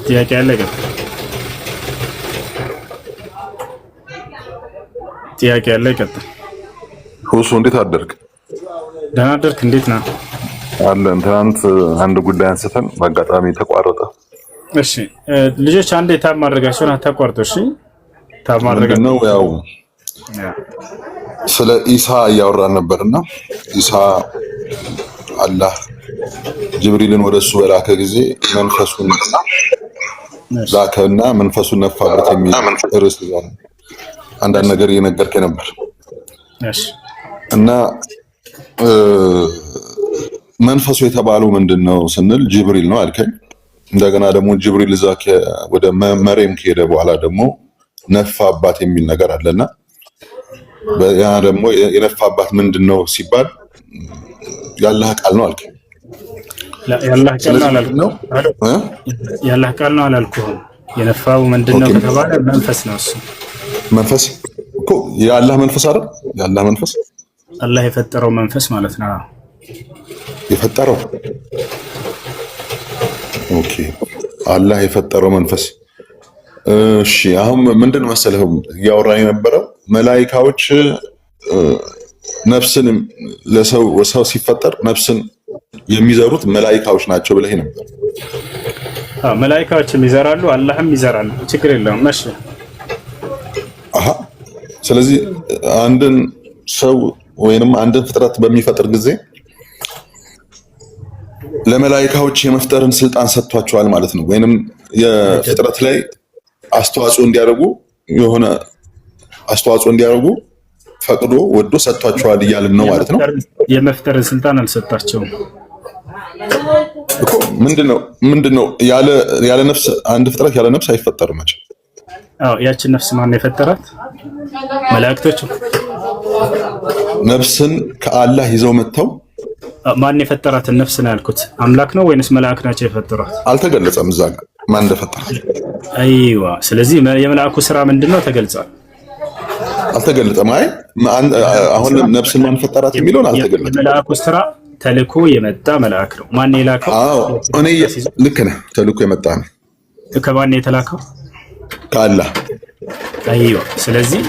ጥያቄ አለ ግን ጥያቄ አለ ይቀጥል። ሁሱ እንዴት አደርክ? ደህና አደርክ? እንዴት ነህ? አለን። ትናንት አንድ ጉዳይ አንስተን በአጋጣሚ ተቋረጠ። እሺ ልጆች አንዴ ታብ ማድረጋቸውን አታቋርጡ። እሺ ታብ ማድረጋቸው ነው። ያው ስለ ኢሳ እያወራን ነበርና ኢሳ አላህ ጅብሪልን ወደሱ በላከ ጊዜ መንፈሱን ላከና መንፈሱን ነፋበት የሚል ርዕስ ይዟል። አንዳንድ ነገር እየነገርከኝ ነበር እና መንፈሱ የተባለው ምንድነው ስንል ጅብሪል ነው አልከኝ። እንደገና ደግሞ ጅብሪል እዛ ወደ መሬም ከሄደ በኋላ ደግሞ ነፋባት የሚል ነገር አለና ያ ደግሞ የነፋባት ምንድነው ሲባል ያላህ ቃል ነው አልከኝ። ያላህ ቃል ነው አላልኩም። ያላህ ቃል ነው አላልኩም። የነፋው ምንድነው ከተባለ መንፈስ ነው። እሱ መንፈስ እኮ የአላህ መንፈስ አይደል? የአላህ መንፈስ አላህ የፈጠረው መንፈስ ማለት ነው። የፈጠረው ኦኬ፣ አላህ የፈጠረው መንፈስ። እሺ አሁን ምንድን መሰለህ ያወራኝ የነበረው መላኢካዎች ነፍስን ለሰው ሲፈጠር ነፍስን የሚዘሩት መላኢካዎች ናቸው ብለህ ነበር። መላኢካዎችም ይዘራሉ፣ አላህም ይዘራሉ። ችግር የለውም። እሺ ስለዚህ አንድን ሰው ወይንም አንድን ፍጥረት በሚፈጥር ጊዜ ለመላኢካዎች የመፍጠርን ስልጣን ሰጥቷቸዋል ማለት ነው። ወይንም የፍጥረት ላይ አስተዋጽኦ እንዲያደርጉ ፈቅዶ ወዶ ሰጥቷቸዋል እያልን ነው ማለት ነው። የመፍጠርን ስልጣን አልሰጣቸውም እኮ። ምንድነው ያለ ነፍስ አንድ ፍጥረት ያለ ነፍስ አይፈጠርም ማለት። ያችን ነፍስ ማን የፈጠራት? መላእክቶች ነፍስን ከአላህ ይዘው መጥተው። ማን የፈጠራትን ነፍስ ነው ያልኩት? አምላክ ነው ወይንስ መላእክ ናቸው የፈጠሯት? አልተገለጸም እዛ ጋር ማን እንደፈጠራት። አይዋ ስለዚህ የመላእኩ ስራ ምንድነው ተገልጿል? አልተገለጸም። አሁን ነፍስን ማን ፈጠራት የሚለውን አልተገለጸም። የመላእኩ ስራ ተልኮ የመጣ መልአክ ነው። ማን የላከው? እኔ ልክ ነህ። ተልኮ የመጣ ነው። ከማን የተላከው? ከአላህ። አይዋ ስለዚህ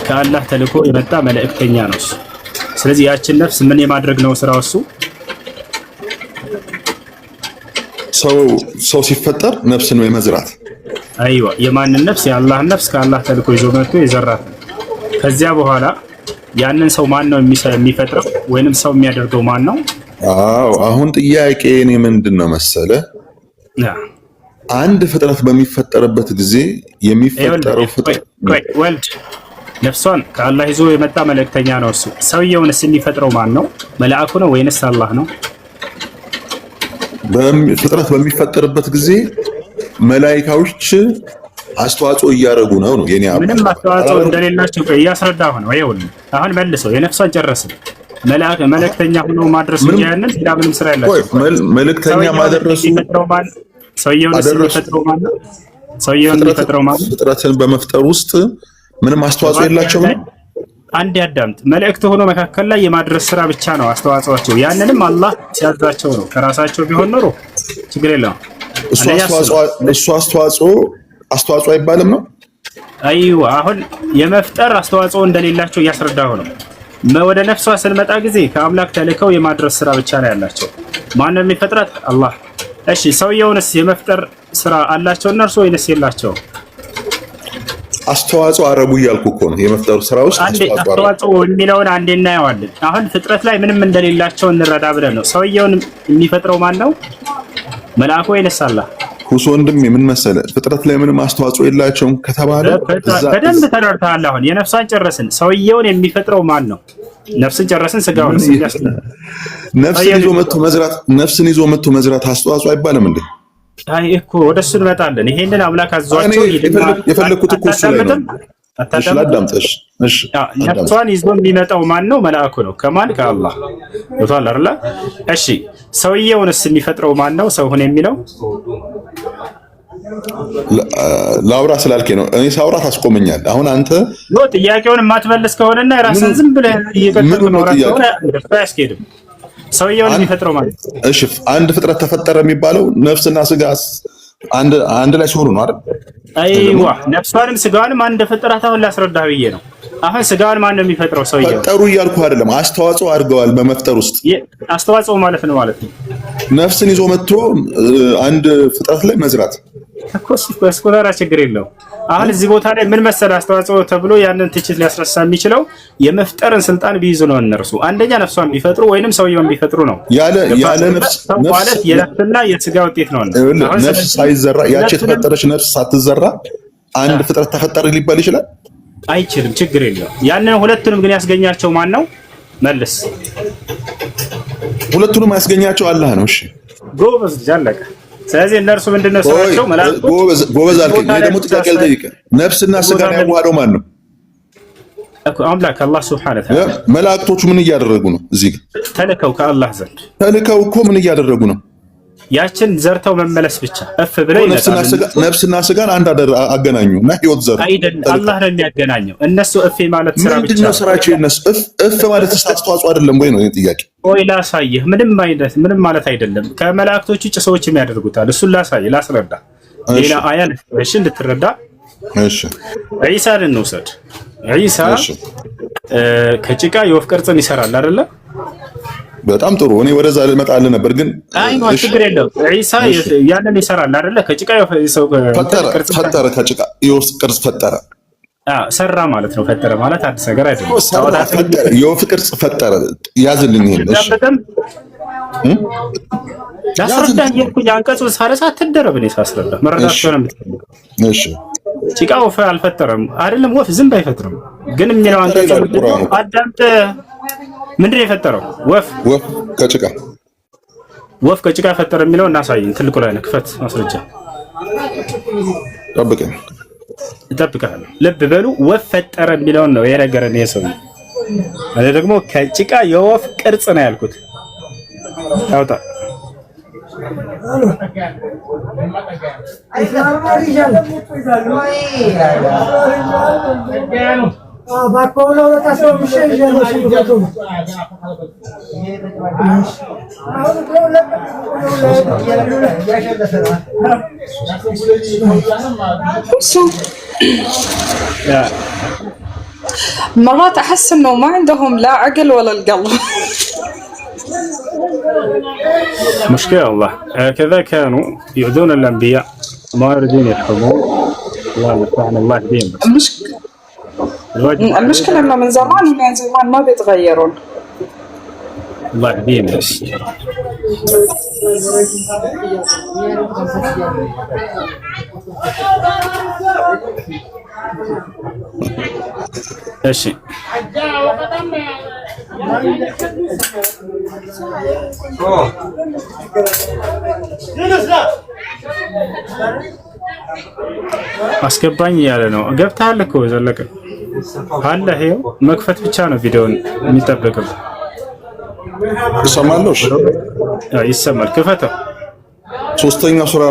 ከአላህ ተልኮ የመጣ መልእክተኛ ነው እሱ። ስለዚህ ያችን ነፍስ ምን የማድረግ ነው ስራው? እሱ ሰው ሲፈጠር ነፍስን ነው የመዝራት። አይዋ የማንን ነፍስ? የአላህን ነፍስ ከአላህ ተልኮ ይዞ መጥቶ የዘራት። ከዚያ በኋላ ያንን ሰው ማን ነው የሚፈጥረው ወይንም ሰው የሚያደርገው ማን ነው? አሁን ጥያቄ እኔ ምንድነው መሰለ አንድ ፍጥረት በሚፈጠርበት ጊዜ የሚፈጠረው ፍጥረት ወልድ ነፍሷን ከአላህ ይዞ የመጣ መልእክተኛ ነው እሱ። ሰውየውንስ የሚፈጥረው ማን ነው? መልአኩ ነው ወይንስ አላህ ነው? ፍጥረት በሚፈጠርበት ጊዜ መላኢካዎች አስተዋጽኦ እያደረጉ ነው የኔ አባ። ምንም አስተዋጽኦ እንደሌላቸው እያስረዳሁ ነው። ይኸውልህ አሁን መልሰው የነፍሷን ጨረስን። መልእክተኛ ሆኖ ማድረስ እንጂ ያንን ሌላ ምንም ስራ የላቸውም። መልእክተኛ ማድረሱ ሰውየውንስ የሚፈጥረው ማን ነው? ፍጥረትን በመፍጠር ውስጥ ምንም አስተዋጽኦ የላቸውም። አንድ ያዳምጥ። መልእክት ሆኖ መካከል ላይ የማድረስ ስራ ብቻ ነው አስተዋጽኦቸው። ያንንም አላህ ሲያዛቸው ነው። ከራሳቸው ቢሆን ኖሮ ችግር የለውም። እሱ አስተዋጽኦ አይባልም ነው። አይዋ አሁን የመፍጠር አስተዋጽኦ እንደሌላቸው እያስረዳሁ ነው። ወደ ነፍሷ ስንመጣ ጊዜ ከአምላክ ተልከው የማድረስ ስራ ብቻ ነው ያላቸው። ማን ነው የሚፈጥራት? አላህ። እሺ ሰውየውንስ የመፍጠር ስራ አላቸው እነርሱ ወይንስ የላቸውም? አስተዋጽኦ አረጉ እያልኩ እኮ ነው። የመፍጠሩ ስራ ውስጥ አስተዋጽኦ የሚለውን አንዴ እናየዋለን። አሁን ፍጥረት ላይ ምንም እንደሌላቸው እንረዳ ብለን ነው። ሰውየውን የሚፈጥረው ማን ነው? መልአኩ ወይንስ አላህ? ሁሱ ወንድሜ ምን መሰለ፣ ፍጥረት ላይ ምንም አስተዋጽኦ የላቸውም ከተባለ በደንብ ተረድተሃል። አሁን የነፍሷን ጨረስን። ሰውየውን የሚፈጥረው ማን ነው? ነፍስን ጨረስን። ስጋውን ነፍስን ይዞ መጥቶ መዝራት አስተዋጽኦ አይባልም እንዴ? አይ እኮ ወደሱ እንመጣለን። ይሄንን አምላክ አዟቸው የፈለኩት እኮ እሱ ላይ ነው። እሺ ላዳምጥሽ። እሺ ነፍሷን ይዞ የሚመጣው ማን ነው? መልአኩ ነው። ከማን? ከአላህ። ወጣል አይደል? እሺ ሰውየውንስ የሚፈጥረው ማን ነው? ሰው ሆነ የሚለው ላውራ ስላልከኝ ነው። እኔ ሳውራ ታስቆመኛለህ። አሁን አንተ ጥያቄውን የማትመልስ ከሆነና የራስን ዝም ብለህ እየቀጠልክ ነው አያስኬድም። ሰውየውን የሚፈጥረው ማለት እሺ አንድ ፍጥረት ተፈጠረ የሚባለው ነፍስና ስጋ አንድ ላይ ሲሆኑ ነው አይደል? አይዋ ነፍሷንም ስጋዋንም ማን እንደፈጠራት አሁን ላስረዳህ ብዬ ነው። አሁን ስጋዋን ማን ነው የሚፈጥረው? ሰውየው ፈጠሩ እያልኩ አይደለም። አስተዋጽኦ አድርገዋል በመፍጠር ውስጥ። አስተዋጽኦ ማለት ነው ነፍስን ይዞ መጥቶ አንድ ፍጥረት ላይ መዝራት እኮ ስኮላራ ችግር የለው። አሁን እዚህ ቦታ ላይ ምን መሰለህ አስተዋጽኦ ተብሎ ያንን ትችት ሊያስረሳ የሚችለው የመፍጠርን ስልጣን ቢይዙ ነው እነርሱ። አንደኛ ነፍሷን ቢፈጥሩ ወይንም ሰውየውን ቢፈጥሩ ነው። ያለ ነፍስ ማለት የነፍስና የስጋ ውጤት ነው። ነፍስ ሳይዘራ ያቺ የተፈጠረች ነፍስ ሳትዘራ አንድ ፍጥረት ተፈጠረ ሊባል ይችላል? አይችልም። ችግር የለው። ያንን ሁለቱንም ግን ያስገኛቸው ማን ነው? መልስ። ሁለቱንም ያስገኛቸው አላህ ነው። እሺ ጎበዝ ጃለቀ። ስለዚህ እነርሱ ምንድነው ስራቸው? መላእክቱ ጎበዝ አልከኝ። እኔ ደግሞ ጥያቄ ልጠይቅህ። ነፍስና ስጋን ያዋሃደው ማን ነው? አምላክ አላህ ሱብሓነሁ ወተዓላ። መላእክቶቹ ምን እያደረጉ ነው? እዚህ ጋር ተልከው ከአላህ ዘንድ ተልከው እኮ ምን እያደረጉ ነው? ያችን ዘርተው መመለስ ብቻ እፍ ብለው ነፍስና ስጋን አንድ አገናኙ እና ህይወት ዘር አይደለም። አላህ ነው የሚያገናኘው። እነሱ እፍ ማለት ስራ ብቻ ምንድነው ስራቸው? እነሱ እፍ ማለት አስተዋጽኦ አይደለም ወይ ነው ጥያቄ? ወይ ላሳየህ። ምንም ማለት አይደለም። ከመላእክቶች ውጭ ሰዎች የሚያደርጉታል። እሱን ላስረዳ። ሌላ አያ እሺ እንድትረዳ። እሺ ዒሳን እንውሰድ። ዒሳ ከጭቃ የወፍ ቅርጽን ይሰራል አይደለ? በጣም ጥሩ። እኔ ወደዛ ልመጣልህ ነበር ግን አይኖ ችግር የለውም። ዒሳ ያንን ይሰራል አይደለ? ከጭቃ የሰው ፈጠረ፣ ከጭቃ የወፍ ቅርጽ ፈጠረ። ሰራ ማለት ነው። ፈጠረ ማለት አዲስ ነገር አይደለም። የወፍ ቅርጽ ፈጠረ። ያዝልኝ ይሄን። እሺ ላስረዳ እያልኩኝ አንቀጹን ሳነሳ አትደረብ። እኔ ሳስረዳ መረዳት ነው የምትፈልገው። እሺ ጭቃ ወፍ አልፈጠረም አይደለም። ወፍ ዝንብ አይፈጥርም። ግን የሚለው አንቀጹ አዳምጥ። ምንድን ነው የፈጠረው? ወፍ ከጭቃ ፈጠረ የሚለው እናሳየኝ። ትልቁ ላይ ነው። ክፈት ማስረጃ። እጠብቅሃለሁ። ልብ በሉ። ወፍ ፈጠረ የሚለውን ነው የነገረን የሰው። እኔ ደግሞ ከጭቃ የወፍ ቅርጽ ነው ያልኩት። ታውጣ مرات أحس إنه ما عندهم لا عقل ولا القلب. مشكلة والله. كذا كانوا يؤذون الأنبياء ما يريدون يحكمون. الله يهديهم. المشكلة إنه من زمان ما بيتغيرون. الله يهديهم بس. እሺ አስገባኝ እያለ ነው። ገብተሃል እኮ ዘለቀ አለ። ይኸው መክፈት ብቻ ነው ቪዲዮውን የሚጠበቅብህ። ይሰማልሽ? ይሰማል። ክፈተው። ሶስተኛው ሱራ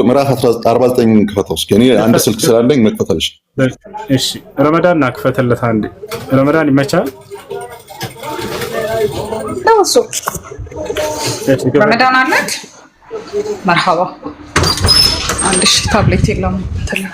ምዕራፍ 49 ክፈተው እስኪ። እኔ አንድ ስልክ ስላለኝ መክፈት አለሽ። እሺ ረመዳን ክፈተለት አንዴ። ረመዳን ይመቻል። እሱ ረመዳን አለክ። መርሐባ። አንድ ታብሌት የለም ትልቅ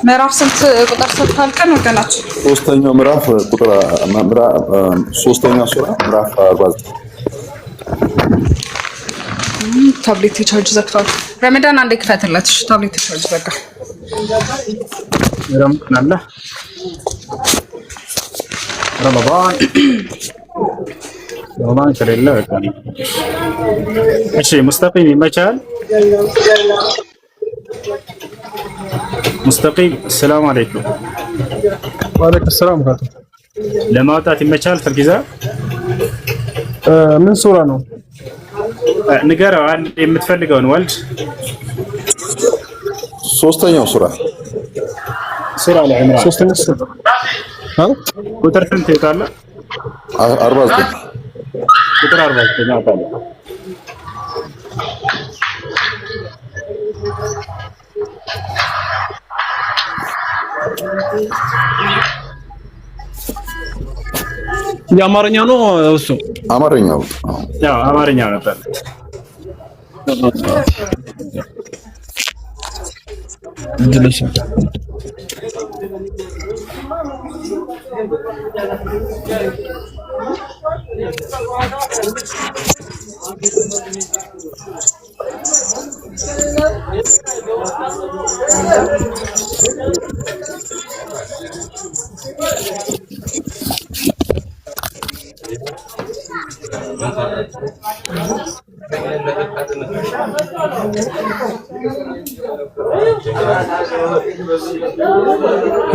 ምዕራፍ ስንት ቁጥር ሰጥታልከን ወገናችን? ሶስተኛው ምዕራፍ ቁጥር ሶስተኛው ሱራ ምዕራፍ 49 ታብሌት ቻርጅ ዘግቷል። ረመዳን አንዴ ክፈትለት። እሺ ታብሌት ቻርጅ ዘጋ። ረመዳን ከሌለ በቃ። እሺ ሙስጠቂም ይመቻል። ሙስጠቂም ሰላም አለይኩም። ወአለይኩም ሰላም ካቱ። ለማውጣት ይመቻል። ፍርጊዛ ምን ሱራ ነው? ንገረው የምትፈልገውን ወልድ። ሶስተኛው ሱራ ሱራ ላይ ኢምራን ሶስተኛው ሱራ ቁጥር ስንት ይወጣል? 49 ቁጥር 49 አባል የአማርኛ ነው እሱ አማርኛው ያው አማርኛ ነበር።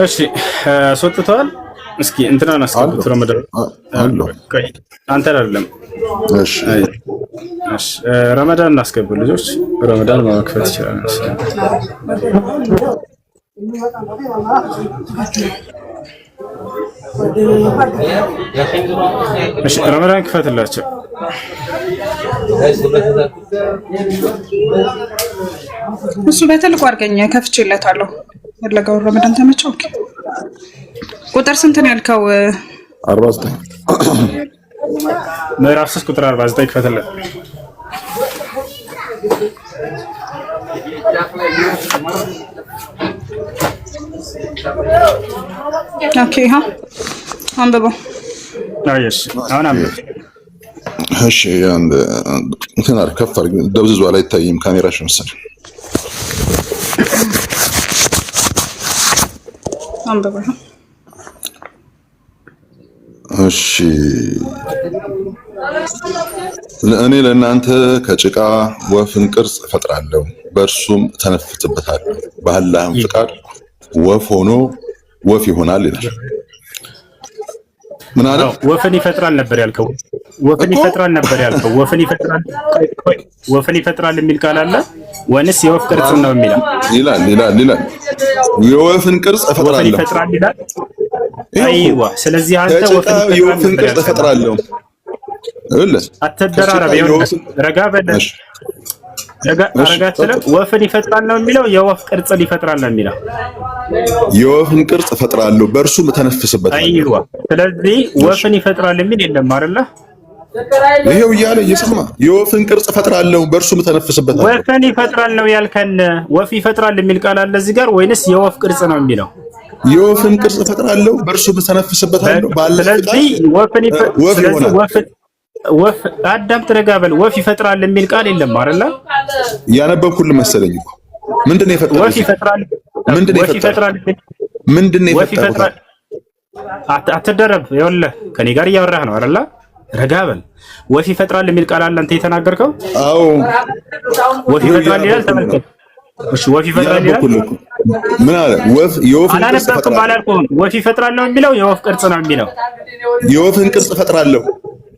እሺ አስወጥተዋል። እስኪ እንትናን አስቀምጥ ረመዳን አሎ አንተ አይደለም። እሺ እሺ ረመዳን እናስገቡ ልጆች። ረመዳን ማክፈት ይችላል። እሺ ረመዳን ክፈትላቸው። እሱ በትልቁ አድርገኝ ከፍቼለታለሁ። ፈለገው ረመዳን ተመቸው። ኦኬ ቁጥር ስንት ነው ያልከው? 49 ምዕራፍ 3 ቁጥር 49 ክፈትለት። ኦኬ አንብበው። አይሽ አሁን አንብብ። እሺ አንድ እንትን ከፍ አድርግ። ደብዝዟ ላይ አይታይም ካሜራሽ መሰለኝ። አንብበው። እሺ ለእኔ ለእናንተ ከጭቃ ወፍን ቅርጽ እፈጥራለሁ፣ በእርሱም ተነፍስበታለሁ፣ በአላህም ፍቃድ ወፍ ሆኖ ወፍ ይሆናል ይላል። ምን አለ? ወፍን ይፈጥራል ነበር ያልከው። ወፍን ይፈጥራል ነበር ያልከው። ወፍን ይፈጥራል የሚል ቃል አለ ወንስ የወፍ ቅርጽ ነው የሚለው? ይላል የወፍን ቅርጽ እፈጥራለሁ። ወፍን ይፈጥራል ይላል። አይዋ ስለዚህ አንተ የወፍን ቅርጽ እፈጥራለሁ። አትደራረብ። ረጋ በለሽ ረጋትለም ወፍን ይፈጥራል ነው የሚለው? የወፍ ቅርጽን ይፈጥራል ነው የሚለው? የወፍን ቅርጽ እፈጥራለሁ በእርሱም እተነፍስበታለሁ። አይዋ ስለዚህ ወፍን ይፈጥራል የሚል የለም አይደለ? ይሄው እያለ እየሰማ የወፍን ቅርጽ እፈጥራለሁ በእርሱም እተነፍስበታለሁ። ወፍን ይፈጥራል ነው ያልከን? ወፍ ይፈጥራል የሚል ቃል አለ እዚህ ጋር ወይንስ የወፍ ቅርጽ ነው የሚለው? የወፍን ቅርጽ እፈጥራለሁ በእርሱም እተነፍስበታለሁ። ስለዚህ ወፍ አዳምጥ፣ ረጋ በል። ወፍ ይፈጥራል የሚል ቃል የለም አይደለ? ያነበብኩልህ መሰለኝ እኮ። ምንድን ነው የፈጠረው? ወፍ ይፈጥራል። ምንድን ነው የፈጠረው? አትደረብ። ይኸውልህ ከኔ ጋር እያወራህ ነው አይደለ? ረጋ በል። ወፍ ይፈጥራል የሚል ቃል አለ አንተ የተናገርከው? አዎ ወፍ ይፈጥራል ይላል። ተመልከት። እሺ ወፍ ይፈጥራል ይላል። ምን አለ? ወፍ የወፍን ቅርጽ እፈጥራለሁ። ወፍ ይፈጥራል ነው የሚለው? የወፍ ቅርጽ ነው የሚለው? የወፍን ቅርጽ እፈጥራለሁ።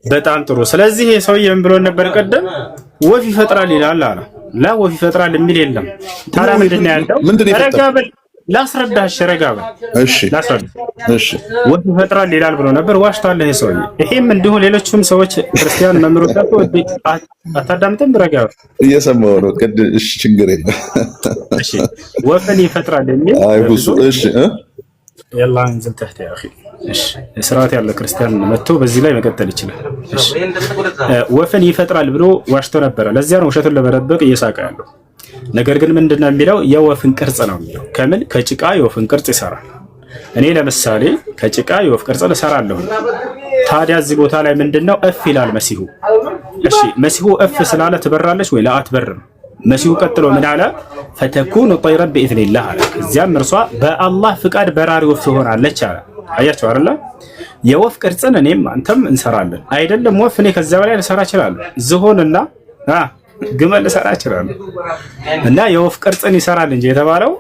በጣም ጥሩ። ስለዚህ ይሄ ሰውዬ ምን ብሎ ነበር ቀደም? ወፍ ይፈጥራል ይላል አለ። ላ ወፍ ይፈጥራል የሚል የለም። ታዲያ ምንድን ነው ያለው? ረጋ በል ላስረዳሽ። ረጋ በል እሺ፣ ላስረዳ። እሺ ወፍ ይፈጥራል ይላል ብሎ ነበር። ዋሽቷል ይሄ ሰውዬ። ይሄም እንዲሁ ሌሎችም ሰዎች ክርስቲያን መምህሮች አታዳምጥም? ረጋ በል እየሰማሁ ነው። እሺ ችግር የለም። እሺ ወፍን ይፈጥራል የሚል እሺ يلا انزل تحت يا اخي እሺ ስርዓት ያለው ክርስቲያን መጥቶ በዚህ ላይ መቀጠል ይችላል። እሺ ወፍን ይፈጥራል ብሎ ዋሽቶ ነበር። ለዚያ ነው ውሸቱን ለመደበቅ እየሳቀ ያለው። ነገር ግን ምንድነው የሚለው? የወፍን ቅርጽ ነው የሚለው። ከምን? ከጭቃ የወፍን ቅርጽ ይሰራል። እኔ ለምሳሌ ከጭቃ የወፍ ቅርጽ እሰራለሁ። ታዲያ እዚህ ቦታ ላይ ምንድነው እፍ ይላል መሲሁ። እሺ መሲሁ እፍ ስላለ ትበራለች ወይ? አትበርም። መሲሁ ቀጥሎ ምን አለ? ፈተኩኑ ጠይረን ቢኢዝኒላህ አለ። እዚያም እርሷ በአላህ ፍቃድ በራሪ ወፍ ትሆናለች አለ። አያችሁ አይደለ? የወፍ ቅርጽን እኔም አንተም እንሰራለን አይደለም? ወፍ እኔ ከዛ በላይ ልሰራ እችላለሁ። ዝሆንና ግመል ልሰራ እችላለሁ። እና የወፍ ቅርጽን ይሰራል እንጂ የተባለው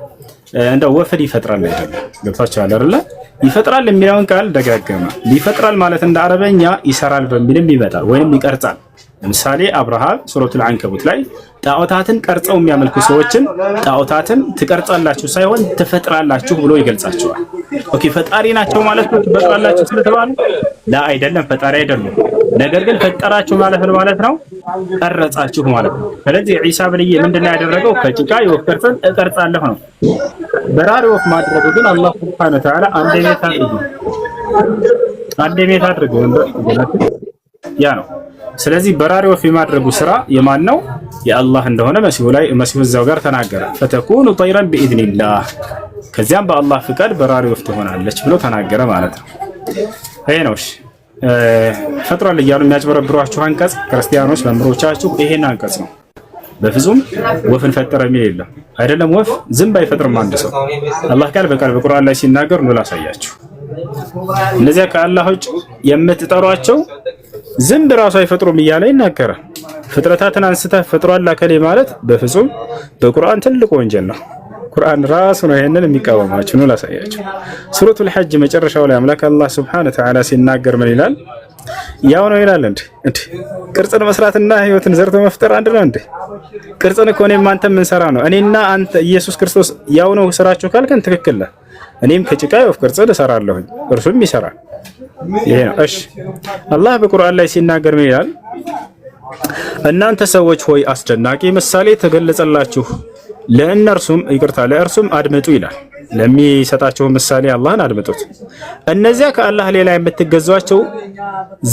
እንደ ወፍን ይፈጥራል አይደለም። ገብታችኋል አይደለ? ይፈጥራል የሚለውን ቃል ደጋገመ። ይፈጥራል ማለት እንደ አረበኛ ይሰራል በሚልም ይመጣል ወይም ይቀርጻል። ለምሳሌ አብርሃም ሱረቱል አንከቡት ላይ ጣዖታትን ቀርጸው የሚያመልኩ ሰዎችን ጣዖታትን ትቀርጻላችሁ ሳይሆን ትፈጥራላችሁ ብሎ ይገልጻቸዋል። ኦኬ ፈጣሪ ናቸው ማለት ነው ትፈጥራላችሁ ስለተባሉ ላ አይደለም፣ ፈጣሪ አይደሉም። ነገር ግን ፈጠራችሁ ማለት ነው ማለት ነው ቀረጻችሁ ማለት ነው። ስለዚህ ዒሳ ብንዬ ምንድነው ያደረገው? ከጭቃ የወፍ ቅርጽን እቀርጻለሁ ነው። በራሪ ወፍ ማድረጉ ግን አላህ ሱብሓነሁ ወተዓላ አንድ ቤት አድርገው ያ ነው። ስለዚህ በራሪ ወፍ የማድረጉ ስራ የማን ነው? የአላህ እንደሆነ መሲሁ እዛው ጋር ተናገረ። ፈተኩኑ ጠይረን ቢኢዝኒላህ ከዚያም በአላህ ፍቃድ በራሪ ወፍ ትሆናለች ብሎ ተናገረ ማለት ነው። ይሄ ነው ፈጥሯል እያሉ የሚያጭበረብሯችሁ አንቀጽ ክርስቲያኖች መምህሮቻችሁ ይሄን አንቀጽ ነው። በፍጹም ወፍን ፈጠረ የሚል የለም። አይደለም ወፍ ዝንብ አይፈጥርም አንድ ሰው። አላህ ቃል በቃል በቁርአን ላይ ሲናገር ነው ላሳያችሁ። እነዚያ ከአላህ ውጭ የምትጠሯቸው ዝንብ ራሱ አይፈጥሩም እያለ ይናገራል። ፍጥረታትን አንስተህ ፈጥሯል አከሌ ማለት በፍጹም በቁርአን ትልቅ ወንጀል ነው። ቁርአን ራሱ ነው ይሄንን የሚቃወማችሁ ነው ላሳያችሁ። ሱረቱል ሐጅ መጨረሻው ላይ አምላክ አላህ ሱብሓነሁ ወተዓላ ሲናገር ምን ይላል? ያው ነው ይላል እንዴ ቅርጽን መስራትና ህይወትን ዘርቶ መፍጠር አንድ ነው እንዴ? ቅርጽን እኮ እኔም አንተም የምንሰራ ነው። እኔና አንተ ኢየሱስ ክርስቶስ ያው ነው ስራችሁ ካልከን ትክክል ነህ። እኔም ከጭቃ የወፍ ቅርጽን እሰራለሁኝ እርሱም ይሰራል። ይሄ ነው እሺ። አላህ በቁርአን ላይ ሲናገር ምን ይላል? እናንተ ሰዎች ሆይ አስደናቂ ምሳሌ ተገለጸላችሁ፣ ለእርሱም አድምጡ ይላል። ለሚሰጣቸው ምሳሌ አላህን አድምጡት። እነዚያ ከአላህ ሌላ የምትገዟቸው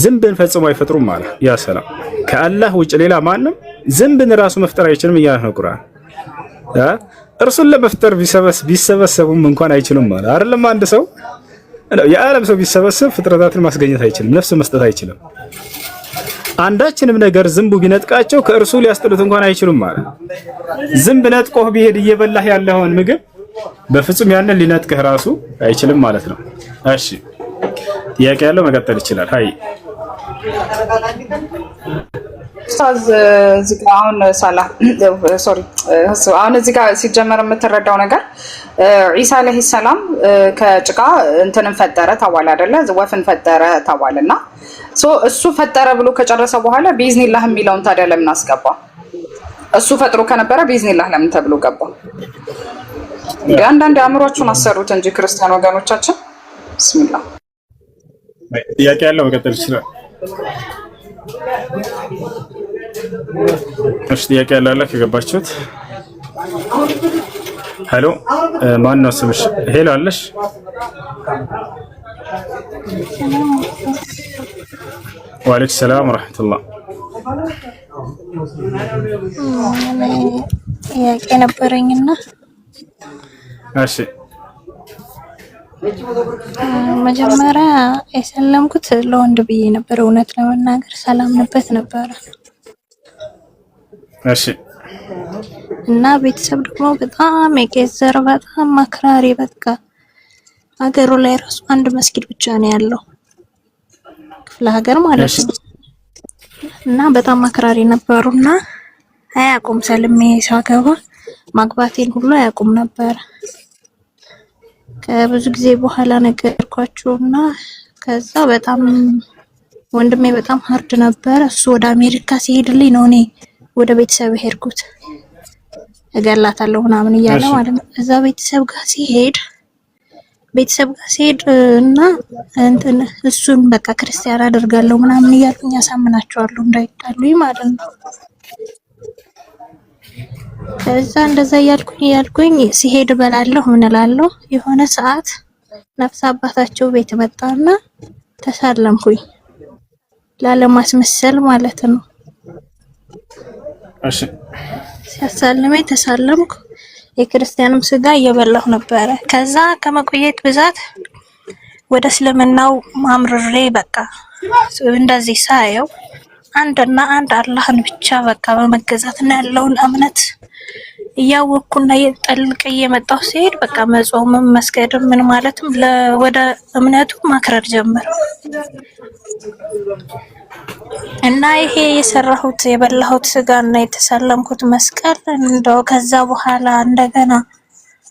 ዝንብን ፈጽሞ አይፈጥሩም አለ። ያ ሰላም ከአላህ ውጭ ሌላ ማንም ዝንብን ራሱ መፍጠር አይችልም እያለ ነው ቁርአን። እርሱን ለመፍጠር ቢሰበሰቡም እንኳን አይችሉም ማለት አይደለም። አንድ ሰው የዓለም ሰው ቢሰበሰብ ፍጥረታትን ማስገኘት አይችልም፣ ነፍስ መስጠት አይችልም። አንዳችንም ነገር ዝንቡ ቢነጥቃቸው ከእርሱ ሊያስጥሉት እንኳን አይችሉም ማለት። ዝንብ ነጥቆህ ቢሄድ እየበላህ ያለውን ምግብ በፍጹም ያንን ሊነጥቅህ ራሱ አይችልም ማለት ነው። እሺ ጥያቄ ያለው መቀጠል ይችላል። ሃይ ኡስታዝ እዚህ ጋር አሁን አሁን እዚህ ጋር ሲጀመር የምትረዳው ነገር ዒሳ አለይሂ ሰላም ከጭቃ እንትንን ፈጠረ ተባለ አይደለ? ወፍን ፈጠረ ተባለና እሱ ፈጠረ ብሎ ከጨረሰ በኋላ ቢዝኒላህ የሚለውን ታዲያ ለምን አስገባ? እሱ ፈጥሮ ከነበረ ቢዝኒላህ ለምን ተብሎ ገባ? አንዳንድ አእምሯችሁን አሰሩት እንጂ ክርስቲያን ወገኖቻችን። ቢስሚላህ ጥያቄ ያለው መቀጠል ይችላል። እሺ ጥያቄ ያለ ከገባችሁት። ሄሎ ማን ነው ስምሽ? ሄሎ አለሽ? ወአለይኩም ሰላም ወራህመቱላህ። ጥያቄ ነበረኝና እሺ መጀመሪያ የሰለምኩት ለወንድ ብዬ ነበር። እውነት ለመናገር ሰላምንበት ነበረ። እሺ እና ቤተሰብ ደግሞ በጣም የቄዘር በጣም አክራሪ፣ በቃ ሀገሩ ላይ ራሱ አንድ መስጊድ ብቻ ነው ያለው፣ ክፍለ ሀገር ማለት ነው። እና በጣም አክራሪ ነበሩና አያውቁም። ሰልሜ ሳገባ ማግባቴን ሁሉ አያውቁም ነበር። ከብዙ ጊዜ በኋላ ነገርኳቸውና ከዛ በጣም ወንድሜ በጣም ሃርድ ነበር። እሱ ወደ አሜሪካ ሲሄድልኝ ነው እኔ ወደ ቤተሰብ ሄድኩት። እገላታለሁ ምናምን እያለ ማለት ነው። እዛ ቤተሰብ ጋር ሲሄድ እና እንትን እሱን በቃ ክርስቲያን አደርጋለሁ ምናምን እያልኩኝ ያሳምናቸዋለሁ እንዳይጣሉኝ ማለት ነው። ከዛ እንደዛ እያልኩኝ ሲሄድ በላለሁ ምን እላለሁ። የሆነ ሰዓት ነፍስ አባታቸው ቤት መጣና ተሳለምኩኝ፣ ላለማስመሰል ማለት ነው። እሺ ሲያሳልመኝ ተሳለምኩ። የክርስቲያንም ስጋ እየበላሁ ነበረ። ከዛ ከመቆየት ብዛት ወደ እስልምናው ማምርሬ በቃ እንደዚህ ሳየው አንድና አንድ አላህን ብቻ በቃ በመገዛትና ያለውን እምነት እያወቅኩና እየጠልቅ እየመጣሁ ሲሄድ በቃ መጾምም መስገድም ምን ማለትም ወደ እምነቱ ማክረር ጀመረ እና ይሄ የሰራሁት የበላሁት ስጋና የተሳለምኩት መስቀል እንደው ከዛ በኋላ እንደገና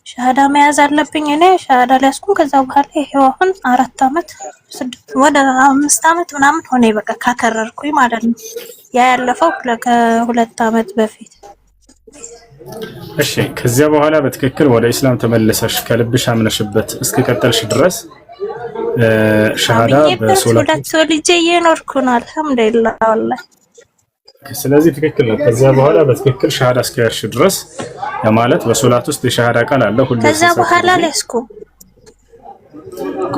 ሻሃዳ መያዝ አለብኝ። እኔ ሻሃዳ ሊያስኩም ከዛ በኋላ ይሄው አሁን 4 አመት 6 ወደ 5 አመት ምናምን ሆነ በቃ ካከረርኩኝ ማለት ነው። ያ ያለፈው ከ2 አመት በፊት። እሺ ከዚያ በኋላ በትክክል ወደ ኢስላም ተመለሰሽ ከልብሽ አምነሽበት እስከ ቀጠልሽ ድረስ ሻሃዳ በሶላት ልጄ እየኖርኩ ነው አልሐምዱሊላህ ወላሂ። ስለዚህ ትክክል ነው። ከዚያ በኋላ በትክክል ሻሃዳ እስከያዝሽ ድረስ ማለት በሶላት ውስጥ የሻሃዳ ቃል አለ ሁሉ። ከዛ በኋላ ለስኩ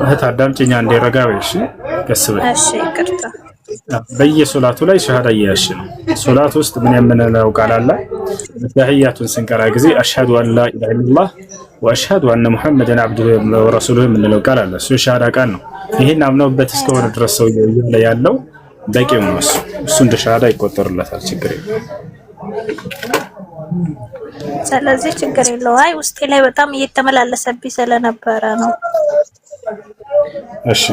እህት አዳምጪኝ አንዴ ረጋ በይ እሺ። ቀስ በይ እሺ። ይቅርታ በየሶላቱ ላይ ሻሃዳ እያያሽ ነው። ሶላት ውስጥ ምን የምንለው ቃል አለ? ተህያቱን ስንቀራ ጊዜ አሽሀዱ አን ላ ኢላሀ ኢለላህ ወአሽሀዱ አነ ሙሐመደን አብዱሁ ወረሱሉሁ የምንለው ቃል አለ። እሱ የሻሃዳ ቃል ነው። ይሄን አምነውበት እስከሆነ ድረስ ሰው ላይ ያለው በቂው ነው። እሱ እንደ ሻሃዳ ይቆጠርለታል። ችግር የለም። ስለዚህ ችግር የለውም። አይ ውስጤ ላይ በጣም እየተመላለሰብኝ ስለነበረ ነው። እሺ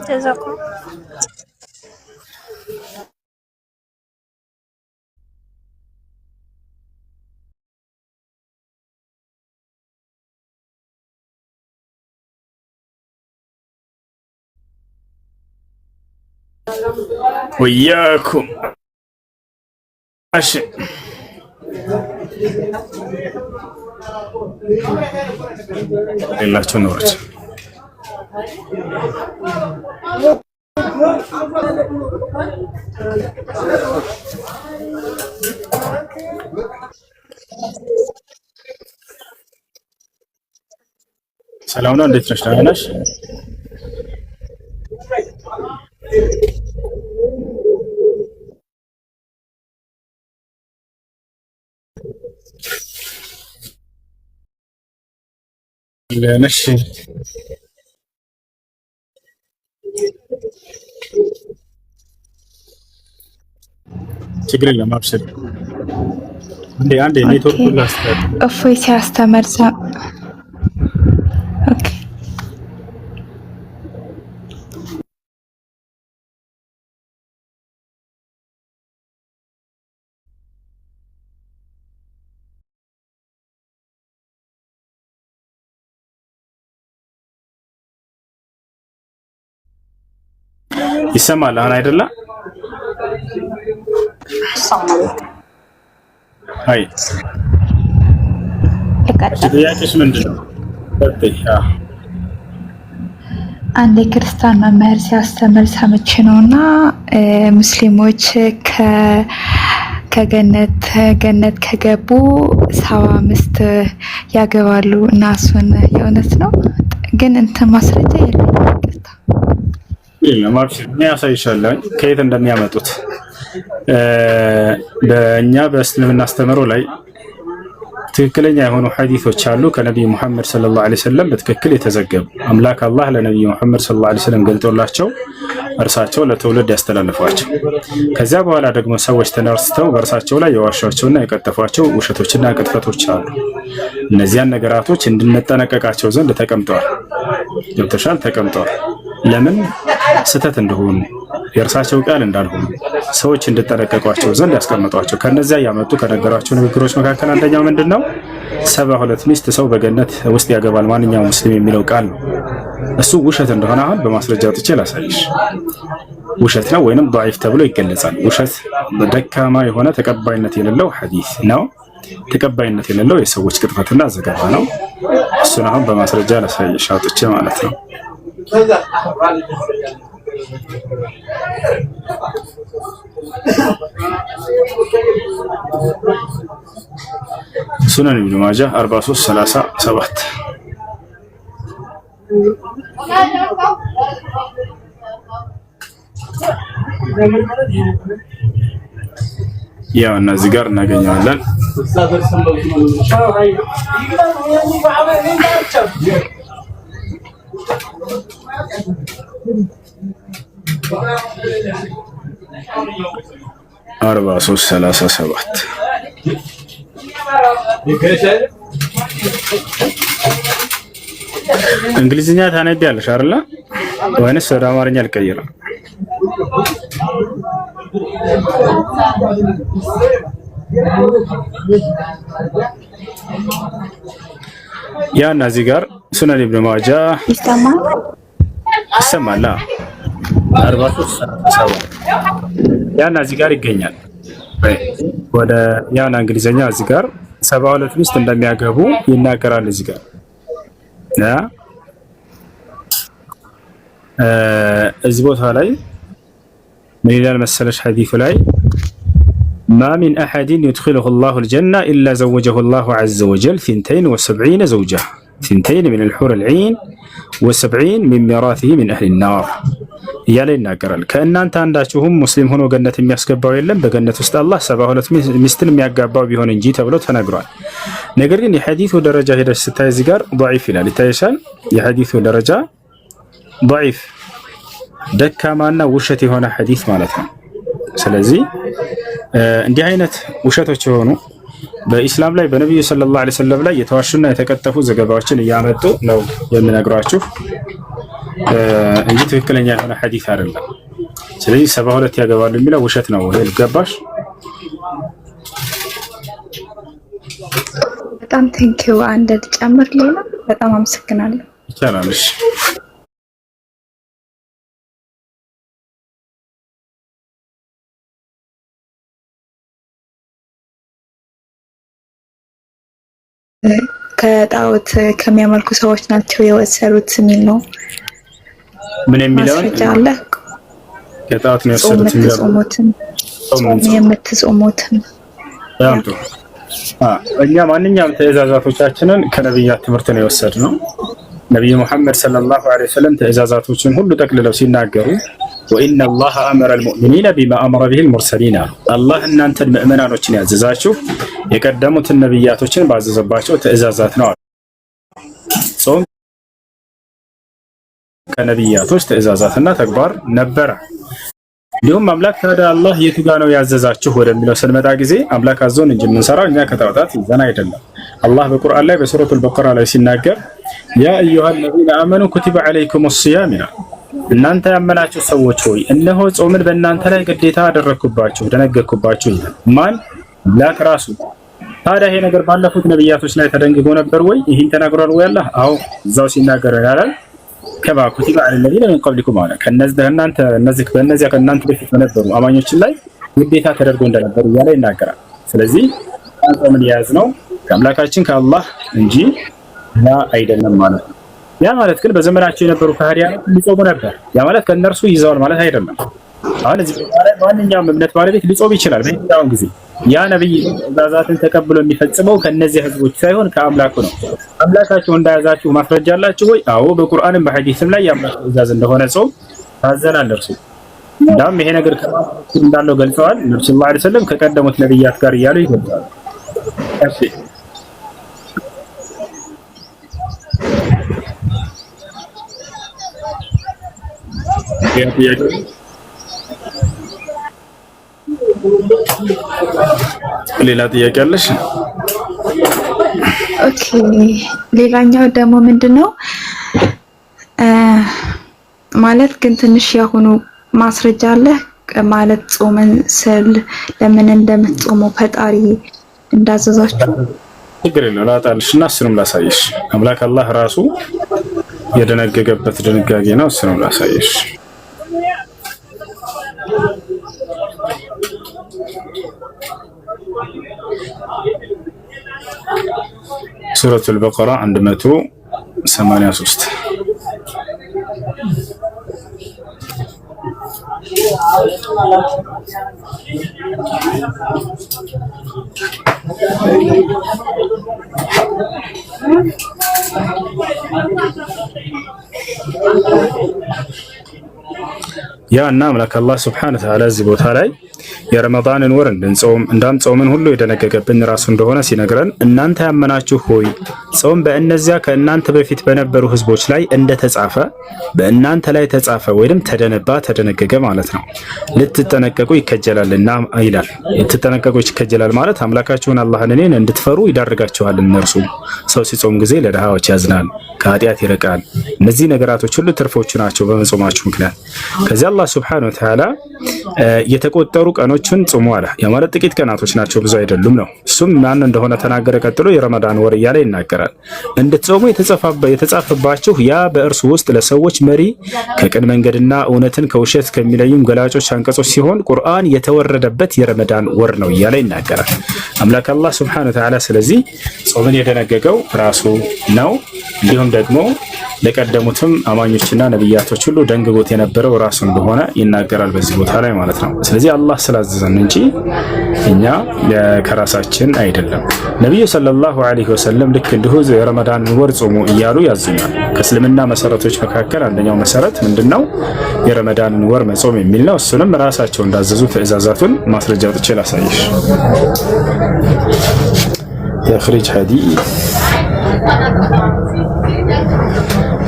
ጀዛኩም ወያኩም። እሺ ሌላቸው ነውሮች ሰላም ነው። እንዴት ነሽ? ደህና ነሽ? ለነሽ ችግር የለም አብሽር። አንዴ ኔትወርክ ላስተካክል። እፎይ ሲያስተምር ኦኬ ይሰማል አሁን አይደለ? አይ ጥያቄሽ ምንድን ነው? አንድ የክርስቲያን መምህር ሲያስተምር ሰምቼ ነውና ሙስሊሞች ከገነት ከገቡ 75 ያገባሉ እና እሱን የእውነት ነው ግን እንትን ማስረጃ የለም። ለማብሽር እኔ ያሳይሻለሁ ከየት እንደሚያመጡት። በእኛ በእስልምና አስተምሮ ላይ ትክክለኛ የሆኑ ሐዲሶች አሉ ከነብዩ መሐመድ ሰለላሁ ዐለይሂ ወሰለም በትክክል የተዘገቡ አምላክ አላህ ለነብዩ መሐመድ ሰለላሁ ዐለይሂ ወሰለም ገልጦላቸው እርሳቸው ለትውልድ ያስተላልፏቸው። ከዚያ በኋላ ደግሞ ሰዎች ተነስተው በእርሳቸው ላይ የዋሿቸውና የቀጠፏቸው ውሸቶችና ቅጥፈቶች አሉ። እነዚያን ነገራቶች እንድንጠነቀቃቸው ዘንድ ተቀምጠዋል። ገብተሻል? ተቀምጠዋል። ለምን ስተት እንደሆኑ የእርሳቸው ቃል እንዳልሆኑ ሰዎች እንድጠነቀቋቸው ዘንድ ያስቀምጧቸው። ከነዚያ ያመጡ ከነገሯቸው ንግግሮች መካከል አንደኛው ምንድነው? 72 ሚስት ሰው በገነት ውስጥ ያገባል ማንኛውም ሙስሊም የሚለው ቃል ነው። እሱ ውሸት እንደሆነ አሁን በማስረጃ አውጥቼ ላሳይሽ። ውሸት ነው ወይንም ضعيف ተብሎ ይገለጻል። ውሸት ደካማ የሆነ ተቀባይነት የሌለው ሐዲስ ነው። ተቀባይነት የሌለው የሰዎች ቅጥፈትና ዘገባ ነው። እሱን አሁን በማስረጃ ላሳይሽ አውጥቼ ማለት ነው። ሱነን ኢብኑ ማጃህ 4337 ያው እነዚህ ጋር እናገኛለን። አርባ ሶስት 37 እንግሊዝኛ ታነቢያለሽ አይደል? ወይንስ ወደ አማርኛ ልቀይረው? ያና እዚህ ጋር ሱነን ኢብኑ ማጃ ይሰማል 43 ያና እዚህ ጋር ይገኛል። ወደ ያና እንግሊዘኛ እዚህ ጋር 72 ሚስት እንደሚያገቡ ይናገራል። እዚህ ጋር እዚህ ቦታ ላይ ምን ይላል መሰለሽ ሐዲሱ ላይ ما من أحد يدخله الله الجنة إلا زوجه الله عز وجل 72 زوجة 2 من الحور العين و70 من ميراثه من أهل النار እያለ ይናገራል። ከእናንተ አንዳችሁም ሙስሊም ሆኖ ገነት የሚያስገባው የለም በገነት ውስጥ አላህ 72 ሚስትን የሚያጋባው ቢሆን እንጂ ተብሎ ተነግሯል። ነገር ግን የሐዲሱ ደረጃ ሄደሽ ስታይ እዚህ ጋር ضعيف ይላል ይታይሻል። የሐዲሱ ደረጃ ضعيف ደካማና ውሸት የሆነ ሐዲስ ማለት ነው። ስለዚህ እንዲህ አይነት ውሸቶች የሆኑ በኢስላም ላይ በነብዩ ሰለላሁ ዐለይሂ ወሰለም ላይ የተዋሹና የተቀጠፉ ዘገባዎችን እያመጡ ነው የምነግራችሁ እንጂ ትክክለኛ የሆነ ሐዲስ አይደለም። ስለዚህ 72 ያገባሉ የሚለው ውሸት ነው። ይሄ ልገባሽ። በጣም ቴንኪው። አንድ ልጨምር ሌላ። በጣም አመሰግናለሁ። ይቻላል። ከጣዖት ከሚያመልኩ ሰዎች ናቸው የወሰዱት የሚል ነው። ምን የሚለው አለ? ከጣዖት ነው የወሰዱት የሚለው የምትጾሙትን ያምጡ። እኛ ማንኛውም ትእዛዛቶቻችንን ከነብያት ትምህርት ነው የወሰድነው። ነብዩ መሐመድ ሰለላሁ ዐለይሂ ወሰለም ትእዛዛቶችን ሁሉ ጠቅልለው ሲናገሩ ወኢነ አላህ አመረ አልሙእሚኒነ ቢማ አመረ ቢሂ አልሙርሰሊን አላህ እናንተን ምእመናኖችን ያዘዛችሁ የቀደሙትን ነብያቶችን ባዘዘባቸው ትእዛዛት ነው። ጾም ከነብያቶች ትእዛዛትና ተግባር ነበረ። እንዲሁም አምላክ ታዲያ አላህ የቱ ጋር ነው ያዘዛችሁ ወደሚለው ስንመጣ ጊዜ አምላክ አዞን እንጂ የምንሰራው እኛ ከጣዖታት ይዘን አይደለም። አላህ በቁርአን ላይ በሱረቱል በቀራ ላይ ሲናገር ያ አዩሃ الذين آمنوا كتب عليكم الصيام እናንተ ያመናችሁ ሰዎች ሆይ እነሆ ጾምን በእናንተ ላይ ግዴታ አደረኩባችሁ ደነገርኩባችሁ ይላል። ማን? አምላክ ራሱ። ታዲያ ይሄ ነገር ባለፉት ነብያቶች ላይ ተደንግጎ ነበር ወይ? ይሄን ተናግሯል ወይ አላህ? አዎ እዛው ሲናገር ያላል ከማ ኩቲበ ዐለ الذين من قبلكم አለ በእነዚያ ከእናንተ በፊት በነበሩ አማኞችን ላይ ግዴታ ተደርጎ እንደነበር እያለ ይናገራል። ስለዚህ ጾምን የያዝነው ከአምላካችን ከአላህ እንጂ ያ አይደለም ማለት ነው። ያ ማለት ግን በዘመናቸው የነበሩ ካህዲያን ሊጾሙ ነበር። ያ ማለት ከነርሱ ይዘዋል ማለት አይደለም። አሁን እዚህ ማንኛውም እምነት ባለቤት ሊጾም ይችላል በየትኛውም ጊዜ። ያ ነብይ ትእዛዛትን ተቀብሎ የሚፈጽመው ከነዚህ ህዝቦች ሳይሆን ከአምላኩ ነው። አምላካችሁ እንዳያዛችሁ ማስረጃ አላችሁ ወይ? አዎ በቁርአንም በሐዲስም ላይ የአምላክ ትእዛዝ እንደሆነ ጾም ታዘናል። እርሱ እንዳውም ይሄ ነገር ከማለት እንዳለው ገልጸዋል። ነብዩ ሰለላሁ ዐለይሂ ወሰለም ከቀደሙት ነብያት ጋር እያሉ ይገልጻሉ። እሺ ሌላ ጥያቄ አለሽ? ኦኬ ሌላኛው ደግሞ ምንድነው ማለት ግን ትንሽ ያሁኑ ማስረጃ አለ ማለት ጾመን ስል ለምን እንደምትጾሙ ፈጣሪ እንዳዘዛችሁ ችግር የለውም ላጣልሽና እሱንም ላሳይሽ። አምላክ አላህ ራሱ የደነገገበት ድንጋጌ ነው። እሱንም ላሳይሽ። ሱረቱል በቀራ 183 ያ እና አምላክ አላህ ሱብሓነሁ ወተዓላ እዚህ ቦታ ላይ የረመዳንን ወር እንድንጾም እንዳንጾምን ሁሉ የደነገገብን ራሱ እንደሆነ ሲነግረን እናንተ ያመናችሁ ሆይ ጾም በእነዚያ ከእናንተ በፊት በነበሩ ህዝቦች ላይ እንደተጻፈ በእናንተ ላይ ተጻፈ ወይም ተደነባ ተደነገገ ማለት ነው። ልትጠነቀቁ ይከጀላልና ይላል። ልትጠነቀቁ ይከጀላል ማለት አምላካችሁን አላህን እኔን እንድትፈሩ ይዳርጋችኋል። እነርሱ ሰው ሲጾም ጊዜ ለድሃዎች ያዝናል፣ ከኃጢአት ይርቃል። እነዚህ ነገራቶች ሁሉ ትርፎቹ ናቸው በመጾማችሁ ምክንያት። ከዚህ አላህ ሱብሓነሁ ወተዓላ የተቆጠሩ ቀኖችን ጾሙ አለ። ያ ማለት ጥቂት ቀናቶች ናቸው፣ ብዙ አይደሉም ነው። እሱም ማን እንደሆነ ተናገረ። ቀጥሎ የረመዳን ወር እያለ ይናገራል። እንድትጾሙ የተጻፈባችሁ ያ በእርሱ ውስጥ ለሰዎች መሪ ከቅን መንገድና እውነትን ከውሸት ከሚለዩም ገላጮች አንቀጾች ሲሆን ቁርአን የተወረደበት የረመዳን ወር ነው እያለ ይናገራል አምላክ አላህ ሱብሓነሁ ወተዓላ። ስለዚህ ጾምን የደነገገው ራሱ ነው። እንዲሁም ደግሞ ለቀደሙትም አማኞችና ነብያቶች ሁሉ ደንግጎት የነበረው ራሱ እንደሆነ ይናገራል በዚህ ቦታ ላይ ማለት ነው። ስለዚህ አላህ ስላዘዘን እንጂ እኛ ከራሳችን አይደለም። ነብዩ ሰለላሁ ዐለይሂ ወሰለም ልክ እንዲሁ የረመዳን ወር ጾሙ እያሉ ያዙኛል። ከእስልምና መሰረቶች መካከል አንደኛው መሰረት ምንድነው? የረመዳንን ወር መጾም የሚል ነው። እሱንም ራሳቸው እንዳዘዙ ትእዛዛቱን ማስረጃ አውጥቼ ላሳይሽ። ተኽሪጅ ሐዲስ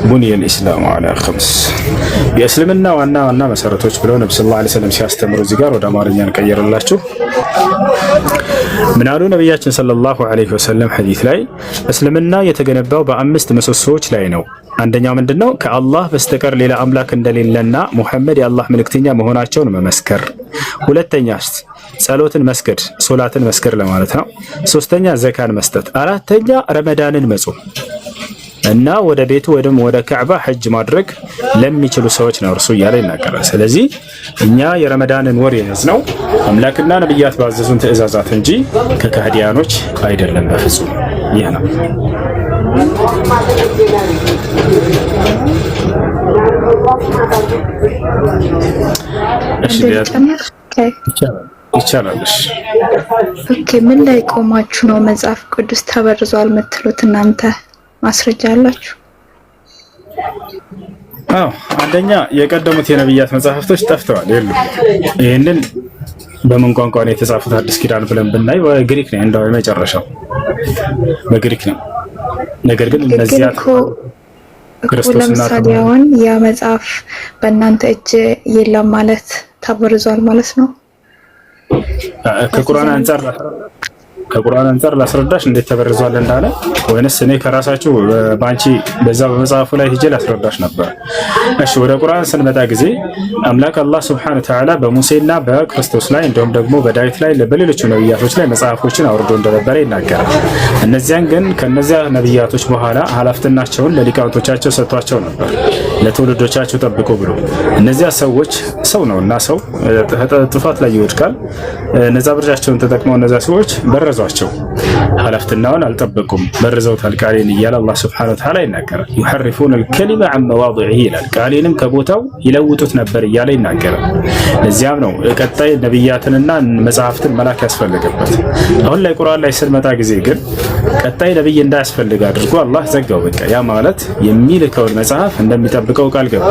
ቡንየ ልእስላሙ ዐላ ኸምስ የእስልምና ዋና ዋና መሰረቶች ብለው ነብዩ ሰለላሁ ዐለይሂ ወሰለም ሲያስተምሩ እዚህ ጋር ወደ አማርኛ እንቀይርላችሁ። ምን አሉ ነብያችን ሰለላሁ ዐለይሂ ወሰለም ሐዲስ ላይ እስልምና የተገነባው በአምስት ምሰሶዎች ላይ ነው። አንደኛው ምንድነው? ከአላህ በስተቀር ሌላ አምላክ እንደሌለና ሙሐመድ የአላህ መልእክተኛ መሆናቸውን መመስከር። ሁለተኛስ ጸሎትን መስገድ፣ ሶላትን መስገድ ለማለት ነው። ሶስተኛ ዘካን መስጠት። አራተኛ ረመዳንን መጾም እና ወደ ቤቱ ወይም ወደ ካዕባ ሐጅ ማድረግ ለሚችሉ ሰዎች ነው እርሱ እያለ ይናገራል። ስለዚህ እኛ የረመዳንን ወር የያዝነው አምላክና ነብያት ባዘዙን ትእዛዛት እንጂ ከካህዲያኖች አይደለም በፍጹም። ይህ ነው። ይቻላል። ኦኬ፣ ምን ላይ ቆማችሁ ነው መጽሐፍ ቅዱስ ተበርዟል የምትሉት እናንተ? ማስረጃ አላችሁ? አዎ፣ አንደኛ የቀደሙት የነብያት መጽሐፍቶች ጠፍተዋል፣ የሉም። ይህንን በምን ቋንቋ ነው የተጻፉት? አዲስ ኪዳን ብለን ብናይ በግሪክ ነው፣ እንደው የመጨረሻው በግሪክ ነው። ነገር ግን እነዚያ ክርስቶስና ለምሳሌ ያ መጽሐፍ በእናንተ እጅ የለም ማለት ተበርዟል ማለት ነው። ከቁርአን አንፃር ላስረዳሽ እንዴት ተበርዟል እንዳለ፣ ወይንስ እኔ ከራሳችሁ ባንቺ በዛ በመጽሐፉ ላይ ሄጄ ላስረዳሽ ነበር? እሺ፣ ወደ ቁርአን ስንመጣ ጊዜ አምላክ አላህ Subhanahu Wa Ta'ala በሙሴና በክርስቶስ ላይ እንዲሁም ደግሞ በዳዊት ላይ በሌሎች ነብያቶች ላይ መጽሐፎችን አውርዶ እንደነበረ ይናገራል። እነዚያን ግን ከነዚያ ነብያቶች በኋላ ኃላፊነታቸውን ለሊቃውንቶቻቸው ሰጥቷቸው ነበር፣ ለትውልዶቻቸው ጠብቁ ብሎ። እነዚያ ሰዎች ሰው ነውና ሰው ጥፋት ላይ ይወድቃል። እነዛ ብርጃቸውን ተጠቅመው እነዛ ሰዎች በረዟቸው፣ ኃላፊነታቸውን አልጠበቁም፣ በርዘውታል ቃሌን እያለ አላህ Subhanahu Wa Ta'ala ይናገራል። يحرفون الكلمة عن مواضعه ይላል። ቃሌንም ከቦታው ይለውጡት ነበር እያለ ይናገራል። ለዚያም ነው ቀጣይ ነብያትንና መጽሐፍትን መላክ ያስፈልገበት። አሁን ላይ ቁርአን ላይ ስንመጣ ጊዜ ግን ቀጣይ ነብይ እንዳያስፈልግ አድርጎ አላህ ዘጋው። በቃ ያ ማለት የሚልከውን መጽሐፍ እንደሚጠብቀው ቃል ገባ።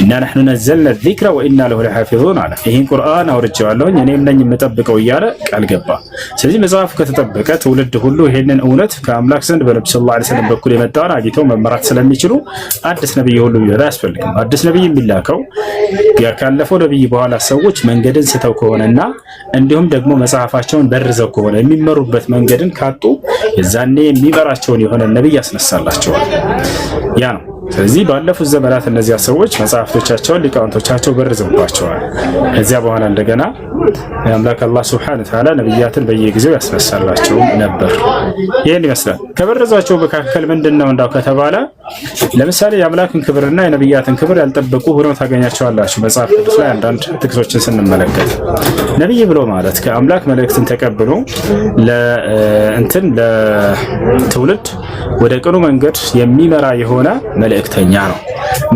ኢና ነህኑ ነዘልና الذكر وإنا له لحافظون አለ። ይሄን ቁርአን አውርጄዋለሁ እኔም ነኝ የምጠብቀው እያለ ቃል ገባ። ስለዚህ መጽሐፉ ከተጠበቀ ትውልድ ሁሉ ይሄንን እውነት ከአምላክ ዘንድ በነብዩ ሰለላሁ ዐለይሂ ወሰለም በኩል የመጣውን አግኝተው መመራት ስለሚችሉ አዲስ ነብይ ሁሉ ቢወጣ አያስፈልግም። አዲስ ነብይ የሚላከው ካለፈው ነብይ በኋላ ሰዎች መንገድን ስተው ከሆነና እንዲሁም ደግሞ መጽሐፋቸውን በርዘው ከሆነ የሚመሩበት መንገድን ካጡ የዛኔ የሚመራቸውን የሆነ ነብይ ያስነሳላቸዋል። ያ ነው። ስለዚህ ባለፉት ዘመናት እነዚያ ሰዎች መጽሐፍቶቻቸውን ሊቃውንቶቻቸው በርዘውባቸዋል። ከዚያ በኋላ እንደገና የአምላክ አላህ Subhanahu Wa Ta'ala ነብያትን በየጊዜው ያስነሳላቸው ነበር። ይሄን ይመስላል። ከበረዛቸው መካከል ምንድነው እንዳው ከተባለ ለምሳሌ የአምላክን ክብርና የነብያትን ክብር ያልጠበቁ ሆነው ታገኛቸዋላችሁ መጽሐፍ ቅዱስ ላይ አንዳንድ ጥቅሶችን ስንመለከት። ነብይ ብሎ ማለት ከአምላክ መልእክትን ተቀብሎ ለትውልድ ወደ ቅኑ መንገድ የሚመራ የሆነ መልእክተኛ ነው።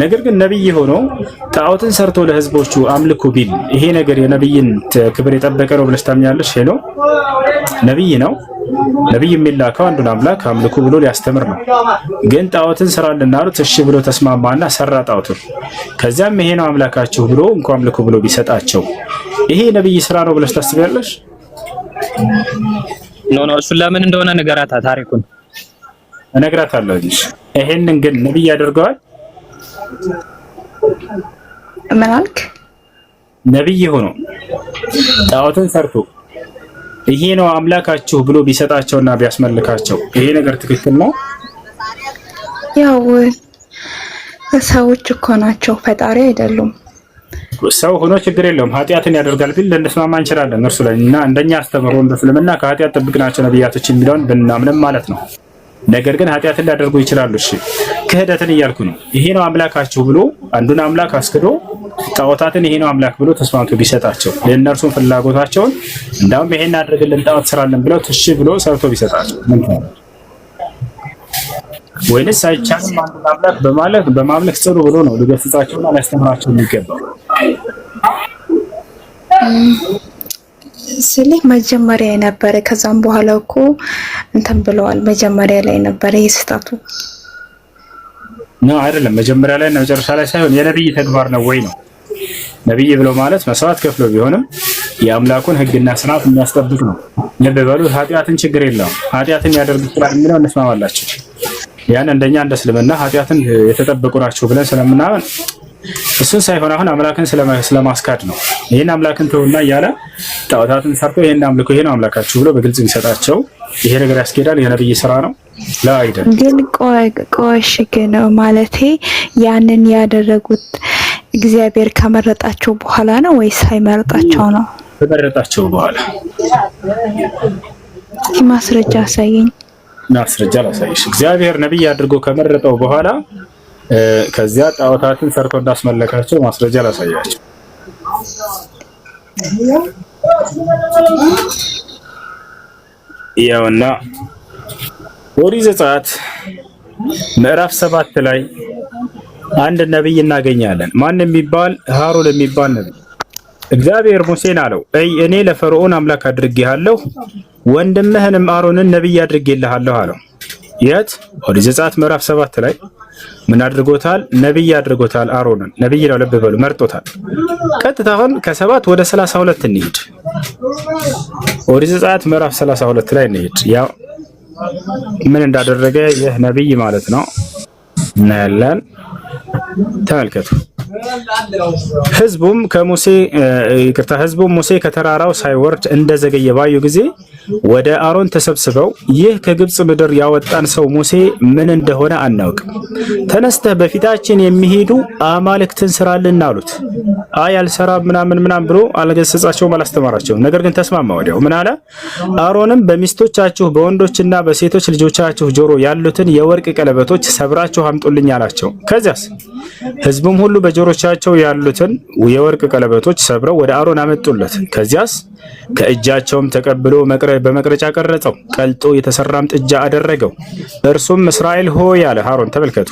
ነገር ግን ነብይ ሆኖ ጣዖትን ሰርቶ ለህዝቦቹ አምልኩ ቢል ይሄ ነገር የነብይን ክብር የጠበቀ ነው ብለሽ ታምኛለሽ? ሄሎ ነብይ ነው። ነብይ የሚላከው አንዱን አምላክ አምልኩ ብሎ ሊያስተምር ነው። ግን ጣዖትን ስራልና አሉት፣ እሺ ብሎ ተስማማና ሰራ ጣዖቱን። ከዚያም ይሄ ነው አምላካችሁ ብሎ እንኳን አምልኩ ብሎ ቢሰጣቸው ይሄ ነብይ ስራ ነው ብለሽ ታስቢያለሽ? ኖ እሱ ለምን እንደሆነ ንገራታ፣ ታሪኩን እነግራታለሁ። ይሄንን ግን ነብይ ያደርገዋል? ምን አልክ? ነብይ ሆኖ ጣዖትን ሰርቶ ይሄ ነው አምላካችሁ ብሎ ቢሰጣቸውና ቢያስመልካቸው ይሄ ነገር ትክክል ነው? ያው ሰዎች እኮ ናቸው፣ ፈጣሪ አይደሉም። ሰው ሆኖ ችግር የለውም ኃጢአትን ያደርጋል ቢል ልንስማማ እንችላለን እርሱ ላይ እና እንደኛ አስተምሮ እንደስልምና ከኃጢአት ጠብቅናቸው ነብያቶች የሚለውን ብናምንም ማለት ነው። ነገር ግን ኃጢአትን ሊያደርጉ ይችላሉ። እሺ ክህደትን እያልኩ ነው። ይሄ ነው አምላካችሁ ብሎ አንዱን አምላክ አስክዶ ጣዖታትን ይሄ ነው አምላክ ብሎ ተስማምቶ ቢሰጣቸው ለእነርሱም ፍላጎታቸውን እንዳውም ይሄን አድርግልን ጣዖት ስራለን ብለው እሺ ብሎ ሰርቶ ቢሰጣቸው ምን ነው? ወይንስ አይቻልም አንዱን አምላክ በማምለክ ጽኑ ብሎ ነው ሊገስጻቸውና ሊያስተምራቸው የሚገባው? ስለዚህ መጀመሪያ የነበረ ከዛም በኋላ እኮ እንትን ብለዋል። መጀመሪያ ላይ ነበረ የስህተቱ ነው አይደለም? መጀመሪያ ላይ እና መጨረሻ ላይ ሳይሆን የነብይ ተግባር ነው ወይ ነው። ነብይ ብሎ ማለት መስዋዕት ከፍሎ ቢሆንም የአምላኩን ሕግና ስርዓት የሚያስጠብቅ ነው። ለበበሉ ኃጢአትን ችግር የለውም ኃጢአትን ያደርግ ይችላል የሚለው እንስማማላችሁ። ያን እንደኛ እንደ እስልምና ኃጢአትን የተጠበቁ ናቸው ብለን ስለምናምን እሱን ሳይሆን አሁን አምላክን ስለማስካድ ነው። ይሄን አምላክን ተውና እያለ ጣዖታትን ሰርቶ ይሄን አምልኮ ይሄን አምላካችሁ ብሎ በግልጽ የሚሰጣቸው ይሄ ነገር ያስኬዳል? የነብይ ስራ ነው? ላ አይደለም። ግን ቆሽ ግን ማለቴ ያንን ያደረጉት እግዚአብሔር ከመረጣቸው በኋላ ነው ወይስ ሳይመረጣቸው ነው? ከመረጣቸው በኋላ። ማስረጃ አሳየኝ። ማስረጃ ላሳይሽ። እግዚአብሔር ነብይ አድርጎ ከመረጠው በኋላ ከዚያ ጣዖታትን ሰርቶ እንዳስመለካቸው ማስረጃ ላሳያቸው። ያውና ኦሪት ዘጸአት ምዕራፍ 7 ላይ አንድ ነብይ እናገኛለን። ማን የሚባል? ሃሩን የሚባል ነብይ። እግዚአብሔር ሙሴን አለው እኔ ለፈርዖን አምላክ አድርጌሃለሁ ወንድምህንም አሮንን ነብይ አድርጌልሃለሁ አለው። የት? ኦሪት ዘጸአት ምዕራፍ 7 ላይ ምን አድርጎታል? ነብይ አድርጎታል። አሮንን ነብይ ነው፣ ልብ በሉ፣ መርጦታል። ቀጥታ አሁን ከ7 ወደ 32 እንሂድ። ኦሪት ዘጸአት ምዕራፍ 32 ላይ እንሂድ። ያው ምን እንዳደረገ ይህ ነብይ ማለት ነው እናያለን። ተመልከቱ። ህዝቡም ሙሴ ከተራራው ሳይወርድ እንደዘገየ ባዩ ጊዜ ወደ አሮን ተሰብስበው ይህ ከግብጽ ምድር ያወጣን ሰው ሙሴ ምን እንደሆነ አናውቅም፣ ተነስተህ በፊታችን የሚሄዱ አማልክትን ስራልን አሉት። አይ አልሰራም ምናምን ብሎ አልገሰጻቸውም፣ አላስተማራቸውም። ነገር ግን ተስማማ። ወዲያው ምን አለ? አሮንም በሚስቶቻችሁ በወንዶችና በሴቶች ልጆቻችሁ ጆሮ ያሉትን የወርቅ ቀለበቶች ሰብራችሁ አምጡልኝ አላቸው። ከዚያስ ህዝቡም ሁሉ በጆሮቻቸው ያሉትን የወርቅ ቀለበቶች ሰብረው ወደ አሮን አመጡለት። ከዚያስ ከእጃቸውም ተቀብሎ በመቅረጫ ቀረጸው፣ ቀልጦ የተሰራም ጥጃ አደረገው። እርሱም እስራኤል ሆይ አለ አሮን፣ ተመልከቱ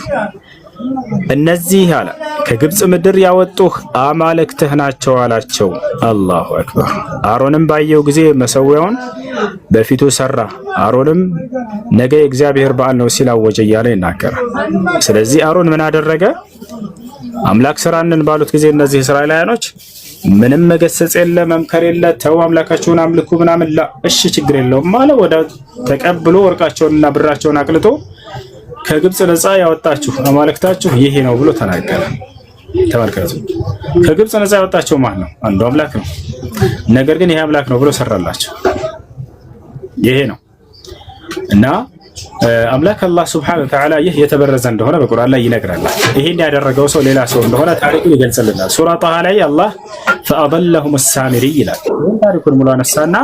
እነዚህ አለ ከግብጽ ምድር ያወጡህ አማልክትህ ናቸው አላቸው። አላሁ አክበር። አሮንም ባየው ጊዜ መሰዊያውን በፊቱ ሰራ። አሮንም ነገ የእግዚአብሔር በዓል ነው ሲል አወጀ እያለ ይናገራል። ስለዚህ አሮን ምን አደረገ? አምላክ ስራንን ባሉት ጊዜ እነዚህ እስራኤላውያኖች ምንም መገሰጽ የለ መምከር የለ ተው አምላካችሁን አምልኩ ምናምን ላ እሺ ችግር የለውም ማለት ወደ ተቀብሎ ወርቃቸውንና ብራቸውን አቅልጦ ከግብጽ ነፃ ያወጣችሁ አማልክታችሁ ይሄ ነው ብሎ ተናገረ። ተመልከቱ። ከግብጽ ነፃ ያወጣቸው ማን ነው? አንዱ አምላክ ነው። ነገር ግን ይሄ አምላክ ነው ብሎ ሰራላቸው። ይሄ ነው እና አምላክ አላህ Subhanahu Wa Ta'ala ይህ የተበረዘ እንደሆነ በቁርአን ላይ ይነግራል። ይሄን ያደረገው ሰው ሌላ ሰው እንደሆነ ታሪኩን ይገልጽልናል። ሱራ ጣሃ ላይ አላህ فأضلهم السامري ይላል። ታሪኩን ሙሉ አነሳና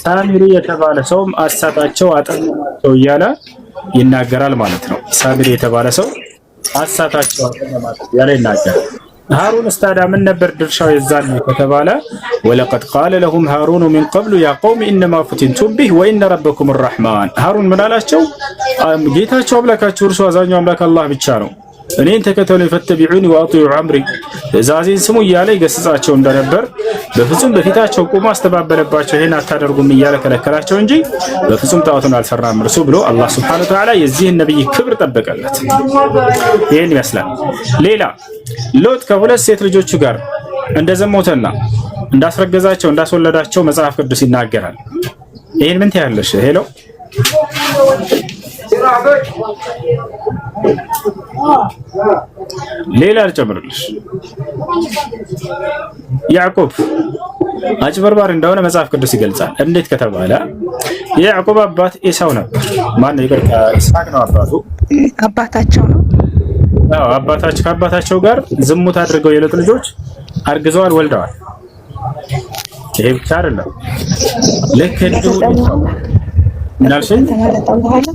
ሳሚሪ የተባለ ሰውም አሳታቸው አጠመማቸው እያለ ይናገራል ማለት ነው። ሳሚሪ የተባለ ሰው አሳታቸው አጠመማቸው እያለ ይናገራል። ሃሩን እስታዳ ምን ነበር ድርሻው የዛን ከተባለ ወለቀድ ቃለ ለሁም ሃሩን من قبل يا قوم انما فتنتم به وان ربكم الرحمن ሃሩን ምን አላቸው? ጌታቸው አምላካችሁ እርሱ አዛኛው አምላክ አላህ ብቻ ነው፣ እኔን ተከተሉ ፈተቢዑኒ ወአጢዑ አምሪ ትእዛዜን ስሙ እያለ ይገስጻቸው እንደነበር በፍጹም በፊታቸው ቆሞ አስተባበለባቸው። ይሄን አታደርጉም እያለ ከለከላቸው እንጂ በፍጹም ጣዖትን አልሰራም እርሱ ብሎ አላህ Subhanahu Wa Ta'ala የዚህን ነብይ ክብር ጠበቀለት። ይሄን ይመስላል። ሌላ ሎጥ ከሁለት ሴት ልጆቹ ጋር እንደዘሞተና እንዳስረገዛቸው እንዳስወለዳቸው መጽሐፍ ቅዱስ ይናገራል። ይሄን ምን ታያለሽ? ሄሎ ሌላ ልጨምርልሽ። ያዕቆብ አጭበርባሪ እንደሆነ መጽሐፍ ቅዱስ ይገልጻል። እንዴት ከተባለ የያዕቆብ አባት ኤሳው ነበር። ማን ነው? ይቅርታ ኢስሐቅ ነው አባቱ። አባታቸው ነው። ከአባታቸው ጋር ዝሙት አድርገው የሎጥ ልጆች አርግዘዋል፣ ወልደዋል። ይሄ ብቻ አይደለም። ልክ እንዲሁ ምናልሽኝ ከተመረጠ በኋላ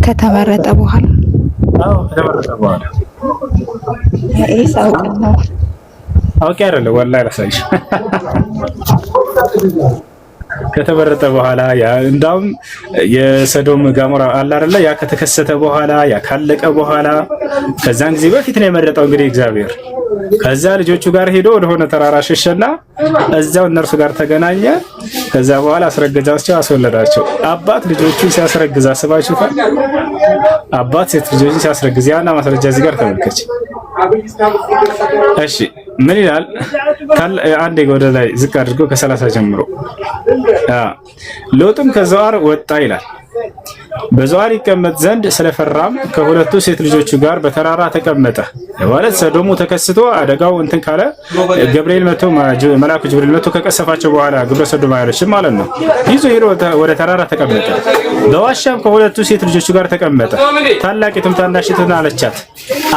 ከተመረጠ በኋላ ነው አውቄ አይደለም ወላሂ ላሳይሽ። ከተመረጠ በኋላ ያ እንዳውም የሰዶም ጋሞራ አለ አይደለ? ያ ከተከሰተ በኋላ ያ ካለቀ በኋላ ከዛን ጊዜ በፊት ነው የመረጠው እንግዲህ እግዚአብሔር። ከዛ ልጆቹ ጋር ሄዶ ወደሆነ ተራራ ሸሸና እዛው እነርሱ ጋር ተገናኘ። ከዛ በኋላ አስረገዛቸው፣ አስወለዳቸው። አባት ልጆቹን ሲያስረግዝ አስባችሁታል? አባት ሴት ልጆቹን ሲያስረግዝ ያና ማስረጃ እዚህ ጋር ተመልከች። እሺ ምን ይላል? አንዴ ወደ ላይ ዝቅ አድርገው ከ30 ጀምሮ ሎጥም ከዘዋር ወጣ ይላል። በዘዋር ይቀመጥ ዘንድ ስለፈራም ከሁለቱ ሴት ልጆቹ ጋር በተራራ ተቀመጠ። ማለት ሰዶሙ ተከስቶ አደጋው እንትን ካለ ገብርኤል መጥቶ መልአኩ ጅብሪል መጥቶ ከቀሰፋቸው በኋላ ግብረ ሰዶም አይረሽም ማለት ነው። ይዞ ሄዶ ወደ ተራራ ተቀመጠ። በዋሻም ከሁለቱ ሴት ልጆቹ ጋር ተቀመጠ። ታላቂቱም ታናሺቱን አለቻት፣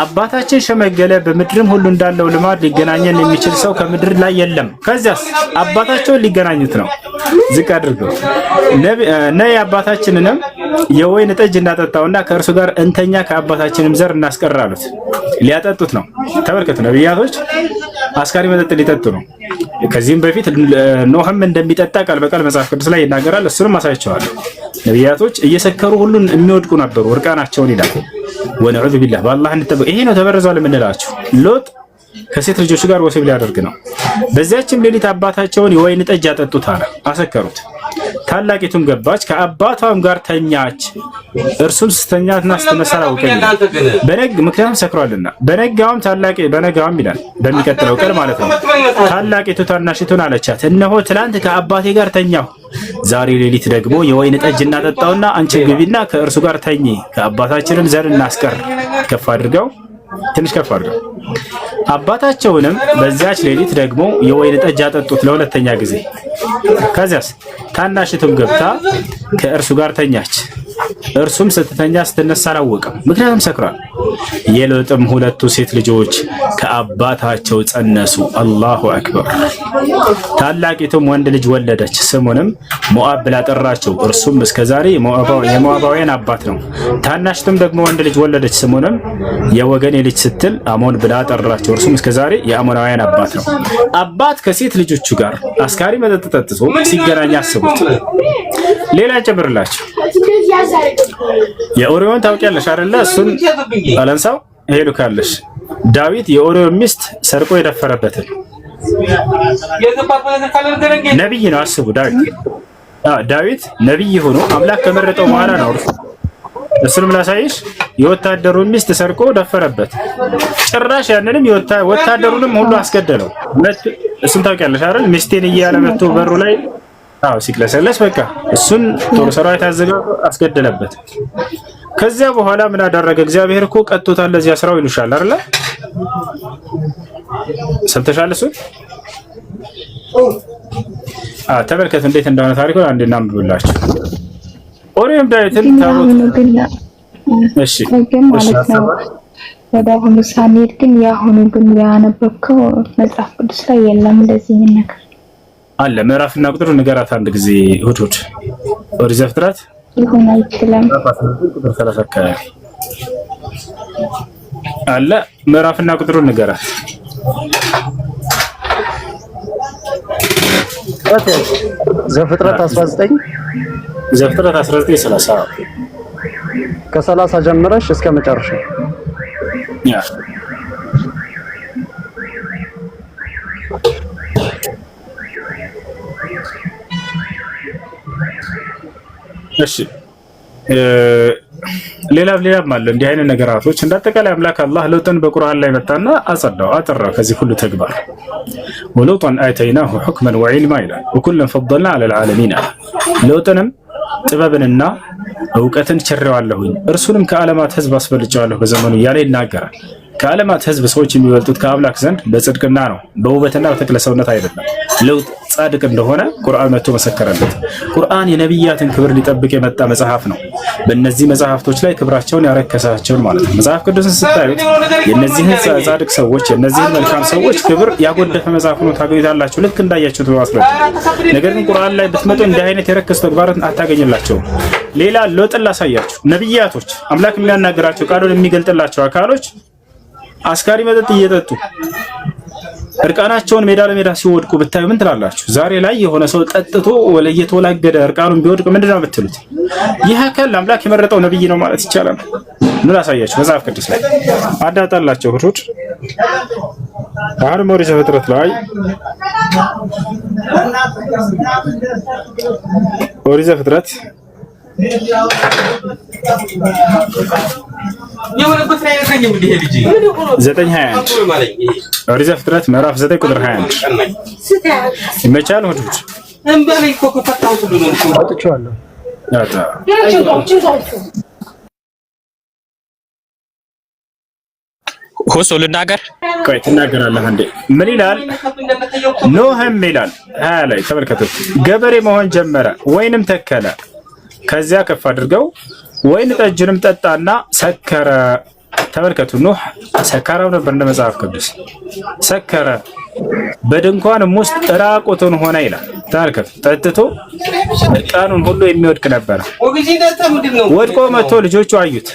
አባታችን ሸመገለ፣ በምድርም ሁሉ እንዳለው ልማድ ሊገናኘን የሚችል ሰው ከምድር ላይ የለም። ከዚያስ አባታቸውን ሊገናኙት ነው። ዝቅ አድርገው ነይ አባታችንንም የወይን ጠጅ እናጠጣውና ከእርሱ ጋር እንተኛ፣ ከአባታችንም ዘር እናስቀራሉት። ሊያጠጡት ነው። ተመልከቱ፣ ነቢያቶች አስካሪ መጠጥ ሊጠጡ ነው። ከዚህም በፊት ኖህም እንደሚጠጣ ቃል በቃል መጽሐፍ ቅዱስ ላይ ይናገራል። እሱንም አሳያቸዋለሁ። ነቢያቶች እየሰከሩ ሁሉን የሚወድቁ ነበሩ፣ እርቃናቸውን ይላል። ወነዑዙ ቢላህ በአላህ እንጠበቅ። ይሄ ነው ተበረዟል የምንላቸው። ሎጥ ከሴት ልጆቹ ጋር ወሲብ ሊያደርግ ነው። በዚያችም ሌሊት አባታቸውን የወይን ጠጅ ያጠጡት አለ፣ አሰከሩት። ታላቂቱም ገባች፣ ከአባቷም ጋር ተኛች። እርሱም ስተኛትና ስትነሳ አላወቀም። ምክንያቱም ሰክሯልና። በነጋውም ይላል በሚቀጥለው ቀን ማለት ነው። ታላቂቱ ታናሺቱን አለቻት፣ እነሆ ትላንት ከአባቴ ጋር ተኛሁ፣ ዛሬ ሌሊት ደግሞ የወይን ጠጅ እናጠጣውና አንቺ ግቢና ከእርሱ ጋር ተኚ፣ ከአባታችንም ዘር እናስቀር። ትንሽ ከፍ አድርገው። አባታቸውንም በዚያች ሌሊት ደግሞ የወይን ጠጅ አጠጡት ለሁለተኛ ጊዜ። ከዚያስ ታናሽቱም ገብታ ከእርሱ ጋር ተኛች። እርሱም ስትተኛ ስትነሳ አላወቀም፣ ምክንያቱም ሰክሯል። የሎጥም ሁለቱ ሴት ልጆች ከአባታቸው ጸነሱ። አላሁ አክበር። ታላቂቱም ወንድ ልጅ ወለደች፣ ስሙንም ሞአብ ብላ ጠራቸው። እርሱም እስከዛሬ የሞአባውያን አባት ነው። ታናሽቱም ደግሞ ወንድ ልጅ ወለደች፣ ስሙንም የወገኔ ልጅ ስትል አሞን ብላ ጠራቸው። እርሱም እስከዛሬ የአሞናውያን አባት ነው። አባት ከሴት ልጆቹ ጋር አስካሪ መጠጥ ጠጥቶ ሲገናኝ አስቡት። ሌላ ጨምርላችሁ። የኦሪዮን ታውቂያለሽ አይደለ? እሱን አለንሳው ሄዱ ካለሽ ዳዊት የኦሪዮን ሚስት ሰርቆ የደፈረበትን ነብይ ነው። አስቡ። ዳዊት ነብይ ሆኖ አምላክ ከመረጠው በኋላ ነው። እሱንም ላሳይሽ። የወታደሩን ሚስት ሰርቆ ደፈረበት። ጭራሽ ያንንም ወታደሩንም ሁሉ አስገደለው። እሱን ታውቂያለሽ አይደል? ሚስቴን እያለ መጥቶ በሩ ላይ ሲክለሰለስ በቃ እሱን ጦር ሰራዊት አዘጋጅቶ አስገደለበት። ከዚያ በኋላ ምን አደረገ? እግዚአብሔር እኮ ቀጥቶታል ለዚያ ስራው ይሉሻል አይደል? ሰምተሻል? እሱ ተመልከቱ እንዴት እንደሆነ ታሪኩን አንዴ እናንብብላችሁ። ኦሪዮን ዳዊትን ታቦት እሺ ወደ አሁኑ ሳንሄድ ግን የአሁኑ ግን ያነበብከው መጽሐፍ ቅዱስ ላይ የለም እንደዚህ ምን ነገር አለ? ምዕራፍና ቁጥሩ ንገራት አንድ ጊዜ እሑድ ኦሪት ዘፍጥረት ይሆን አይችልም። ቁጥር 30 አካባቢ አለ። ምዕራፍና ቁጥሩ ንገራት። ዘፍጥረት 19:30 ከ30 ጀምረሽ እስከ መጨረሻው ያ እሺ ሌላም አለ እንዲህ አይነት ነገራቶች። እንዳጠቃላይ አምላክ አላህ ሎጥን በቁርአን ላይ መጣና አጠራው ከዚህ ሁሉ ተግባር። ወሎጠን አተይናሁ ሁክመን ወዒልማ ይላል። ወኩለን ፈضልና ዐለል ዓለሚን። ሎጥንም ጥበብንና እውቀትን ቸሬዋለሁኝ፣ እርሱንም ከዓለማት ህዝብ አስበልጬዋለሁ በዘመኑ እያለ ይናገራል። ከዓለማት ህዝብ ሰዎች የሚበልጡት ከአምላክ ዘንድ በጽድቅና ነው፣ በውበትና በተክለ ሰውነት አይደለም። ሎጥ ጻድቅ እንደሆነ ቁርአን መጥቶ መሰከረለት። ቁርአን የነቢያትን ክብር ሊጠብቅ የመጣ መጽሐፍ ነው። በእነዚህ መጽሐፍቶች ላይ ክብራቸውን ያረከሳቸውን ማለት ነው። መጽሐፍ ቅዱስን ስታዩት የእነዚህን ጻድቅ ሰዎች የእነዚህን መልካም ሰዎች ክብር ያጎደፈ መጽሐፍ ነው ታገኙታላችሁ፣ ልክ እንዳያችሁት በማስረጃ። ነገር ግን ቁርአን ላይ ብትመጡ እንዲህ አይነት የረከሱ ተግባራትን አታገኝላቸውም። ሌላ ለውጥን ላሳያችሁ። ነብያቶች አምላክ የሚያናገራቸው ቃሉን የሚገልጥላቸው አካሎች አስካሪ መጠጥ እየጠጡ እርቃናቸውን ሜዳ ለሜዳ ሲወድቁ ብታዩ ምን ትላላችሁ? ዛሬ ላይ የሆነ ሰው ጠጥቶ እየተወላገደ እርቃኑን ቢወድቅ ምንድን ነው የምትሉት? ይህ አካል አምላክ የመረጠው ነብይ ነው ማለት ይቻላል። ምን ላሳያችሁ? መጽሐፍ ቅዱስ ላይ አዳጣላቸው ሁዱድ አሁን ኦሪት ዘፍጥረት ላይ ኦሪት ዘፍጥረት የሆነበት ላይ ያገኘም እንደ ልጅ 9:21 ኦሪት ዘፍጥረት ምዕራፍ 9 ቁጥር 21 ይመቻል። ሁዱድ እንበለኝ እኮ ከፈታው ሁሉ ነው አጥቻለሁ። ሁሱ ልናገር ቆይ ትናገራለህ እንዴ? ምን ይላል? ኖህም ይላል ላይ ተመልከቱት። ገበሬ መሆን ጀመረ፣ ወይንም ተከለ። ከዚያ ከፍ አድርገው ወይን ጠጅንም ጠጣና ሰከረ። ተመልከቱ፣ ኖህ ሰካራም ነበር እንደ መጽሐፍ ቅዱስ ሰከረ፣ በድንኳንም ውስጥ ራቁቱን ሆነ ይላል። ተመልከቱ፣ ጠጥቶ እርቃኑን ሁሉ የሚወድቅ ነበር። ወድቆ መጥቶ ልጆቹ አዩት።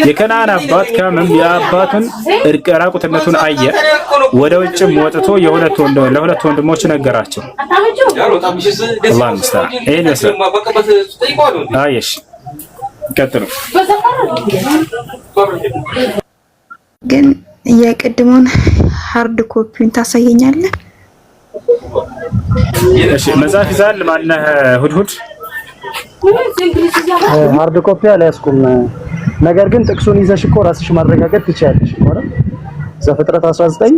የከነዓን አባት ካምም የአባቱን ራቁትነቱን አየ። ወደ ውጭም ወጥቶ ለሁለት ወንድሞች ነገራቸው። አላህ ይመስገን። ይሄን ይመስላል። አየሽ፣ ቀጥሉ። ግን የቅድሙን ሃርድ ኮፒውን ታሳየኛለህ? እሺ፣ መጽሐፍ ይዛል። ማነህ ሁድሁድ? ሃርድ ኮፒ አልያዝኩም። ነገር ግን ጥቅሱን ይዘሽ እኮ ራስሽ ማረጋገጥ ትችያለሽ እኮ አይደል? ዘፍጥረት 19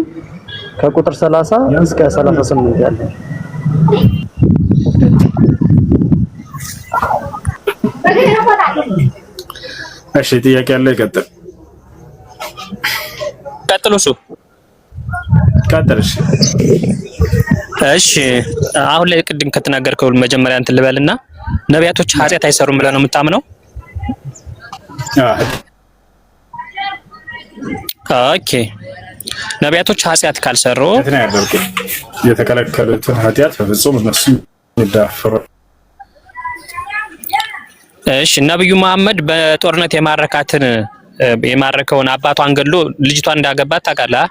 ከቁጥር 30 እስከ 38 ያለው እሺ፣ ጥያቄ ያለው ይቀጥል። ቀጥሉ። እሱ ቀጥልሽ። እሺ፣ አሁን ላይ ቅድም ከተናገርከው መጀመሪያ እንትን ልበልና ነቢያቶች ኃጢአት አይሰሩም ብለህ ነው የምታምነው? ኦኬ፣ ነቢያቶች ኃጢአት ካልሰሩ የተከለከሉትን ኃጢአት በፍጹም እነሱ ይዳፈሩ። እሺ፣ ነብዩ መሐመድ በጦርነት የማረከውን አባቷን ገድሎ ልጅቷን እንዳገባት ታውቃለህ?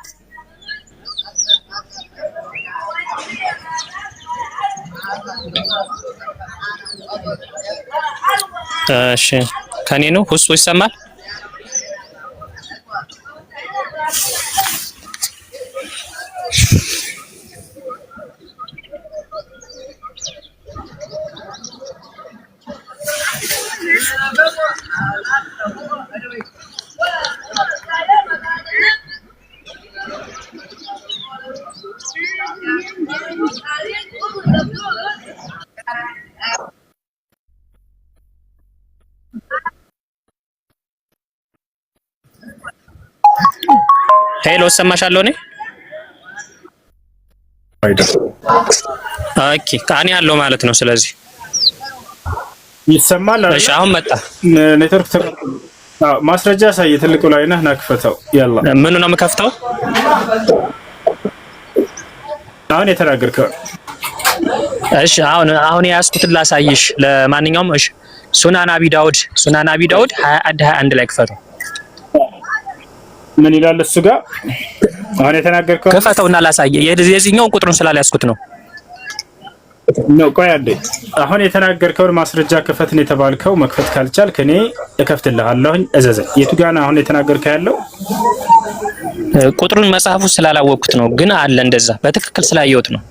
እሺ፣ ከኔ ነው ሁሱ ይሰማል? ሄሎ፣ ሰማሻለሁ እኔ? ኦኬ፣ ካኔ ያለው ማለት ነው። ስለዚህ ይሰማል። እሺ፣ አሁን መጣ ኔትወርክ። ማስረጃ ሳይ ትልቁ ላይ ነህ፣ ናክፈተው። ያላ ምኑ ነው የምከፍተው? አሁን የተናገርከው። እሺ፣ አሁን ያስኩትን ላሳይሽ። ለማንኛውም እሺ፣ ሱናን አቢ ዳውድ 21 ላይ ክፈተው። ምን ይላል እሱ ጋር? አሁን የተናገርከው ክፈተውና ላሳይ። የዚህኛውን ቁጥሩን ስላልያዝኩት ነው። ቆይ አንዴ። አሁን የተናገርከውን ማስረጃ ክፈትን የተባልከው መክፈት ካልቻልክ እኔ እከፍትልሃለሁኝ፣ እዘዘኝ። የቱ ጋር ነው አሁን የተናገርከው ያለው? ቁጥሩን መጽሐፉ ስላላወቅኩት ነው፣ ግን አለ እንደዛ በትክክል ስላየሁት ነው።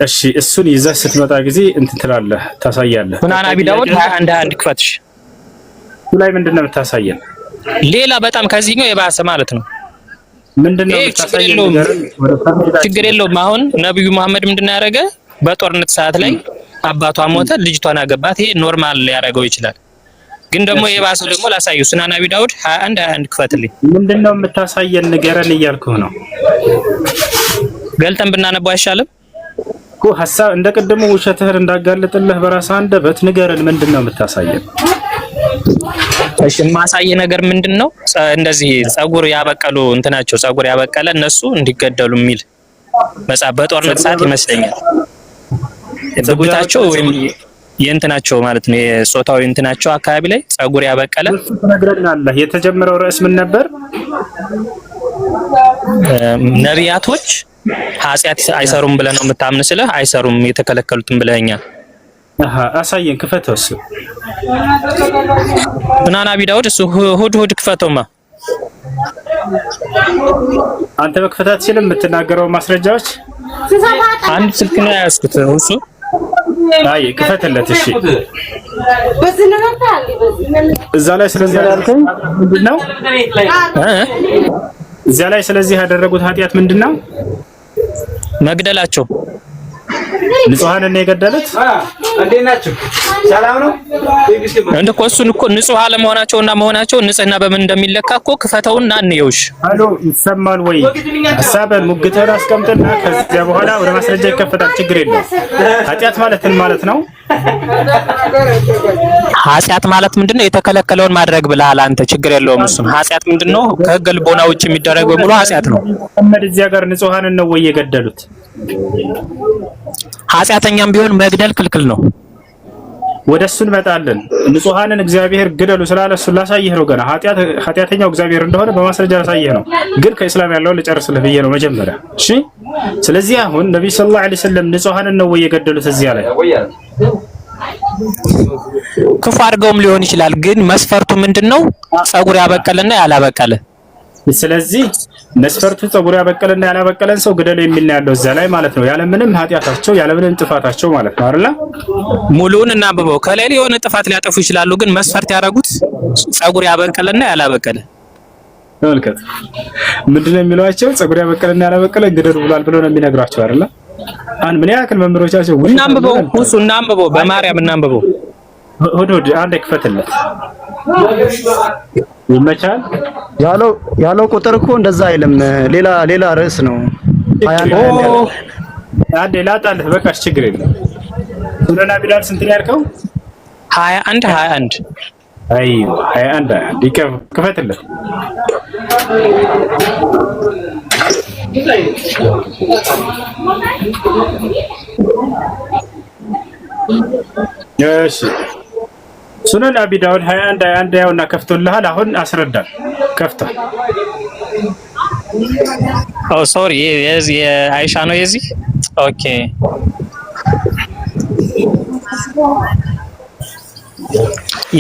እሺ፣ እሱን ይዘህ ስትመጣ ጊዜ እንትን ትላለህ፣ ታሳያለህ። ሱናን አቢ ዳውድ 21 ክፈትሽ። ላይ ምንድነው የምታሳየን? ሌላ በጣም ከዚህኛው የባሰ ማለት ነው። ምንድነው የምታሳየን? ችግር የለውም። አሁን ነብዩ መሐመድ ምንድነው ያደረገ? በጦርነት ሰዓት ላይ አባቷ ሞተ፣ ልጅቷን አገባት። ይሄ ኖርማል ሊያደርገው ይችላል። ግን ደግሞ የባሰው ደግሞ ላሳየው። ሱናን አቢ ዳውድ 21 ክፈትልኝ። ምንድነው የምታሳየን? ንገረን እያልኩህ ነው። ገልጠን ብናነባው አይሻልም እኮ? ሐሳብ እንደ ቅድሙ ውሸትህን እንዳጋለጥልህ በራስህ አንደበት ንገረን። ምንድነው የምታሳየን? እሺ ማሳየ ነገር ምንድነው? እንደዚህ ጸጉር ያበቀሉ እንትናቸው ጸጉር ያበቀለ እነሱ እንዲገደሉ የሚል መጽሐፍ በጦርነት ሰዓት ይመስለኛል የጸጉታቸው ወይም የእንትናቸው ማለት ነው የጾታዊ እንትናቸው አካባቢ ላይ ጸጉር ያበቀለ ተነግረናል። የተጀመረው ርዕስ ምን ነበር? ነቢያቶች ኃጢአት አይሰሩም ብለህ ነው የምታምን? ስለህ አይሰሩም የተከለከሉትን ብለኸኛል። አሳየን፣ ክፈተው። እሱ ሱናን አቢ ዳውድ እሱ ሁድ ክፈተውማ። አንተ መክፈት አትችልም? የምትናገረው ማስረጃዎች አንድ ስልክ ነው ያዝኩት። እሱ አይ ክፈትለት። እሺ እዛ ላይ ስለዚህ ያልከኝ ምንድነው? እዛ ላይ ስለዚህ ያደረጉት ኃጢአት ምንድነው? መግደላቸው። ንጹሃንን ነው የገደሉት። እንዴት ናችሁ? ሰላም ነው? እንደኮ እሱን እኮ ንጹህ አለመሆናቸውና መሆናቸው ንጽህና በምን እንደሚለካ እኮ ክፈተውና እንየውሽ። አሎ ይሰማል ወይ? ሐሳብን ሙግተን አስቀምጥና ከዚያ በኋላ ወደ ማስረጃ ይከፈታል። ችግር የለም። ኃጢአት ማለት ምን ማለት ነው? ኃጢአት ማለት ምንድነው? የተከለከለውን ማድረግ ብለሃል አንተ። ችግር የለውም እሱ። ኃጢአት ምንድነው? ከህገ ልቦና ውጭ የሚደረግ በሙሉ ኃጢአት ነው። መሐመድ እዚያ ጋር ንጹሃንን ነው ወይ የገደሉት? ኃጢአተኛም ቢሆን መግደል ክልክል ነው። ወደሱ እንመጣለን። ንጹሃንን እግዚአብሔር ግደሉ ስላለ እሱን ላሳይህ ነው። ገና ኃጢአተኛው እግዚአብሔር እንደሆነ በማስረጃ ላሳይህ ነው። ግን ከእስላም ያለውን ልጨርስልህ ብዬ ነው መጀመሪያ። እሺ። ስለዚህ አሁን ነብዩ ሰለላሁ ዐለይሂ ወሰለም ንጹሃንን ነው ወይ የገደሉት? እዚያ ላይ ክፉ አድርገውም ሊሆን ይችላል። ግን መስፈርቱ ምንድነው? ጸጉር ያበቀለና ያላበቀለ። ስለዚህ መስፈርቱ ጸጉር ያበቀለና ያላበቀለን ሰው ግደሉ የሚል ነው ያለው እዛ ላይ ማለት ነው። ያለምንም ኃጢአታቸው ያለምንም ጥፋታቸው ማለት ነው አይደል? ሙሉውን እናንብበው። ከሌላ የሆነ ጥፋት ሊያጠፉ ይችላሉ። ግን መስፈርት ያደረጉት ጸጉር ያበቀለና ያላበቀለ። ተመልከቱ ምንድነው የሚሏቸው? ጸጉር ያበቀለና ያላበቀለ ግደሉ ብሏል ብለው ነው የሚነግሯቸው አይደል? ምን ያክል መምህሮቻቸው እናንብበው። ሁሱ እናንብበው፣ በማርያም እናንብበው። ሆድ አንድ ክፈትለት ይመቻል። ያለው ቁጥር እኮ እንደዛ አይልም። ሌላ ርዕስ ነው። 21 አንዴ ላጣልህ። በቃሽ ችግር የለም። ሱነን አቢ ዳውድ ስንት ነው ያልከው? 21 አይ 21 ክፈትለት። እሺ ሱነን አቢ ዳውድ 21 ያውና ከፍቶልሃል። አሁን አስረዳን። ከፍቷል። ኦ ሶሪ የአይሻ ነው የዚህ። ኦኬ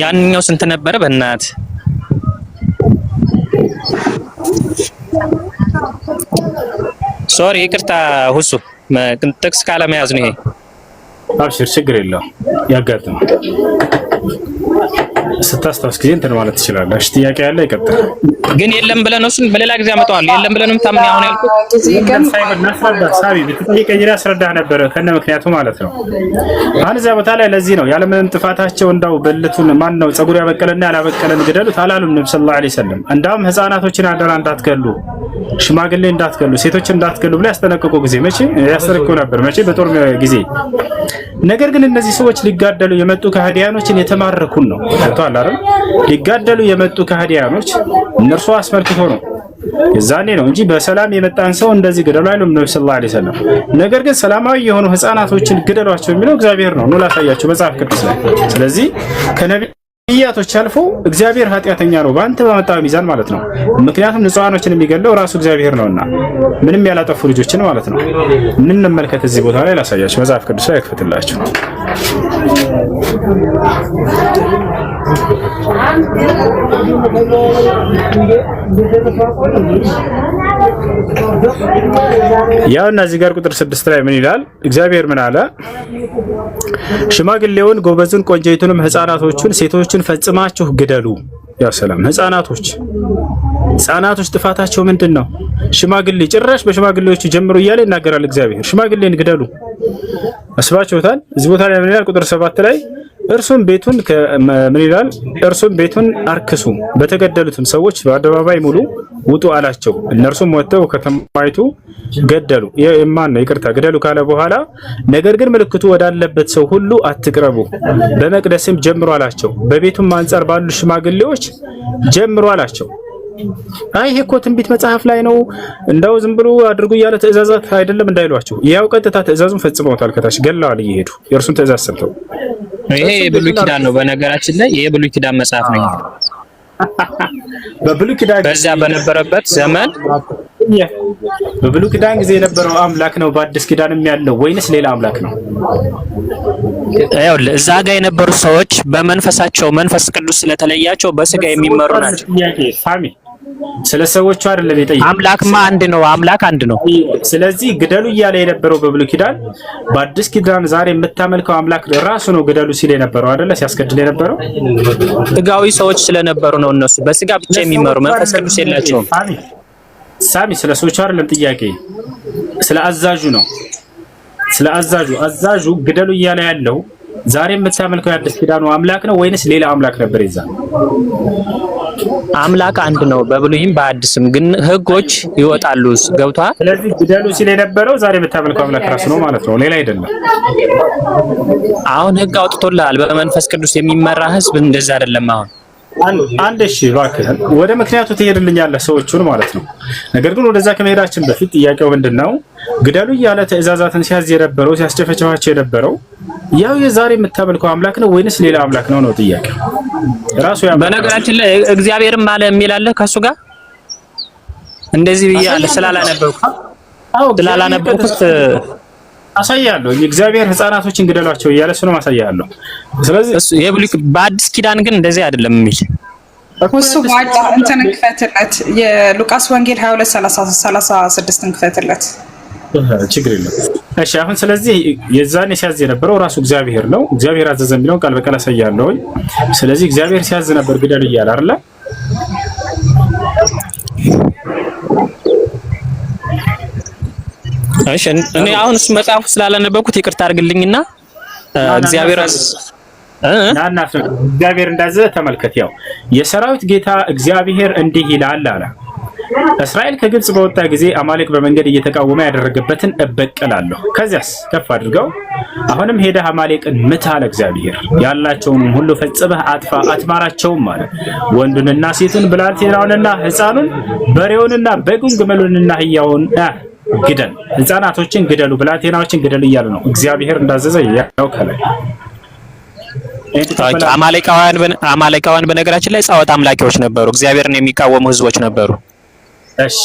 ያንኛው ስንት ነበረ? በእናት ሶሪ ይቅርታ ሁሱ ጥቅስ ካለመያዝ ነው ይሄ። አብሽር ችግር የለውም ያጋጥም። ስታስታውስ ጊዜ እንትን ማለት ትችላለህ። እሺ ጥያቄ ያለ ይቀጥል። ግን የለም ብለን እሱን በሌላ ጊዜ አመጣዋለሁ። የለም ብለን ምታምን አሁን ያልኩት ሳቢ ብትጠይቀኝ አስረዳህ ነበር ከነ ምክንያቱ ማለት ነው። አሁን እዚያ ቦታ ላይ ለዚህ ነው ያለምንም ጥፋታቸው እንዳው በልቱን ማን ነው ጸጉር ያበቀለና ያላበቀለን ግደሉት አላሉም ነብዩ ሰለላሁ ዐለይሂ ወሰለም። እንዳውም ህፃናቶችን አደራ እንዳትገሉ፣ ሽማግሌ እንዳትገሉ፣ ሴቶችን እንዳትገሉ ብለው ያስጠነቀቁ ጊዜ መቼ ያስጠነቅቁ ነበር መቼ በጦር ጊዜ። ነገር ግን እነዚህ ሰዎች ሊጋደሉ የመጡ ከሃዲያኖችን የተማረኩን ነው ተቷል አይደል? ሊጋደሉ የመጡ ከሃዲያኖች እነርሱ አስመልክቶ ነው የዛኔ ነው እንጂ በሰላም የመጣን ሰው እንደዚህ ግደሉ አይሉም ነብዩ ሰለላሁ ዐለይሂ ወሰለም። ነገር ግን ሰላማዊ የሆኑ ህፃናቶችን ግደሏቸው የሚለው እግዚአብሔር ነው ነው ላሳያቸው መጽሐፍ ቅዱስ ላይ። ስለዚህ ከነቢያቶች አልፎ እግዚአብሔር ኃጢአተኛ ነው በአንተ በመጣው ሚዛን ማለት ነው። ምክንያቱም ንጹሃኖችን የሚገለው ራሱ እግዚአብሔር ነውና ምንም ያላጠፉ ልጆችን ማለት ነው። ምን እንመልከት እዚህ ቦታ ላይ ላሳያቸው መጽሐፍ ቅዱስ ላይ ያክፍትላችሁ። ያውና እዚህ ጋር ቁጥር 6 ላይ ምን ይላል? እግዚአብሔር ምን አለ? ሽማግሌውን፣ ጎበዝን፣ ቆንጆይቱንም ህፃናቶቹን፣ ሴቶችን ፈጽማችሁ ግደሉ። ያ ሰላም ህፃናቶች ጥፋታቸው ምንድን ነው? ሽማግሌ ጭራሽ በሽማግሌዎቹ ጀምሮ እያለ ይናገራል እግዚአብሔር። ሽማግሌን ግደሉ አስባችሁታል? እዚህ ቦታ ላይ ምን ይላል? ቁጥር 7 ላይ እርሱም ቤቱን ምን ይላል? እርሱም ቤቱን አርክሱ፣ በተገደሉትም ሰዎች በአደባባይ ሙሉ ውጡ አላቸው። እነርሱም ወጥተው ከተማይቱ ገደሉ። የማን ነው? ይቅርታ ገደሉ ካለ በኋላ ነገር ግን ምልክቱ ወዳለበት ሰው ሁሉ አትቅረቡ፣ በመቅደስም ጀምሩ አላቸው። በቤቱም አንጻር ባሉ ሽማግሌዎች ጀምሩ አላቸው። አይ ይሄ እኮ ትንቢት መጽሐፍ ላይ ነው እንደው ዝም ብሎ አድርጉ እያለ ትእዛዛት አይደለም እንዳይሏቸው። ያው ቀጥታ ትእዛዙን ፈጽመውታል። ከታች ገለዋል እየሄዱ የእርሱን ትእዛዝ ሰምተው። ይሄ ብሉይ ኪዳን ነው በነገራችን ላይ ይሄ ብሉይ ኪዳን መጽሐፍ ነው። በብሉይ ኪዳን በዛ በነበረበት ዘመን በብሉይ ኪዳን ጊዜ የነበረው አምላክ ነው በአዲስ ኪዳንም ያለው ወይንስ ሌላ አምላክ ነው? ይኸውልህ እዛ ጋር የነበሩ ሰዎች በመንፈሳቸው መንፈስ ቅዱስ ስለተለያቸው በስጋ የሚመሩ ናቸው። ሳሚ ስለ ሰዎቹ አይደለም የጠየቀው። አምላክማ አንድ ነው፣ አምላክ አንድ ነው። ስለዚህ ግደሉ እያለ የነበረው በብሉይ ኪዳን፣ በአዲስ ኪዳን ዛሬ የምታመልከው አምላክ ራሱ ነው ግደሉ ሲል የነበረው አይደለ? ሲያስገድል የነበረው ስጋዊ ሰዎች ስለነበሩ ነው። እነሱ በስጋ ብቻ የሚመሩ መንፈስ ቅዱስ የላቸውም። ሳሚ ስለ ሰዎቹ አይደለም ጥያቄ፣ ስለ አዛዡ ነው። ስለ አዛዡ ግደሉ እያለ ያለው ዛሬ የምታመልከው የአዲስ ኪዳኑ አምላክ ነው ወይንስ ሌላ አምላክ ነበር? ይዛ አምላክ አንድ ነው በብሉይም በአዲስም፣ ግን ህጎች ይወጣሉ። ገብቷል? ስለዚህ ግደሉ ሲል የነበረው ዛሬ የምታመልከው አምላክ ራሱ ነው ማለት ነው፣ ሌላ አይደለም። አሁን ህግ አውጥቶልሃል። በመንፈስ ቅዱስ የሚመራ ህዝብ እንደዛ አይደለም። አሁን አንድ እሺ እባክህ ወደ ምክንያቱ ትሄድልኛለህ ሰዎቹን ማለት ነው። ነገር ግን ወደዛ ከመሄዳችን በፊት ጥያቄው ምንድነው? ግደሉ እያለ ትእዛዛትን ሲያዝ የነበረው ሲያስጨፈጭፋቸው የነበረው ያው የዛሬ የምታመልከው አምላክ ነው ወይንስ ሌላ አምላክ ነው ነው ጥያቄው ራሱ። በነገራችን ላይ እግዚአብሔርም አለ የሚል አለ ከሱ ጋር እንደዚህ ብያለሁ ስላላነበብኩት አሳያለሁ። እግዚአብሔር ህፃናቶችን ግደሏቸው እያለ እሱ ነው ማሳያለሁ። ስለዚህ የብሉይ በአዲስ ኪዳን ግን እንደዚህ አይደለም የሚል እሱ ባጭር እንትን ክፈትለት የሉቃስ ወንጌል 22:36 ክፈትለት። ችግር የለም። እሺ አሁን ስለዚህ የዛኔ ሲያዝ የነበረው ራሱ እግዚአብሔር ነው። እግዚአብሔር አዘዘ የሚለውን ቃል በቃል አሳያለሁ። ስለዚህ እግዚአብሔር ሲያዝ ነበር ግደሉ እያለ አይደለ? እሺ እኔ አሁን እሱ መጽሐፍ ስላላነበብኩት ይቅርታ አድርግልኝና እግዚአብሔር እግዚአብሔር እንዳዘዘ ተመልከት። ያው የሰራዊት ጌታ እግዚአብሔር እንዲህ ይላል አለ፣ እስራኤል ከግብጽ በወጣ ጊዜ አማሌቅ በመንገድ እየተቃወመ ያደረገበትን እበቀላለሁ። ከዚያስ ከፍ አድርገው አሁንም ሄደህ አማሌቅን ምታ አለ እግዚአብሔር። ያላቸውን ሁሉ ፈጽመህ አጥፋ፣ አትማራቸውም አለ። ወንዱንና ሴቱን፣ ብላቴናውንና ሕፃኑን፣ በሬውንና በጉን፣ ግመሉንና አህያውን ግደል። ሕፃናቶችን ግደሉ፣ ብላቴናዎችን ግደሉ እያሉ ነው እግዚአብሔር እንዳዘዘ ያው ከላይ አማሌቃውያን በነገራችን ላይ ጣዖት አምላኪዎች ነበሩ፣ እግዚአብሔርን የሚቃወሙ ህዝቦች ነበሩ። እሺ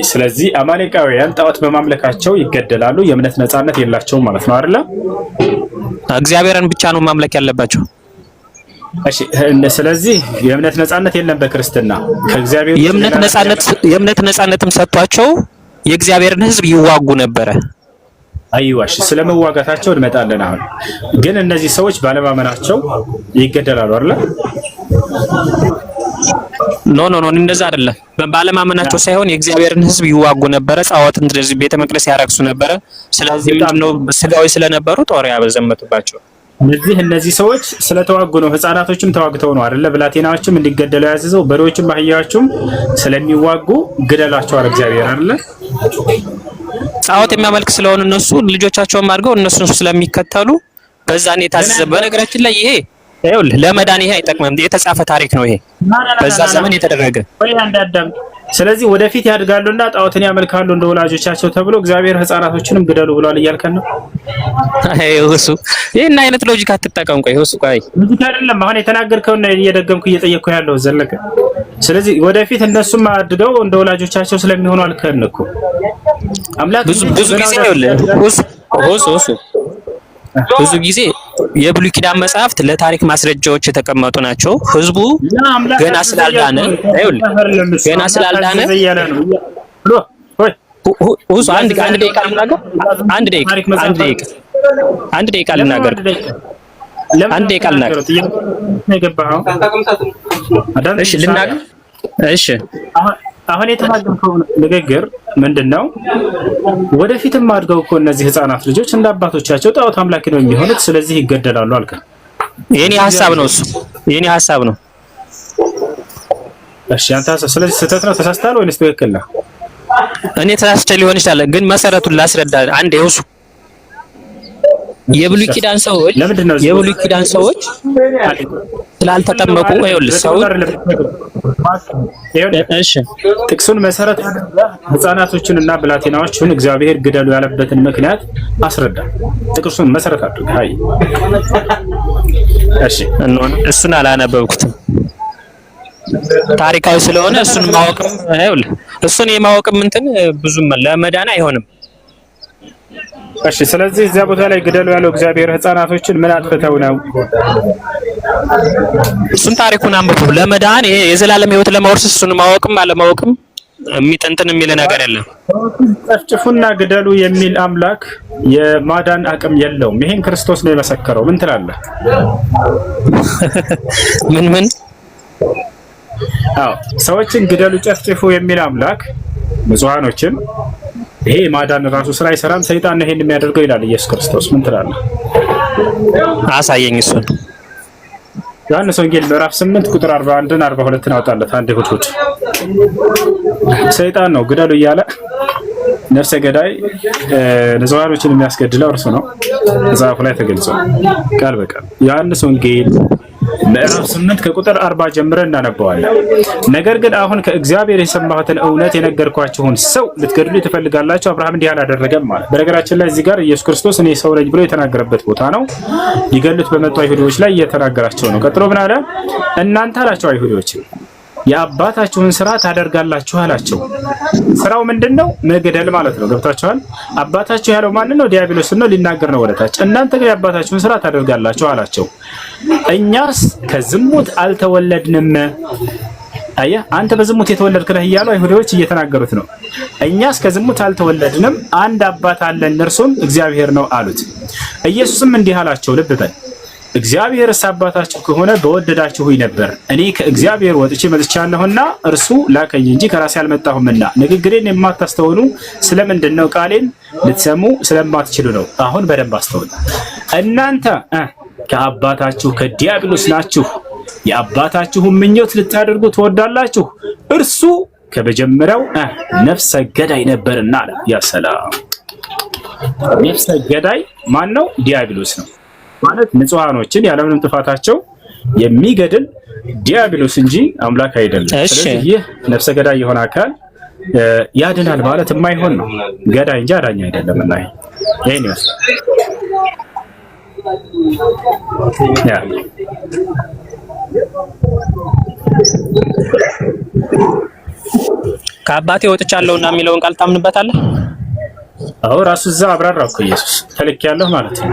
ስለዚህ አማሌቃውያን ጣዖት በማምለካቸው ይገደላሉ፣ የእምነት ነፃነት የላቸውም ማለት ነው አይደለ? እግዚአብሔርን ብቻ ነው ማምለክ ያለባቸው። እሺ ስለዚህ የእምነት ነፃነት የለም በክርስትና። ከእግዚአብሔር የእምነት ነፃነትም ሰጥቷቸው የእግዚአብሔርን ህዝብ ይዋጉ ነበረ። አይዋሽ ስለመዋጋታቸው እንመጣለን። አሁን ግን እነዚህ ሰዎች ባለማመናቸው ይገደላሉ አይደል? ኖ እንደዛ አይደለም። ባለማመናቸው ሳይሆን የእግዚአብሔርን ህዝብ ይዋጉ ነበረ። ጣዖት እንደዚህ ቤተ መቅደስ ያረክሱ ነበረ። ስለዚህ ምንድነው ስጋዊ ስለነበሩ ጦር ያበዘመቱባቸው። እነዚህ ሰዎች ስለተዋጉ ነው። ህፃናቶችም ተዋግተው ነው አይደለ? ብላቴናዎችም እንዲገደሉ ያዘዘው፣ በሬዎችም አህያዎችም ስለሚዋጉ ግደላቸው አለ እግዚአብሔር አይደለ? ጣዖት የሚያመልክ ስለሆኑ እነሱ ልጆቻቸውም አድርገው እነሱን ስለሚከተሉ በዛን የታዘዘ። በነገራችን ላይ ይሄ ይኸውልህ ለመዳን ይሄ አይጠቅምም፣ የተጻፈ ታሪክ ነው ይሄ በዛ ዘመን የተደረገ። ስለዚህ ወደፊት ያድጋሉና ጣዖትን ያመልካሉ እንደ ወላጆቻቸው ተብሎ እግዚአብሔር ህፃናቶችንም ግደሉ ብሏል እያልከን ነው? እሱ ይሄን አይነት ሎጂክ አትጠቀም። ቆይ እሱ ቆይ ሎጂክ አይደለም አሁን የተናገርከውን እየደገምኩ እየጠየቅኩ ያለው ዘለቀ። ስለዚህ ወደፊት እነሱም አድገው እንደ ወላጆቻቸው ስለሚሆኑ አልከን እኮ አምላክ ብዙ ጊዜ ይኸውልህ ብዙ ጊዜ የብሉይ ኪዳን መጽሐፍት ለታሪክ ማስረጃዎች የተቀመጡ ናቸው። ህዝቡ ገና ስላልዳነ እሺ አሁን የተናገርከው ንግግር ምንድነው? ወደፊትም አድገው እኮ እነዚህ ህፃናት ልጆች እንደ አባቶቻቸው ጣዖት አምላኪ ነው የሚሆኑት፣ ስለዚህ ይገደላሉ አልከ። የኔ ሐሳብ ነው እሱ የኔ ሐሳብ ነው። እሺ አንተ ሐሳብ ስለዚህ ስህተት ነው ተሳስተሃል ወይስ ትክክል ነው? እኔ ተሳስቼ ሊሆን ይችላል ግን መሰረቱን ላስረዳ አንዴ እሱ የብሉይ ኪዳን ሰዎች ስላልተጠመቁ ይኸውልህ ሰው እሺ ጥቅሱን መሰረት ህፃናቶችንና ብላቴናዎችን እግዚአብሔር ግደሉ ያለበትን ምክንያት አስረዳ። ጥቅሱን መሰረት አድርግ። አይ እሺ እሱን አላነበብኩትም ታሪካዊ ስለሆነ እሱን ማወቅም ይኸውልህ እሱን የማወቅም እንትን ብዙም ለመዳን አይሆንም። እሺ ስለዚህ እዚያ ቦታ ላይ ግደሉ ያለው እግዚአብሔር ህፃናቶችን ምን አጥፍተው ነው? እሱን ታሪኩን አንብቡ። ለመዳን ይሄ የዘላለም ህይወት ለማወርስ እሱን ማወቅም አለማወቅም የሚጠንጥን የሚል ነገር የለም። ጨፍጭፉና ግደሉ የሚል አምላክ የማዳን አቅም የለውም። ይሄን ክርስቶስ ነው የመሰከረው። ምን ትላለህ? ምን አዎ ሰዎችን ግደሉ ጨፍጭፉ የሚል አምላክ ንጹሃኖችን ይሄ ማዳን ራሱ ስራ አይሰራም፣ ሰይጣን ነው ይሄን የሚያደርገው ይላል ኢየሱስ ክርስቶስ። ምን ትላለህ? አሳየኝ እሱን። ዮሐንስ ወንጌል ምዕራፍ 8 ቁጥር 41ን 42ን አውጣለት። አንድ እሑድ ሰይጣን ነው ግደሉ እያለ ነፍሰ ገዳይ ንጹሃኖችን የሚያስገድለው እርሱ ነው። መጽሐፉ ላይ ተገልጿል ቃል በቃል። ዮሐንስ ወንጌል ምዕራፍ 8 ከቁጥር 40 ጀምረን እናነባዋለን። ነገር ግን አሁን ከእግዚአብሔር የሰማሁትን እውነት የነገርኳችሁን ሰው ልትገድሉ ትፈልጋላችሁ፣ አብርሃም እንዲህ አላደረገም ማለት። በነገራችን ላይ እዚህ ጋር ኢየሱስ ክርስቶስ እኔ ሰው ነኝ ብሎ የተናገረበት ቦታ ነው። ሊገሉት በመጡ አይሁዶች ላይ እየተናገራቸው ነው። ቀጥሎ ምን አለ? እናንተ አላቸው አይሁዶች የአባታችሁን ስራ ታደርጋላችሁ አላቸው። ስራው ምንድነው? መግደል ማለት ነው። ገብታችኋል? አባታችሁ ያለው ማን ነው? ዲያብሎስ ነው። ሊናገር ነው ወደታች። እናንተ ግን የአባታችሁን ስራ ታደርጋላችሁ አላቸው። እኛስ ከዝሙት አልተወለድንም። አየህ፣ አንተ በዝሙት የተወለድክ ነህ እያሉ አይሁዶች እየተናገሩት ነው። እኛስ ከዝሙት አልተወለድንም፣ አንድ አባት አለን፣ እርሱም እግዚአብሔር ነው አሉት። ኢየሱስም እንዲህ አላቸው፣ ልብ በል እግዚአብሔርስ አባታችሁ ከሆነ በወደዳችሁኝ ነበር። እኔ ከእግዚአብሔር ወጥቼ መጥቻለሁና እርሱ ላከኝ እንጂ ከራሴ አልመጣሁምና። ንግግሬን የማታስተውሉ ስለምንድን ነው? ቃሌን ልትሰሙ ስለማትችሉ ነው። አሁን በደንብ አስተውሉ። እናንተ ከአባታችሁ ከዲያብሎስ ናችሁ፣ የአባታችሁን ምኞት ልታደርጉ ትወዳላችሁ። እርሱ ከመጀመሪያው ነፍሰ ገዳይ ነበርና አለ። ያ ሰላም! ነፍሰ ገዳይ ማን ነው? ዲያብሎስ ነው ማለት ንጹሃኖችን ያለምንም ጥፋታቸው የሚገድል ዲያብሎስ እንጂ አምላክ አይደለም። ስለዚህ ይህ ነፍሰ ገዳይ የሆነ አካል ያድናል ማለት የማይሆን ነው። ገዳይ እንጂ አዳኝ አይደለም። እና ይሄን ይመስላል። ከአባቴ ወጥቻለሁና የሚለውን ቃል ታምንበታለህ? አዎ ራሱ እዛ አብራራው እኮ ኢየሱስ ተልኬያለሁ ማለት ነው።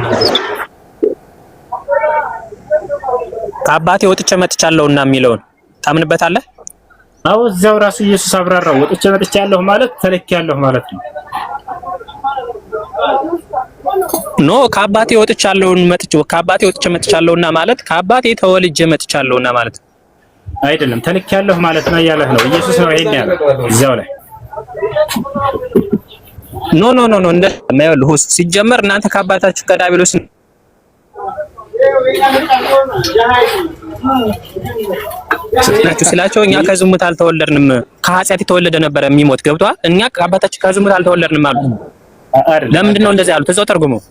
ከአባቴ ወጥቼ መጥቻለሁና የሚለውን ታምንበታለህ? አዎ እዛው ራሱ ኢየሱስ አብራራው። ወጥቼ መጥቻለሁ ማለት ተልኬያለሁ ማለት ነው። ኖ ከአባቴ ወጥቼ መጥቻለሁና ማለት ከአባቴ ተወልጄ መጥቻለሁና ማለት አይደለም። ተልኬያለሁ ማለት ነው እያለህ ነው ኢየሱስ ነው ይሄን ያለው እዛው ላይ። ኖ እንደ ማይወል ሆስ ሲጀመር እናንተ ከአባታችሁ ከዲያብሎስ ናችሁ ስላቸው እኛ ከዝሙት አልተወለድንም፣ ከኃጢአት የተወለደ ነበር የሚሞት። ገብቷል? እኛ ከአባታችን ከዝሙት አልተወለድንም አሉ። ለምንድን ነው እንደዚህ ያሉት? እዛው ተርጉመው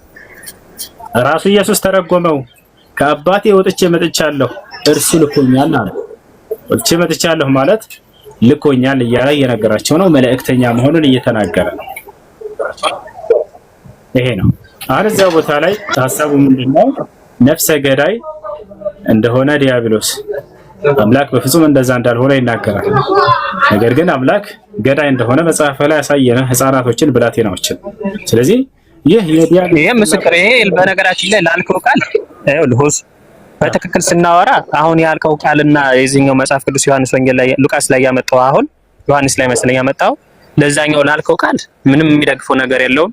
ራሱ ኢየሱስ ተረጎመው። ከአባቴ ወጥቼ መጥቻለሁ እርሱ ልኮኛል አለ። ወጥቼ መጥቻለሁ ማለት ልኮኛል እያለ እየነገራቸው ነው። መልእክተኛ መሆኑን እየተናገረ ነው። ይሄ ነው። አሁን እዛው ቦታ ላይ ሐሳቡ ምንድነው? ነፍሰ ገዳይ እንደሆነ ዲያብሎስ አምላክ በፍጹም እንደዛ እንዳልሆነ ይናገራል። ነገር ግን አምላክ ገዳይ እንደሆነ መጽሐፍ ላይ ያሳየነ ህፃናቶችን፣ ብላቴናዎችን። ስለዚህ ይህ የዲያብሎስ ይሄ ምስክር ይሄ በነገራችን ላይ ላልከው ቃል ልሆስ በትክክል ስናወራ አሁን ያልከው ቃልና የዚህኛው መጽሐፍ ቅዱስ ዮሐንስ ወንጌል ላይ ሉቃስ ላይ ያመጣው አሁን ዮሐንስ ላይ መስለኝ ያመጣው ለዛኛው ላልከው ቃል ምንም የሚደግፈው ነገር የለውም።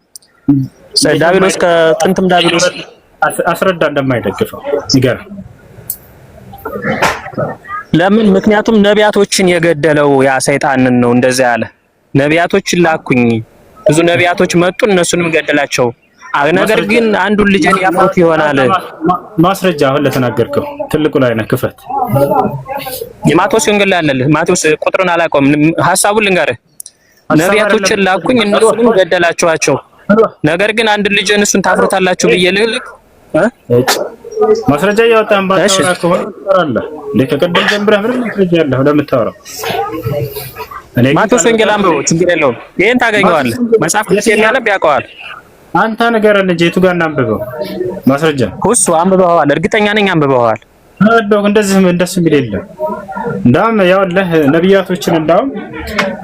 ዲያብሎስ ከጥንትም ዲያብሎስ አስረዳ እንደማይደግፈው ይገርም። ለምን? ምክንያቱም ነቢያቶችን የገደለው ያ ሰይጣንን ነው እንደዛ ያለ። ነቢያቶችን ላኩኝ፣ ብዙ ነቢያቶች መጡ፣ እነሱንም ገደላቸው። ነገር ግን አንዱን ልጅን ያፈሩት ይሆናል። ማስረጃ አሁን ለተናገርከው ትልቁ ላይ ነህ ክፈት። የማቴዎስ ወንጌል ላይ አለልህ። ማቴዎስ ቁጥሩን አላውቀውም፣ ሐሳቡን ልንገርህ። ነቢያቶችን ላኩኝ እነሱንም ገደላችኋቸው፣ ነገር ግን አንድ ልጅን እሱን ታፍሩታላችሁ ብዬ ልልክ ማስረጃ እያወጣን ባታወራ ከሆነ ትሰራለህ እንዴ? ከቀደም ጀምረህ ምንም ማስረጃ ያለህ ለምታወራው ማቴዎስ ወንጌል አንብበው፣ ችግር የለውም። ይሄን ታገኘዋለህ። መጽሐፍ ቅዱስ የሚያነብ ያውቀዋል። አንተ ንገረን እንጂ የቱ ጋር እናንብበው? ማስረጃ ሁሱ አንብበዋል፣ እርግጠኛ ነኝ አንብበዋል። አደው እንደዚህ እንደሱ የሚል የለም። እንዳውም ያውልህ ነቢያቶችን እንዳውም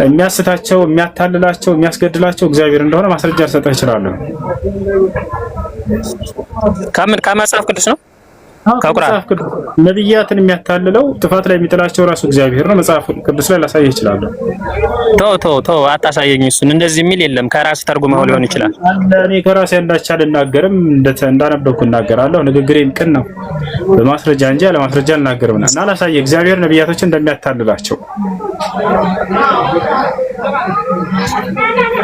የሚያስታቸው የሚያታልላቸው የሚያስገድላቸው እግዚአብሔር እንደሆነ ማስረጃ ልሰጥህ እችላለሁ። ከመጽሐፍ ቅዱስ ነው? ከቁርአን ነቢያትን የሚያታልለው ጥፋት ላይ የሚጥላቸው ራሱ እግዚአብሔር ነው። መጽሐፍ ቅዱስ ላይ ላሳየህ እችላለሁ። ተው አታሳየኝ። እሱን እንደዚህ የሚል የለም። ከራስ ተርጉመው ሊሆን ይችላል። እኔ ከራሴ እንዳቻ ልናገርም እንዳነበብኩ እናገራለሁ። ንግግሬም ቅን ነው፣ በማስረጃ እንጂ ያለ ማስረጃ አልናገርም። እና ላሳየህ እግዚአብሔር ነቢያቶችን እንደሚያታልላቸው።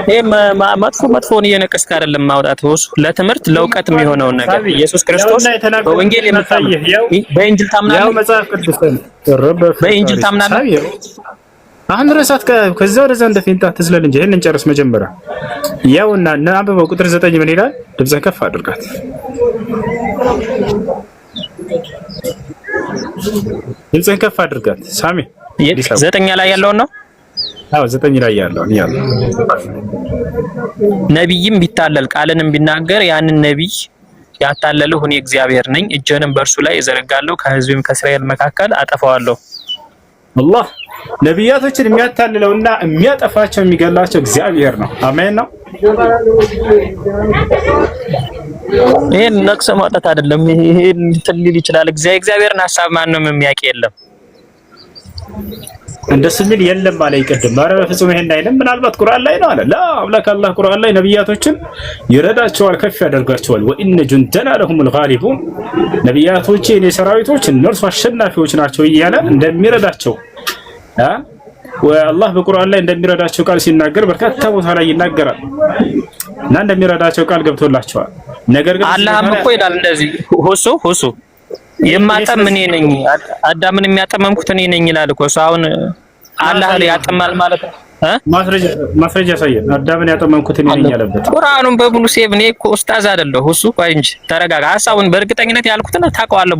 ይሄ መጥፎን እየነቀስክ አይደለም ማውጣት፣ ለትምህርት ለእውቀት የሚሆነውን ነገር ኢየሱስ ክርስቶስ በወንጌል በእንጅል ታምናለህ? በእንጅል ታምናለህ? አሁን ረሳት ከዛ ወደዛ እንደ ፌንታ ትስለል እንጂ ይሄን እንጨርስ መጀመሪያ። ያውና አንብበው ቁጥር 9 ምን ይላል? ድምፅህን ከፍ አድርጋት። ድምፅህን ከፍ አድርጋት ሳሚ። 9 ላይ ያለውን ነው? አዎ 9 ላይ ያለውን ያለው ነብይም ቢታለል ቃልንም ቢናገር ያንን ነብይ ያታለለው እኔ እግዚአብሔር ነኝ፣ እጄንም በእርሱ ላይ እዘረጋለሁ፣ ከሕዝቤም ከእስራኤል መካከል አጠፋዋለሁ። አላህ ነቢያቶችን የሚያታልለውና የሚያጠፋቸው የሚገላቸው እግዚአብሔር ነው። አሜን ነው። ይሄን ነቅሶ ማውጣት አይደለም። ይሄን ትልል ይችላል። እግዚአብሔርን ሐሳብ ማንም የሚያውቅ የለም። እንደሱ ምን የለም አለ ይቀድም። ኧረ በፍጹም ይሄን አይልም። ምናልባት ቁርአን ላይ ነው አለ። ላ አምላክ አላህ ቁርአን ላይ ነቢያቶችን ይረዳቸዋል፣ ከፍ ያደርጋቸዋል። ወኢነ ጁንደና ለሁሙል ጋሊቡን ነቢያቶቼ የኔ ሰራዊቶች እነርሱ አሸናፊዎች ናቸው እያለ እንደሚረዳቸው አላህ በቁርአን ላይ እንደሚረዳቸው ቃል ሲናገር በርካታ ቦታ ላይ ይናገራል እና እንደሚረዳቸው ቃል ገብቶላቸዋል። ነገር ግን አላህም እኮ ይላል እንደዚህ ሁሱ የማጠም እኔ ነኝ፣ አዳምን የሚያጠመምኩት እኔ ነኝ ይላል እኮ እሱ። አሁን አላህ ያጠማል ማለት ነው። ማስረጃ ያሳየን። አዳምን ያጠመምኩት እኔ ነኝ ያለበት ቁርአኑን በሙሉ ሴቭ። እኔ እኮ ኡስታዝ አይደለሁ ሁሱ። ቆይ እንጂ ተረጋጋ። ሐሳቡን በእርግጠኝነት ያልኩትን ታውቀዋለህ።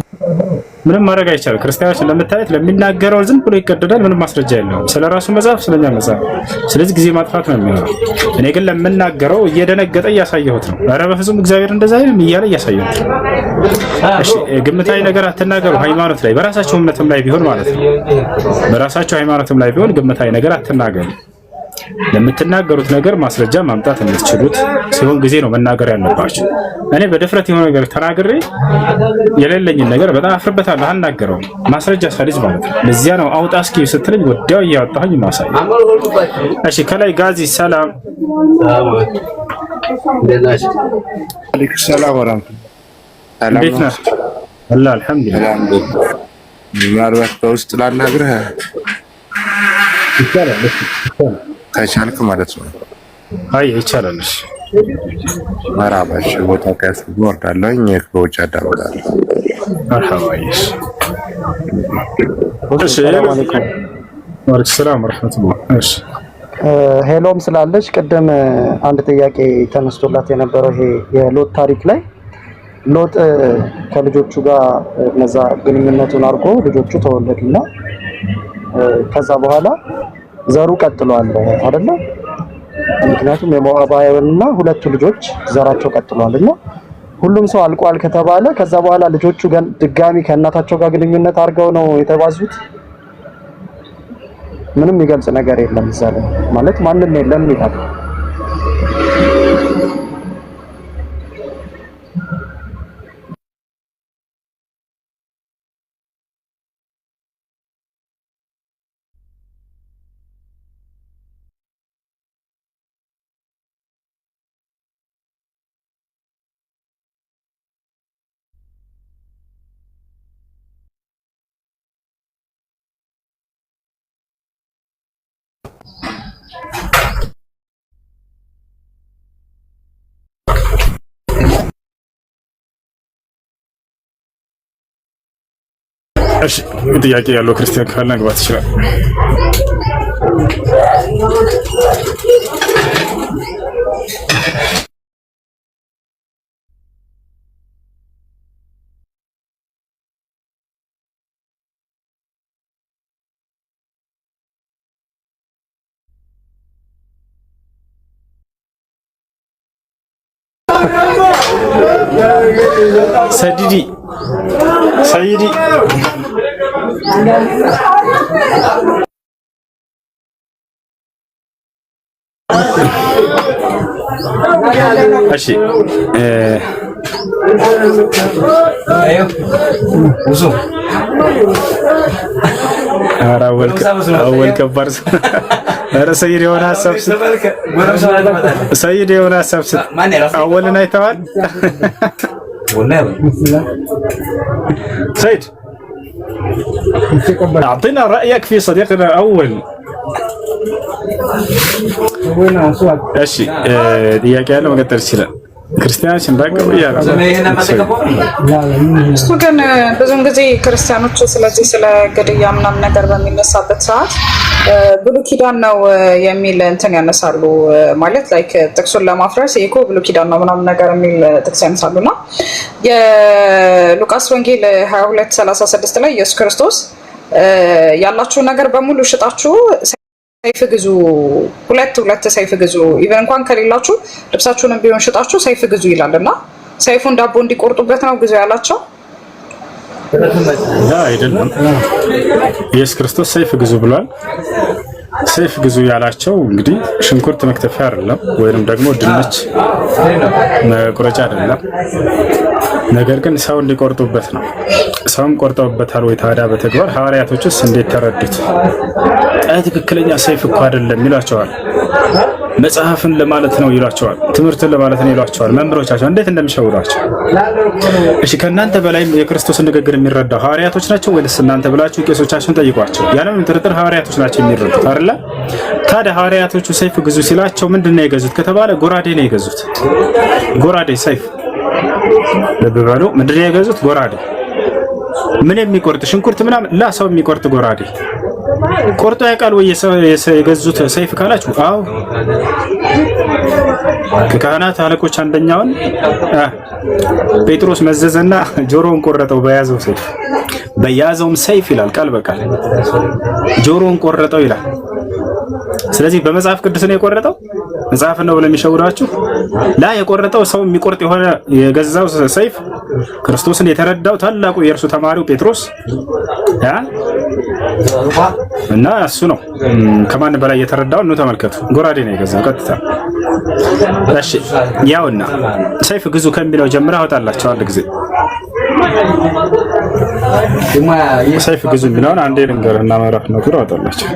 ምንም ማድረግ አይቻልም። ክርስቲያኖችን ለምታየት ለሚናገረው ዝም ብሎ ይቀደዳል። ምንም ማስረጃ የለውም ስለራሱ መጽሐፍ ስለኛ መጽሐፍ። ስለዚህ ጊዜ ማጥፋት ነው የሚሆነው። እኔ ግን ለምናገረው እየደነገጠ እያሳየሁት ነው። ኧረ በፍጹም እግዚአብሔር እንደዛ አይልም እያለ እያሳየሁት ነው። እሺ ግምታዊ ነገር አትናገሩ። ሃይማኖት ላይ በራሳቸው እምነትም ላይ ቢሆን ማለት ነው፣ በራሳቸው ሃይማኖትም ላይ ቢሆን ግምታዊ ነገር አትናገሩ። ለምትናገሩት ነገር ማስረጃ ማምጣት የምትችሉት ሲሆን ጊዜ ነው መናገር ያለባችሁ። እኔ በድፍረት የሆነ ነገር ተናግሬ የሌለኝን ነገር በጣም አፍርበታለሁ፣ አልናገረውም። ማስረጃ ሳልይዝ ማለት ነው። ለዚያ ነው አውጣ እስኪ ስትለኝ ወዲያው እያወጣሁኝ ማሳይ። እሺ ከላይ ጋዚ ሰላም አለይኩም ሰላም ወራህመቱላህ። እንዴት ነህ? አላህ አልሐምዱሊላህ። ምናልባት በውስጥ ላናግርህ ይቻላል ከቻልክ ማለት ነው። አይ ይቻላል። እሺ መራባሽ ቦታ ከያዝኩ ወርዳለሁኝ። ከውጭ አዳምጣለሁ። መርሐባሽ። ሰላም ወራህመቱላህ። እሺ ሄሎም ስላለች ቅድም አንድ ጥያቄ ተነስቶላት የነበረው ይሄ የሎጥ ታሪክ ላይ ሎጥ ከልጆቹ ጋር እነዛ ግንኙነቱን አድርጎ ልጆቹ ተወለዱና ከዛ በኋላ ዘሩ ቀጥሏል አይደለ? ምክንያቱም የሞዓባውያንና ሁለቱ ልጆች ዘራቸው ቀጥሏልና ሁሉም ሰው አልቋል ከተባለ ከዛ በኋላ ልጆቹ ድጋሚ ከእናታቸው ጋር ግንኙነት አድርገው ነው የተባዙት። ምንም የሚገልጽ ነገር የለም እዛ ላይ ማለት ማንም የለም ይላል። እሺ ጥያቄ ያለው ክርስቲያን ካለ መግባት ይችላል። ሰዲዲ ሰይዲ እሺ ውሱ አወል ከባድ ኧረ ሰይድ የሆነ ሀሳብ ሰይድ የሆነ ሀሳብ አወልን አይተዋል سيد أعطينا رأيك في صديقنا أول እሺ ጥያቄ ያለው መቀጠል ይችላል። ክርስቲያኖች እንዳቀሩ ያለ እሱ ግን ብዙውን ጊዜ ክርስቲያኖች ስለዚህ ስለ ግድያ ምናምን ነገር በሚነሳበት ሰዓት ብሉይ ኪዳን ነው የሚል እንትን ያነሳሉ። ማለት ላይክ ጥቅሱን ለማፍረስ ይሄ እኮ ብሉይ ኪዳን ነው ምናምን ነገር የሚል ጥቅስ ያነሳሉና የሉቃስ ወንጌል 22:36 ላይ ኢየሱስ ክርስቶስ ያላችሁ ነገር በሙሉ ሽጣችሁ ሰይፍ ግዙ፣ ሁለት ሰይፍ ግዙ፣ ኢቨን እንኳን ከሌላችሁ ልብሳችሁንም ቢሆን ሽጣችሁ ሰይፍ ግዙ ይላልና ሰይፉን ዳቦ እንዲቆርጡበት ነው ግዙ ያላቸው። አይደለም ኢየሱስ ክርስቶስ ሰይፍ ግዙ ብሏል። ሰይፍ ግዙ ያላቸው እንግዲህ ሽንኩርት መክተፊያ አይደለም፣ ወይንም ደግሞ ድንች መቁረጫ አይደለም። ነገር ግን ሰው እንዲቆርጡበት ነው። ሰውም ቆርጠውበታል ወይ ታዲያ በተግባር ሐዋርያቶችስ እንዴት ተረዱት? ትክክለኛ ሰይፍ እኮ አይደለም ይሏቸዋል። መጽሐፍን ለማለት ነው ይሏቸዋል። ትምህርትን ለማለት ነው ይሏቸዋል። መምህሮቻቸው እንዴት እንደሚሸውዷቸው። እሺ ከእናንተ በላይ የክርስቶስን ንግግር የሚረዳው ሐዋርያቶች ናቸው ወይስ እናንተ ብላችሁ ቄሶቻችሁን ጠይቋቸው። ያለምንም ጥርጥር ሐዋርያቶች ናቸው የሚረዱት አይደለ? ታዲያ ሐዋርያቶቹ ሰይፍ ግዙ ሲላቸው ምንድነው የገዙት ከተባለ ጎራዴ ነው የገዙት። ጎራዴ ሰይፍ ልብ በሉ። ምንድነው የገዙት? ጎራዴ። ምን የሚቆርጥ ሽንኩርት ምናምን ላ ሰው የሚቆርጥ ጎራዴ ቆርጦ ያውቃል ወይ የገዙት ሰይፍ ካላችሁ? አዎ ከካህናት አለቆች አንደኛውን ጴጥሮስ መዘዘና ጆሮውን ቆረጠው በያዘው ሰይፍ። በያዘውም ሰይፍ ይላል ቃል በቃል ጆሮውን ቆረጠው ይላል። ስለዚህ በመጽሐፍ ቅዱስ ነው የቆረጠው? መጽሐፍ ነው ብለው የሚሸውዳችሁ ላ የቆረጠው ሰው የሚቆርጥ የሆነ የገዛው ሰይፍ ክርስቶስን የተረዳው ታላቁ የእርሱ ተማሪው ጴጥሮስ እና እሱ ነው ከማን በላይ የተረዳው ነው። ተመልከቱ፣ ጎራዴ ነው የገዛው ቀጥታ። እሺ ያውና ሰይፍ ግዙ ከሚለው ጀምራ አወጣላቸው አንድ ጊዜ ሰይፍ ግዙ የሚለውን አንዴ ልንገርና ምዕራፍ ነው አወጣላቸው።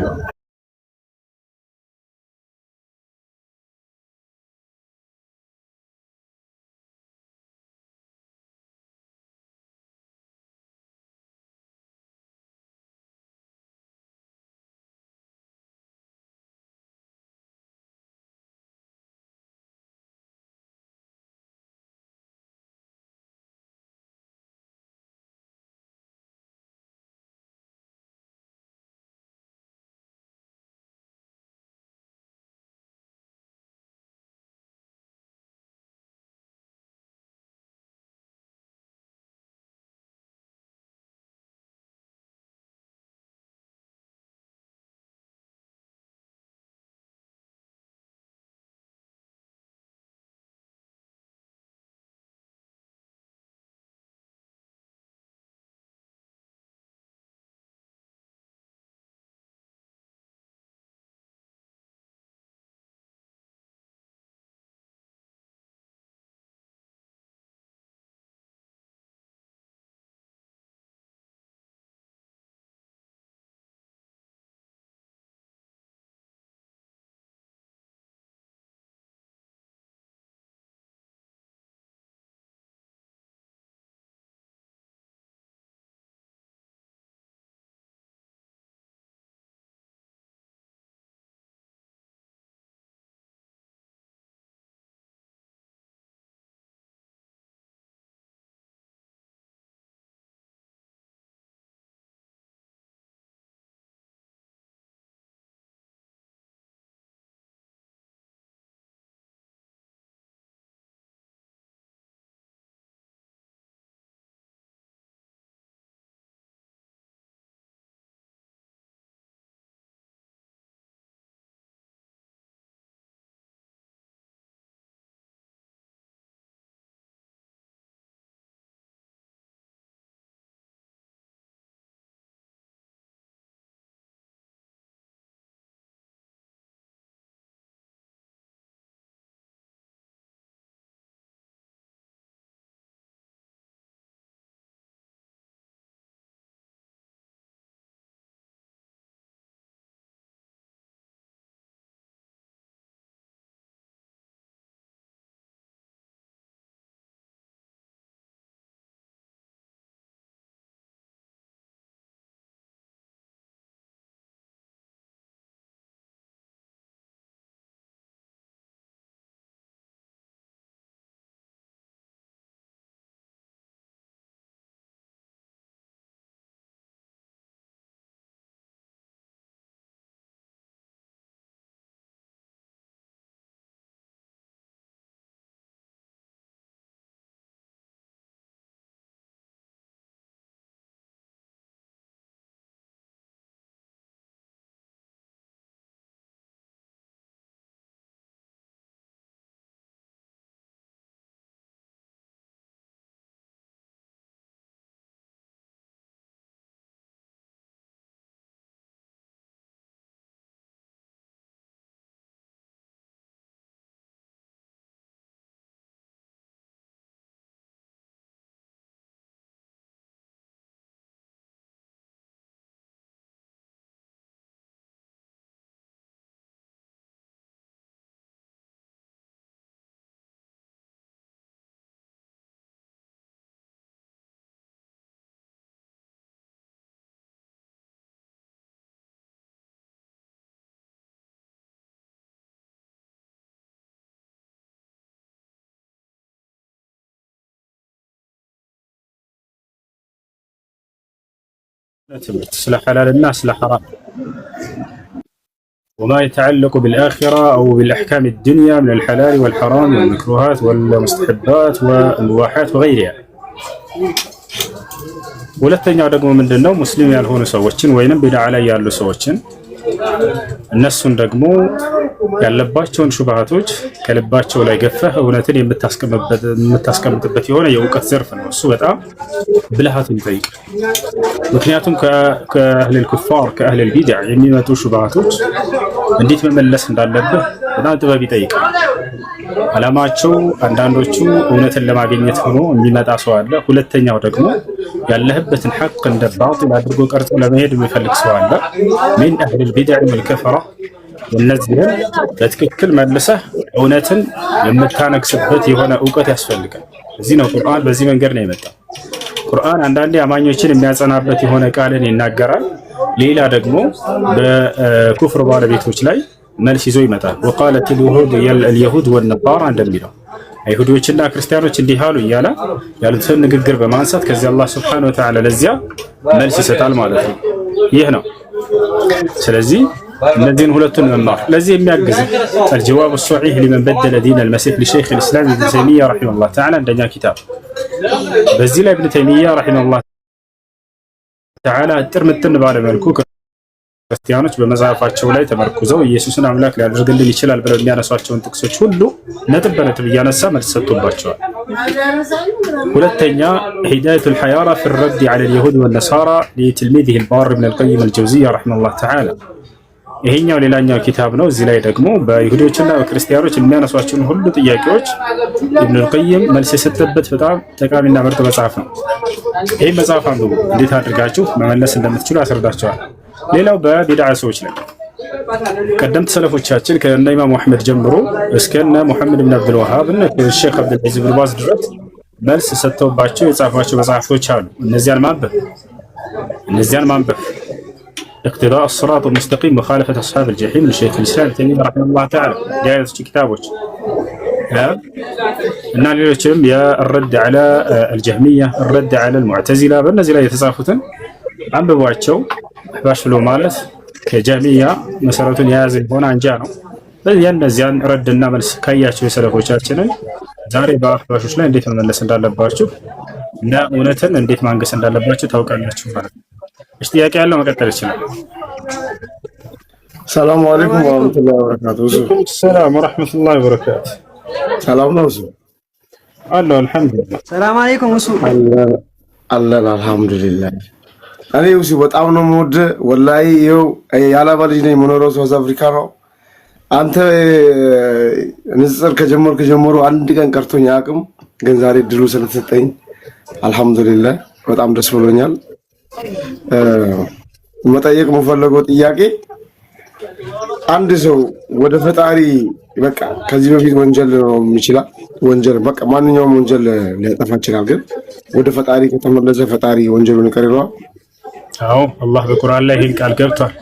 سلا حلال الناس سلا حرام وما يتعلق بالآخرة أو بالأحكام الدنيا من الحلال والحرام والمكروهات والمستحبات والمباحات وغيرها ሁለተኛው ደግሞ ምንድነው ሙስሊም ያልሆኑ ሰዎችን ወይንም ቢድዓ ላይ ያሉ ሰዎችን እነሱን ደግሞ ያለባቸውን ሹብሃቶች ከልባቸው ላይ ገፈህ እውነትን የምታስቀምጥበት የሆነ የእውቀት ዘርፍ ነው። እሱ በጣም ብልሃትን ይጠይቃል። ምክንያቱም ከአህለል ኩፋር ከአህለል ቢድዓ የሚመጡ ሹብሃቶች እንዴት መመለስ እንዳለብህ በጣም ጥበብ ይጠይቃል። አላማቸው አንዳንዶቹ እውነትን ለማግኘት ሆኖ የሚመጣ ሰው አለ። ሁለተኛው ደግሞ ያለህበትን ሐቅ እንደ ባጢል አድርጎ ቀርጾ ለመሄድ የሚፈልግ ሰው አለ። ምን አህለል ቢድዓ ወልከፈራ እነዚህን በትክክል መልሰህ እውነትን የምታነግስበት የሆነ እውቀት ያስፈልጋል። እዚህ ነው ቁርአን በዚህ መንገድ ነው የመጣው። ቁርአን አንዳንዴ አማኞችን የሚያጸናበት የሆነ ቃልን ይናገራል። ሌላ ደግሞ በኩፍር ባለቤቶች ላይ መልስ ይዞ ይመጣል። ወቃለት اليهود والنصارى እንደሚለው አይሁዶችና ክርስቲያኖች እንዲህ አሉ እያለ ያሉትን ንግግር በማንሳት ከዚህ አላህ Subhanahu Wa Ta'ala ለዚያ መልስ ይሰጣል ማለት ነው። ይህ ነው። ስለዚህ እነዚህን ሁለቱን መማር ለዚህ የሚያግዝ الجواب الصحيح لمن بدل دين المسيح لشيخ الإسلام ابن تيمية رحمه الله تعالى عندنا كتاب በዚህ ላይ ابن تيمية رحمه الله تعالى ጥርምጥን ባለ መልኩ ክርስቲያኖች በመጽሐፋቸው ላይ ተመርኩዘው ኢየሱስን አምላክ ሊያደርግልን ይችላል ብለው የሚያነሷቸውን ጥቅሶች ሁሉ ነጥብ በነጥብ እያነሳ መልስ ሰጥቶባቸዋል። ሁለተኛ ሂዳየቱል ሐያራ في الرد على اليهود والنصارى لتلميذه البار ابن القيم الجوزية رحمه الله تعالى ይሄኛው ሌላኛው ኪታብ ነው። እዚህ ላይ ደግሞ በይሁዶችና በክርስቲያኖች የሚያነሷቸውን ሁሉ ጥያቄዎች ኢብኑ አልቀይም መልስ የሰጠበት በጣም ጠቃሚና ምርጥ መጽሐፍ ነው። ይሄ መጽሐፍ አንብቡ፣ እንዴት አድርጋችሁ መመለስ እንደምትችሉ ያስረዳቸዋል። ሌላው በቢድዓ ሰዎች ላይ ቀደምት ሰለፎቻችን ከነ ኢማም አህመድ ጀምሮ እስከነ ሙሐመድ ኢብኑ አብዱል ወሃብ እና ሼክ አብዱል ዐዚዝ ኢብኑ ባዝ ድረስ መልስ ሰጥተውባቸው የጻፏቸው መጽሐፎች አሉ። እነዚያን ማንበብ اقتضاء الصراط المستقيم مخالفة أصحاب الجحيم لشيخ الإسلام ابن تيمية رحمه الله تعالى جايز كتابه እና ሌሎችም الرد على الجهمية الرد على المعتزلة በእነዚህ ላይ የተጻፉትን አንብቧቸው። አህባሽ ብሎ ማለት ከጀህሚያ መሰረቱን የያዘ የሆነ አንጃ ነው። የእነዚያን ረድና መልስ ካያቸው የሰለፎቻችንን ዛሬ በአህባሾች ላይ እንዴት መመለስ እንዳለባችሁ እና እውነትን እንዴት ማንገስ እንዳለባችሁ ታውቃላችሁ ማለት ነው። እሺ ጥያቄ ያለው መቀጠል ይችላል። ሰላም አለይኩም ወራህመቱላሂ ወበረካቱሁ። ሰላም ወራህመቱላሂ ወበረካቱሁ። ሰላም ነው እሱ አላህ አልሐምዱሊላህ። ሰላም አለይኩም እሱ አላህ አልሐምዱሊላህ። እኔ እሱ በጣም ነው የምወድህ ወላሂ። ይኸው የአላባ ልጅ ነኝ፣ የምኖረው ሳውዝ አፍሪካ ነው። አንተ ንጽጽር ከጀመርክ ጀምሮ አንድ ቀን ቀርቶኝ አያውቅም፣ ግን ዛሬ ድሉ ስለተሰጠኝ አልሐምዱሊላህ በጣም ደስ ብሎኛል። መጠየቅ የምፈልገው ጥያቄ አንድ ሰው ወደ ፈጣሪ በቃ ከዚህ በፊት ወንጀል ነው የሚችላል ወንጀል በቃ ማንኛውም ወንጀል ሊያጠፋ ይችላል፣ ግን ወደ ፈጣሪ ከተመለሰ ፈጣሪ ወንጀሉን ይቅር ይለዋል? አዎ አላህ በቁርአን ላይ ይህን ቃል ገብቷል።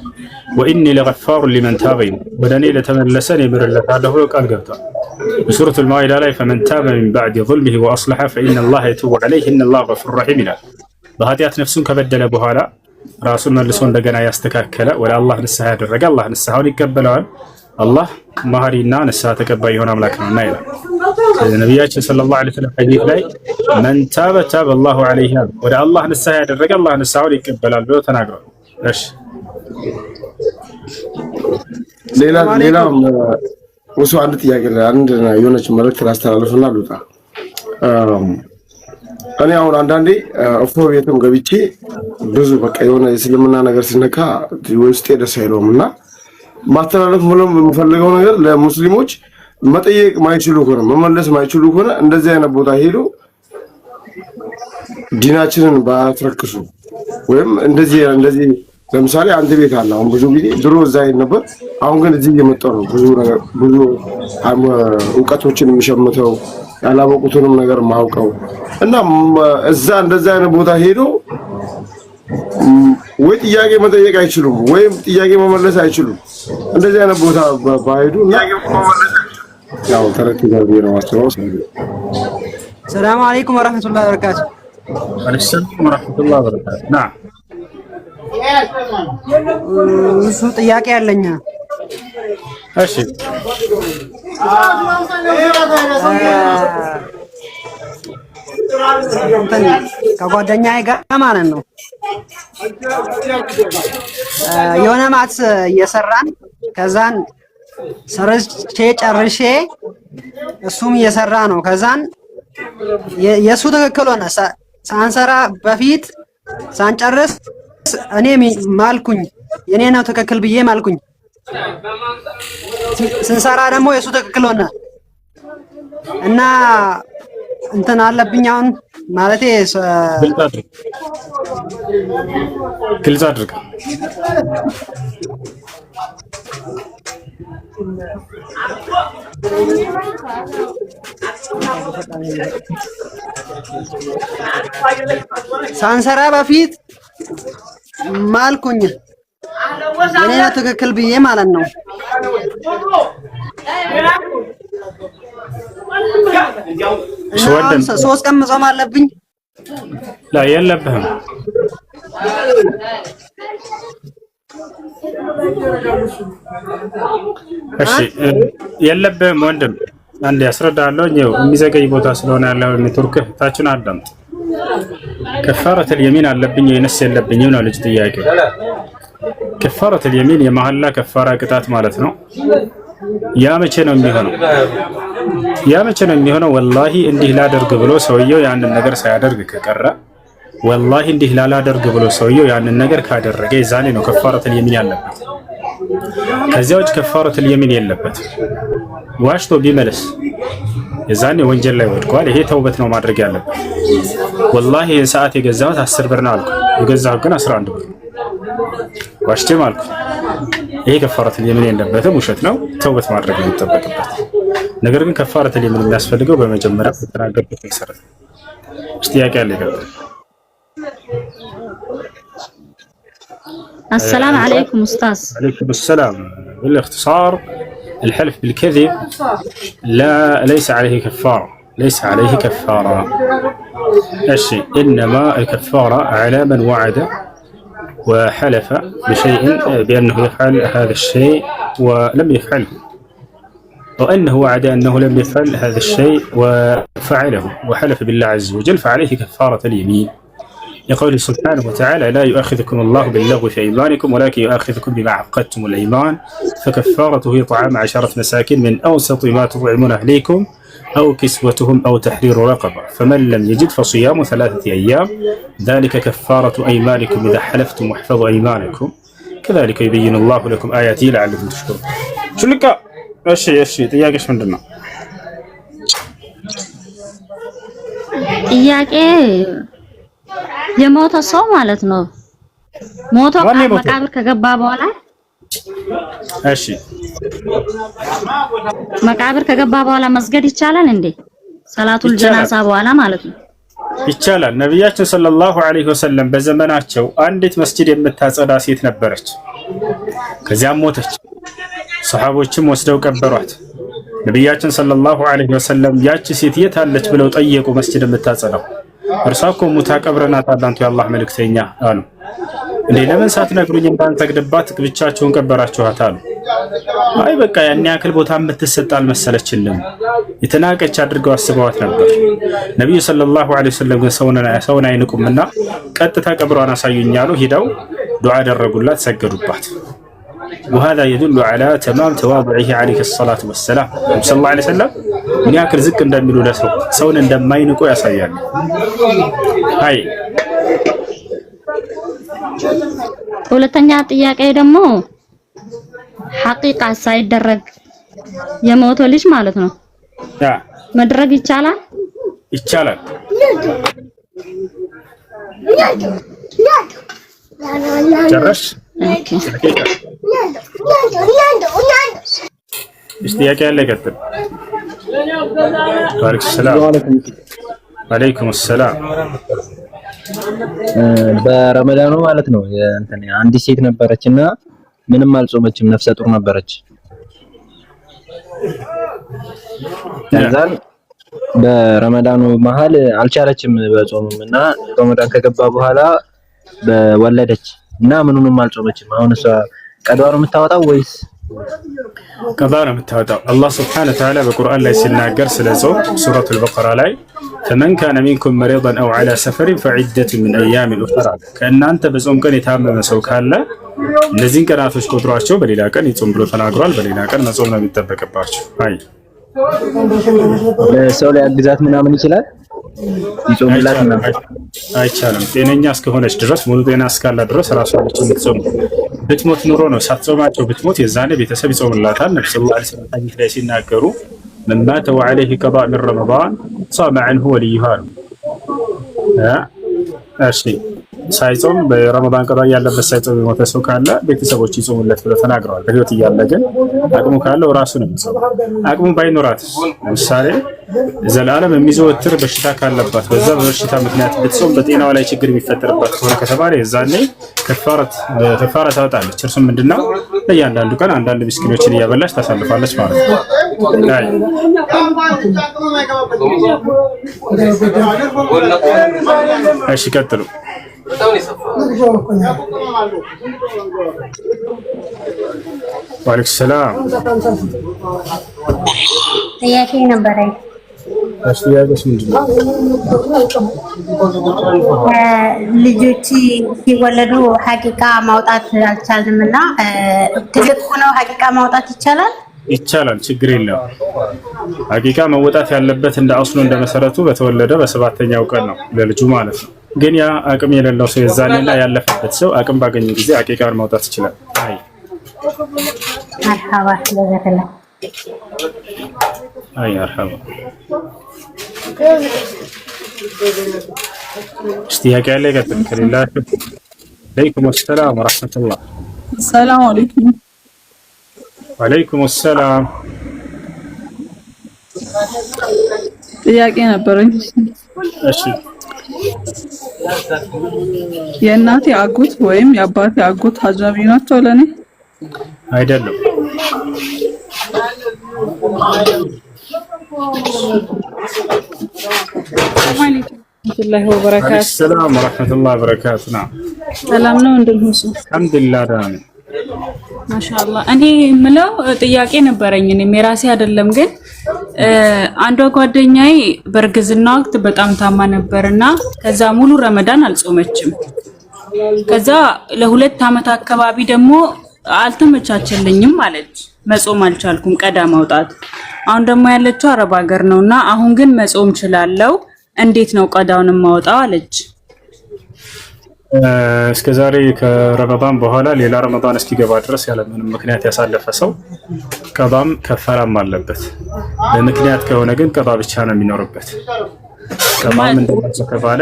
ወኢኒ ለገፋሩ ሊመን ታበ ወደ እኔ ለተመለሰ እኔ ምሕረለታለሁ ብሎ ቃል ገብቷል። በሱረቱል ማኢዳ ላይ ፈመን ታበ ሚን ባዕድ ዙልሚሂ ወአስለሐ ፈኢነላሀ የቱቡ ዐለይሂ ኢነላሀ ገፉሩር ረሒም ይላል። በኃጢአት ነፍሱን ከበደለ በኋላ ራሱን መልሶ እንደገና ያስተካከለ ወደ አላህ ንስሐ ያደረገ አላህ ንስሐውን ይቀበለዋል። አላህ መሐሪና ንስሐ ተቀባይ የሆነ አምላክ ነውና ይላል። ነቢያችን ሰለላሁ ዐለይሂ ወሰለም ሐዲስ ላይ መን ታበ ታበ አላሁ ዐለይሂ ወደ አላህ ንስሐ ያደረገ አላህ ንስሐውን ይቀበላል ብለው ተናግረዋል። እሺ ሌላ ወሱ አንድ ጥያቄ አንድ የሆነች መልእክት ላስተላልፍና ልውጣ። እኔ አሁን አንዳንዴ እፎ ቤትም ገብቼ ብዙ በቃ የሆነ የእስልምና ነገር ሲነካ ውስጤ ደስ አይለውም እና ማስተላለፍ ብሎም የምፈልገው ነገር ለሙስሊሞች መጠየቅ ማይችሉ ከሆነ መመለስ ማይችሉ ከሆነ እንደዚህ አይነት ቦታ ሄዶ ዲናችንን ባትረክሱ ወይም እንደዚህ ለምሳሌ አንድ ቤት አለ። አሁን ብዙ ጊዜ ድሮ እዛ ሄድ ነበር፣ አሁን ግን እዚህ እየመጣሁ ነው። ብዙ እውቀቶችን የሚሸምተው ያላወቁትንም ነገር ማውቀው እና እዛ እንደዛ አይነት ቦታ ሄዶ ወይ ጥያቄ መጠየቅ አይችሉም ወይም ጥያቄ መመለስ አይችሉም። እንደዚህ አይነት ቦታ ባይሄዱ ያው ተረክዛው ነው ማስተዋወስ። ሰላም አለይኩም ወራህመቱላሂ ወበረካቱ። ወአለይኩም ሰላም ወራህመቱላሂ ወበረካቱ። እሱ ጥያቄ ያለኝ። እሺ ከጓደኛዬ ጋር ማለት ነው የሆነ ማትስ እየሰራን ከዛን ሰርቼ ጨርሼ እሱም እየሰራ ነው። ከዛን የሱ ትክክል ሆነ። ሳንሰራ በፊት ሳንጨርስ እኔ ማልኩኝ፣ የኔ ነው ትክክል ብዬ ማልኩኝ። ስንሰራ ደግሞ የሱ ትክክል ሆነ እና እንትን አለብኝ አሁን ማለቴ ግልጽ አድርግ። ሳንሰራ በፊት ማልኩኝ የኔ ነው ትክክል ብዬ ማለት ነው። ሶስት ቀን መጾም አለብኝ? ላ የለብህም። እሺ የለብህም ወንድም፣ አንዴ ያስረዳለሁ። ነው የሚዘገይ ቦታ ስለሆነ ያለው ኔትወርክ ታችን አዳምጥ። ከፋረተል የሚን አለብኝ ወይንስ የለብኝም ነው ልጅ ጥያቄ። ከፋረተል የሚን የመሐላ ከፋራ ቅጣት ማለት ነው። ያ መቼ ነው የሚሆነው? ያ መቼ ነው የሚሆነው? ወላሂ እንዲህ ላደርግ ብሎ ሰውየው ያንን ነገር ሳያደርግ ከቀረ፣ ወላሂ እንዲህ ላላደርግ ብሎ ሰውየው ያንን ነገር ካደረገ የዛኔ ነው ከፋረተል የሚን ያለበት። ከዚያ ውጭ ከፋረተል የሚን የለበት። ዋሽቶ ቢመለስ የዛኔ ወንጀል ላይ ወድቋል። ይሄ ተውበት ነው ማድረግ ያለበት። ወላሂ ይህን ሰዓት የገዛሁት 10 ብር ነው አልኩ፣ የገዛሁት ግን 11 ብር ዋሽቼ ማልኩ። ይሄ ከፋረተል የሚን የለበትም፣ ውሸት ነው። ተውበት ማድረግ ነው የሚጠበቅበት። ነገር ግን ከፋረተል የሚን የሚያስፈልገው በመጀመሪያ በተናገርኩት መሰረት ነው። ጥያቄ አለ ይገባል። السلام عليكم أستاذ. عليكم السلام. بالاختصار الحلف بالكذب ليس عليه كفارة، ليس عليه كفارة. الشيء إنما الكفارة على من وعد وحلف بشيء بأنه يفعل هذا الشيء ولم يفعله، وأنه وعد أنه لم يفعل هذا الشيء وفعله وحلف بالله عز وجل، فعليه كفارة اليمين. يقول سبحانه وتعالى: لا يؤاخذكم الله باللغو في أيمانكم ولكن يؤاخذكم بما عقدتم الأيمان، فكفارته إطعام 10 مساكين من أوسط ما تطعمون أهليكم أو كسوتهم أو تحرير رقبة، فمن لم يجد فصيام 3 أيام، ذلك كفارة أيمانكم إذا حلفتم واحفظوا أيمانكم، كذلك يبين الله لكم آياته لعلكم تشكرون. شو لك؟ እሺ ጥያቄሽ ምንድነው? ጥያቄ የሞተ ሰው ማለት ነው ሞቶ መቃብር ከገባ በኋላ እሺ መቃብር ከገባ በኋላ መስገድ ይቻላል እንዴ? ሰላቱል ጀናዛ በኋላ ማለት ነው። ይቻላል። ነብያችን ሰለላሁ ዐለይሂ ወሰለም በዘመናቸው አንዲት መስጂድ የምታጸዳ ሴት ነበረች። ከዚያም ሞተች። ሰሃቦችም ወስደው ቀበሯት። ነብያችን ሰለላሁ ዐለይሂ ወሰለም ያቺ ሴት የት አለች ብለው ጠየቁ። መስጂድ የምታጸዳው እርሷ እኮ ሙታ ቀብረናታል አንቱ የአላህ መልእክተኛ አሉ። እንዴ ለምን ሳትነግሩኝ እንዳንሰግድባት ብቻችሁን ቀበራችኋት አሉ። አይ በቃ ያን ያክል ቦታ የምትሰጥ አልመሰለችንም፣ የተናቀች አድርገው አስበዋት ነበር። ነብዩ ሰለላሁ ዐለይሂ ወሰለም ግን ሰውን አይንቁምና ቀጥታ ቀብሯን አሳዩኝ አሉ። ሂደው ዱዓ አደረጉላት፣ ሰገዱባት። وهذا يدل على تمام تواضعه عليه الصلاة والسلام. صلى الله عليه وسلم من ياكل زك እንደሚሉ ለሰው ሰውን እንደማይንቁ ያሳያል። አይ ሁለተኛ ጥያቄ ደግሞ ሐቂቃ ሳይደረግ የሞተ ልጅ ማለት ነው መድረግ ይቻላል? ይቻላል። ጨረሽ? ጥያቄ ያለ ይቀጥል። ወአለይኩም ሰላም። በረመዳኑ ማለት ነው አንዲት ሴት ነበረችና ምንም አልጾመችም፣ ነፍሰ ጡር ነበረች። ከዛን በረመዳኑ መሀል አልቻለችም በጾምም እና ረመዳን ከገባ በኋላ በወለደች እና ምኑንም አልጾመችም። አሁን እሷ ቀዷ ነው የምታወጣው ወይስ ቀዷ ነው የምታወጣው? አላህ ሱብሓነሁ ወተዓላ በቁርአን ላይ ሲናገር ስለ ጾም ሱረቱል በቀራ ላይ ፈመን ካነ ሚንኩም መሪደን አው ዐላ ሰፈሪን ፈዒደቱ ሚን አያሚን ኡኽራ፣ ከእናንተ በጾም ቀን የታመመ ሰው ካለ እነዚህን ቀናቶች ቆጥሯቸው በሌላ ቀን ይጾም ብሎ ተናግሯል። በሌላ ቀን መጾም ነው የሚጠበቅባቸው። አይ ሰው ላይ አግዛት ምናምን ይችላል ይጾምላት ምናምን አይቻልም። ጤነኛ እስከሆነች ድረስ ሙሉ ጤና እስካላ ድረስ ራሷ ልጅ የምትጾም ብትሞት ኑሮ ነው ሳትጾማቸው ብትሞት የዛኔ ቤተሰብ ይጾምላታል። ነብዩ ሰለላሁ ዐለይሂ ወሰለም ሐዲስ ላይ ሲናገሩ መን ማተ ወዐለይሂ ቀዷእ ሚን ረመዳን ሷመ ዐንሁ ወልዩሃ። እሺ ሳይጾም በረመዳን ቀዷ ያለበት ሳይጾም የሞተ ሰው ካለ ቤተሰቦች ይጾሙለት ብለው ተናግረዋል። በህይወት እያለ ግን አቅሙ ካለው ራሱ ነው የሚጾመው። አቅሙ ባይኖራት ለምሳሌ ዘላለም የሚዘወትር በሽታ ካለባት በዛ በበሽታ ምክንያት ብትጾም በጤናዋ ላይ ችግር የሚፈጠርባት ከሆነ ከተባለ የዛኔ ከፋራ ታወጣለች። እርሱም ምንድነው? በእያንዳንዱ ቀን አንዳንድ ምስኪኖችን እያበላች ታሳልፋለች ማለት ነው። እሺ ቀጥሉ። ወአለይኩም ሰላም። ጥያቄ ነበረኝ። ጥያቄሽ ምንድን ነው? ልጆች ሲወለዱ ሐቂቃ ማውጣት አልቻልንም እና ትልቅ ሆነው ሐቂቃ ማውጣት ይቻላል? ይቻላል፣ ችግር የለውም። ሐቂቃ መወጣት ያለበት እንደ አስሉ እንደ መሰረቱ በተወለደ በሰባተኛው ቀን ነው ለልጁ ማለት ነው። ግን ያ አቅም የሌለው ሰው የዛኔና ያለፈበት ሰው አቅም ባገኘ ጊዜ ሐቂቃን ማውጣት ይችላል። አይ መርሐባ ለዘከላ አይ መርሐባ። ጥያቄ ያለ ይቀጥል። ከሌላ አለይኩም ሰላም ወራህመቱላህ። ሰላም አለይኩም። ወአለይኩም ሰላም። ጥያቄ ነበረኝ። እሺ የእናቴ አጎት ወይም የአባቴ አጎት አጃቢ ናቸው ለኔ? አይደለም። ወራህመቱላሂ ወበረካቱ። ሰላም ወራህመቱላሂ ወበረካቱ። ሰላም ነው እንደምንሱ? አልሐምዱሊላህ ደህና ነኝ። ማሻአላህ። እኔ የምለው ጥያቄ ነበረኝ። እኔም የራሴ አይደለም ግን አንዷ ጓደኛዬ በእርግዝና ወቅት በጣም ታማ ነበርና ከዛ ሙሉ ረመዳን አልጾመችም። ከዛ ለሁለት ዓመት አካባቢ ደግሞ አልተመቻቸልኝም አለች። መጾም አልቻልኩም ቀዳ ማውጣት። አሁን ደግሞ ያለችው አረብ ሀገር ነውና አሁን ግን መጾም እችላለሁ፣ እንዴት ነው ቀዳውን ማውጣው አለች። እስከዛሬ ከረመዳን በኋላ ሌላ ረመዳን እስኪገባ ድረስ ያለ ምንም ምክንያት ያሳለፈ ሰው ቀዳም ከፈራም አለበት። በምክንያት ከሆነ ግን ቀዳ ብቻ ነው የሚኖርበት። ቀዳም እንደዚህ ከባለ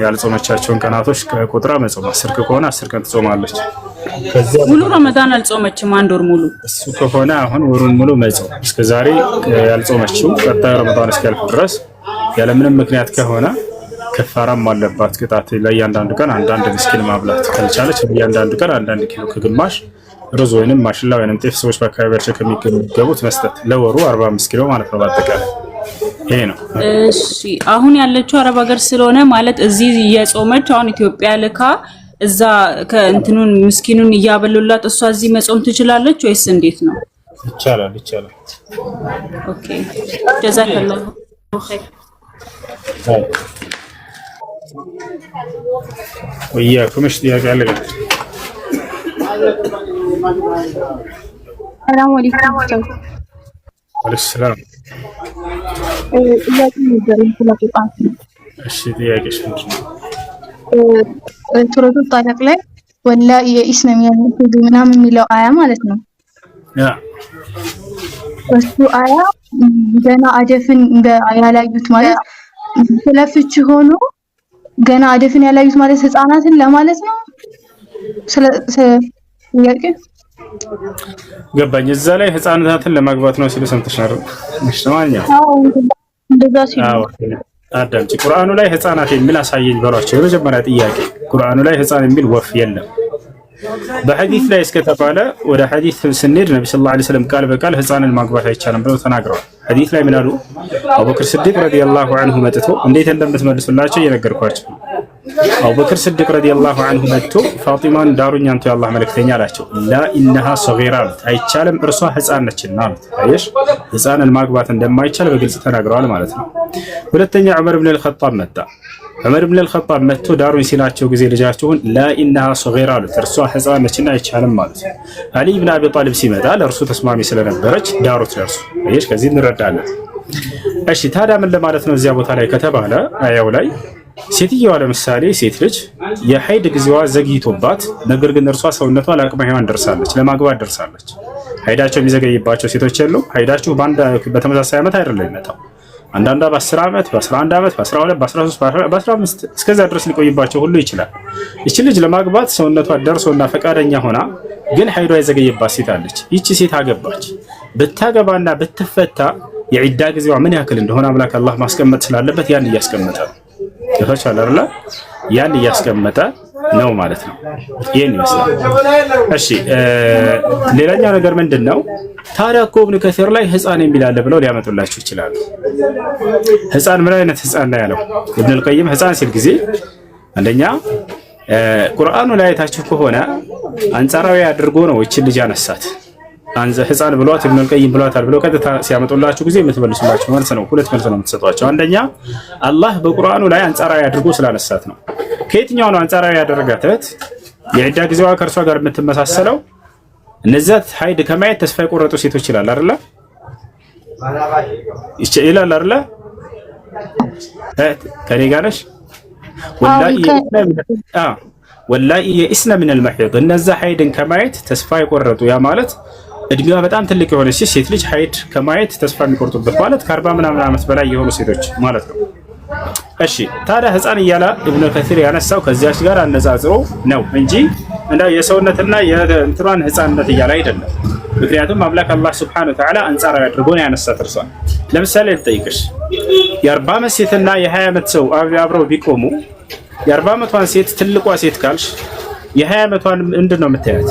ያልጾመቻቸውን ቀናቶች ከቁጥራ መጾም 10 ከሆነ 10 ቀን ትጾማለች። ሙሉ ረመዳን አልጾመችም፣ አንድ ወር ሙሉ። እሱ ከሆነ አሁን ወሩን ሙሉ መጾም እስከዛሬ ያልጾመችው ቀጣይ ረመዳን እስኪያልፍ ድረስ ያለ ምንም ምክንያት ከሆነ ከፋራም አለባት። ቅጣት ለእያንዳንዱ ቀን አንዳንድ ምስኪን ማብላት ካልቻለች ለእያንዳንዱ ቀን አንዳንድ ኪሎ ከግማሽ ሩዝ ወይንም ማሽላ ወይንም ጤፍ ሰዎች በአካባቢያቸው ከሚገቡት መስጠት ለወሩ 45 ኪሎ ማለት ነው በአጠቃላይ ይሄ ነው። እሺ አሁን ያለችው አረብ ሀገር ስለሆነ ማለት እዚህ የጾመች አሁን ኢትዮጵያ ልካ እዛ ከእንትኑን ምስኪኑን እያበሉላት እሷ እዚህ መጾም ትችላለች ወይስ እንዴት ነው? ይቻላል ይቻላል። ኦኬ ጀዛከላሁ ኸይር። ወያኩም እሺ ጥያቄ አለ? ሰላም አለይኩም። ወአለይኩም ሰላም። ጥያቄ ነበረኝ ስለ ቁርአን። እሺ ጥያቄሽ ምንድን ነው? ሱረቱ ጣላቅ ላይ ወላሂ የኢስነ ሚያንቱ ምናምን የሚለው አያ ማለት ነው። ያ እሱ አያ ገና አደፍን ያላዩት ማለት ስለፍች ሆኖ ገና አደፍን ያላዩት ማለት ህፃናትን ለማለት ነው። ጥያቄ ገባኝ። እዛ ላይ ህፃናትን ለማግባት ነው ሲሉ ሰምተሻል? እሺ ማንኛው እንደዛ ሲሉ አዳምጪ። ቁርአኑ ላይ ህፃናት የሚል አሳየኝ በሏቸው። የመጀመሪያ ጥያቄ ቁርአኑ ላይ ህፃን የሚል ወፍ የለም። በሐዲስ ላይ እስከተባለ ወደ ሐዲስ ስንሄድ ነብዩ ሰለላሁ ዐለይሂ ወሰለም ቃል በቃል ህፃንን ማግባት አይቻልም ብለው ተናግረዋል። ሐዲስ ላይ ምን አሉ? አቡበክር ሲዲቅ ረዲየላሁ ዐንሁ መጥቶ እንዴት እንደምትመልሱላቸው እየነገርኳቸው አቡበክር ስዲቅ ረዲየላሁ ዐንሁ መጥቶ ፋጢማን ዳሩኝ አንቱ የአላህ መልእክተኛ አላቸው። ላ ኢነሃ ሰጊራ አሉት፣ አይቻልም እርሷ ህፃን ነችና አሉት። አየሽ ህፃንን ማግባት እንደማይቻል በግልጽ ተናግረዋል ማለት ነው። ሁለተኛ ዑመር ብን አልኸጣብ መጣ። ዑመር ብን አልኸጣብ መጥቶ ዳሩኝ ሲላቸው ጊዜ ልጃቸውን ላ ኢነሃ ሰጊራ አሉት፣ እርሷ ህፃን ነችና አይቻልም ማለት ነው። አሊ ብን አቢ ጣሊብ ሲመጣ ለእርሱ ተስማሚ ስለነበረች ዳሩት ለእርሱ። አየሽ ከዚህ እንረዳለን። እሺ ታዲያ ምን ለማለት ነው እዚያ ቦታ ላይ ከተባለ አያው ላይ ሴትየዋ ለምሳሌ ሴት ልጅ የሀይድ ጊዜዋ ዘግይቶባት ነገር ግን እርሷ ሰውነቷ ለአቅመ ሔዋን ደርሳለች፣ ለማግባት ደርሳለች። ሀይዳቸው የሚዘገይባቸው ሴቶች የሉ። ሀይዳችሁ በተመሳሳይ ዓመት አይደለም ይመጣው። አንዳንዷ በ10 ዓመት፣ በ11 ዓመት፣ በ12፣ በ13፣ በ15 እስከዛ ድረስ ሊቆይባቸው ሁሉ ይችላል። ይቺ ልጅ ለማግባት ሰውነቷ ደርሶና ፈቃደኛ ሆና ግን ሀይዷ የዘገየባት ሴት አለች። ይቺ ሴት አገባች። ብታገባና ብትፈታ የዒዳ ጊዜዋ ምን ያክል እንደሆነ አምላክ አላህ ማስቀመጥ ስላለበት ያን እያስቀመጠ ነው። ይፈቻል አይደል? ያን እያስቀመጠ ነው ማለት ነው። ይሄን ይመስላል። እሺ ሌላኛው ነገር ምንድነው? ታዲያ እኮ ኢብኑ ከሲር ላይ ህፃን የሚል አለ ብለው ሊያመጡላችሁ ይችላሉ። ህፃን ምን አይነት ህፃን ነው ያለው? ኢብኑ አልቀይም ህፃን ሲል ጊዜ አንደኛ ቁርአኑ ላይ አይታችሁ ከሆነ አንጻራዊ አድርጎ ነው እቺን ልጅ አነሳት። አንዘ ህፃን ብሏት ኢብኑ አልቀይም ብሏታል ብለው ቀጥታ ሲያመጡላችሁ ጊዜ የምትመልሱላችሁ መልስ ነው። ሁለት መልስ ነው የምትሰጧቸው። አንደኛ አላህ በቁርአኑ ላይ አንጻራዊ አድርጎ ስላነሳት ነው። ከየትኛው ነው አንጻራዊ ያደረጋት? የዒዳ ጊዜዋ ከእርሷ ጋር የምትመሳሰለው እነዚያ ሀይድ ከማየት ተስፋ የቆረጡ ሴቶች ይላል አይደለ? ይላል አይደለ? ከኔ ጋር ነሽ? ወላሂ የኢስነ ሚነል መሒድ እነዚያ ሀይድን ከማየት ተስፋ የቆረጡ ያ ማለት እድሜዋ በጣም ትልቅ የሆነ ሴት ልጅ ሀይድ ከማየት ተስፋ የሚቆርጡበት ማለት ከ40 ምናምን ዓመት በላይ የሆኑ ሴቶች ማለት ነው። እሺ ታዲያ ህፃን እያለ ኢብኑ ከሲር ያነሳው ከዚያች ጋር አነጻጽሮ ነው እንጂ እንዳ የሰውነትና የእንትሯን ህፃንነት እያለ አይደለም። ምክንያቱም አምላክ አላህ ሱብሓነሁ ወተዓላ አንጻራዊ አድርጎ ነው ያነሳት እርሷን። ለምሳሌ ልጠይቅሽ፣ የ40 ዓመት ሴትና የ20 ዓመት ሰው አብረው ቢቆሙ የ40 ዓመቷን ሴት ትልቋ ሴት ካልሽ የ20 ዓመቷን ምንድን ነው የምታያት?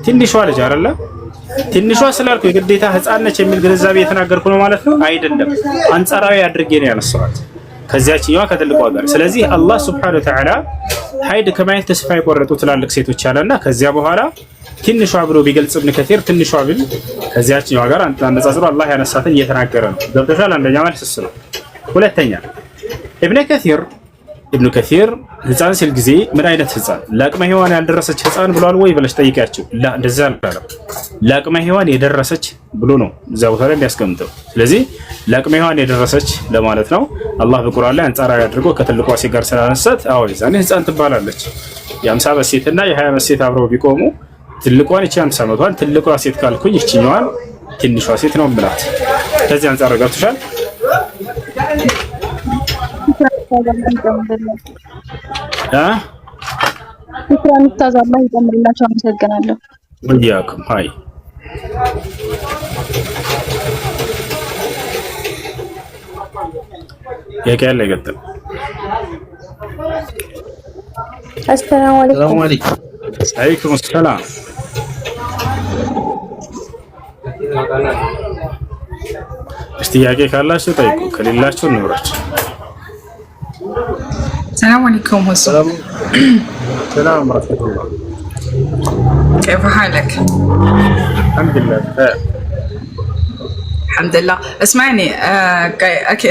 ትንሿ ልጅ አይደለ? ትንሿ ስላልኩ የግዴታ ህፃን ነች የሚል ግንዛቤ የተናገርኩ ነው ማለት ነው አይደለም። አንጻራዊ አድርጌ ነው ያነሳኋት ከዚያችኛዋ ከትልቋ ጋር። ስለዚህ አላህ ሱብሓነሁ ወተዓላ ሀይድ ከማየት ተስፋ የቆረጡ ትላልቅ ሴቶች አለና ከዚያ በኋላ ትንሿ ብሎ ቢገልጽ ኢብኑ ከሲር ትንሿ ቢል ከዚያችኛዋ ጋር አነጻጽሮ አላህ ያነሳትን እየተናገረ ነው። ገብቶሻል? አንደኛ መልስ እሱ ነው። ሁለተኛ ኢብኑ ከሲር ህፃን ሲል ጊዜ ምን አይነት ህፃን? ለአቅመ ሔዋን ያልደረሰች ህፃን ብሏል ወይ ብለሽ ጠይቂያቸው። እንደዛ አልባለም። ለአቅመ ሔዋን የደረሰች ብሎ ነው እዛ ቦታ ላይ የሚያስቀምጠው። ስለዚህ ለአቅመ ሔዋን የደረሰች ለማለት ነው። አላህ በቁርአን ላይ አንጻራዊ አድርጎ ከትልቋ ሴት ጋር ስላነሳት አዎ የዛኔ ህፃን ትባላለች። የ50 ዓመት ሴትና የ20 ዓመት ሴት አብረው ቢቆሙ ትልቋን እቺ 50 ዓመቷን ትልቋ ሴት ካልኩኝ እቺኛዋን ትንሿ ሴት ነው ብላት። ከዚህ አንጻር ገብቶሻል? ሽክራን ኡስታዝ አላህ ይጨምርላችሁ። አመሰግናለሁ። ወያኩም ሃይ ያለ ይቀጥል። አሰላሙ አለይኩም። አለይኩም ሰላም። ጥያቄ ካላችሁ ጠይቁ፣ ከሌላችሁ እንውረድ። السلام عليكم هسه. السلام ورحمة الله. كيف حالك؟ الحمد لله بخير. الحمد لله. اسمعني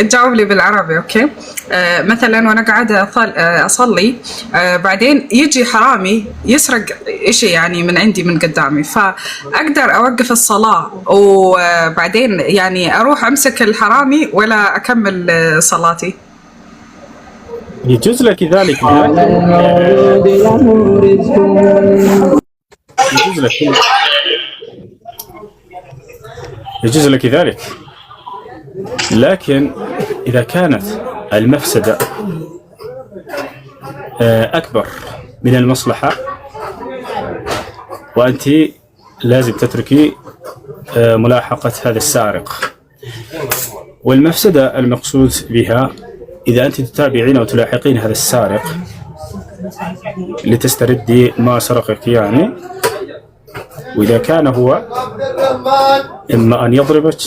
تجاوب لي بالعربي اوكي؟ مثلا وانا قاعده اصلي بعدين يجي حرامي يسرق شيء يعني من عندي من قدامي، فاقدر اوقف الصلاه وبعدين يعني اروح امسك الحرامي ولا اكمل صلاتي؟ يجوز لك ذلك. يجوز لك ذلك، لكن إذا كانت المفسدة أكبر من المصلحة وأنت لازم تتركي ملاحقة هذا السارق. والمفسدة المقصود بها إذا أنت تتابعين أو تلاحقين هذا السارق لتستردي ما سرقك يعني، وإذا كان هو إما أن يضربك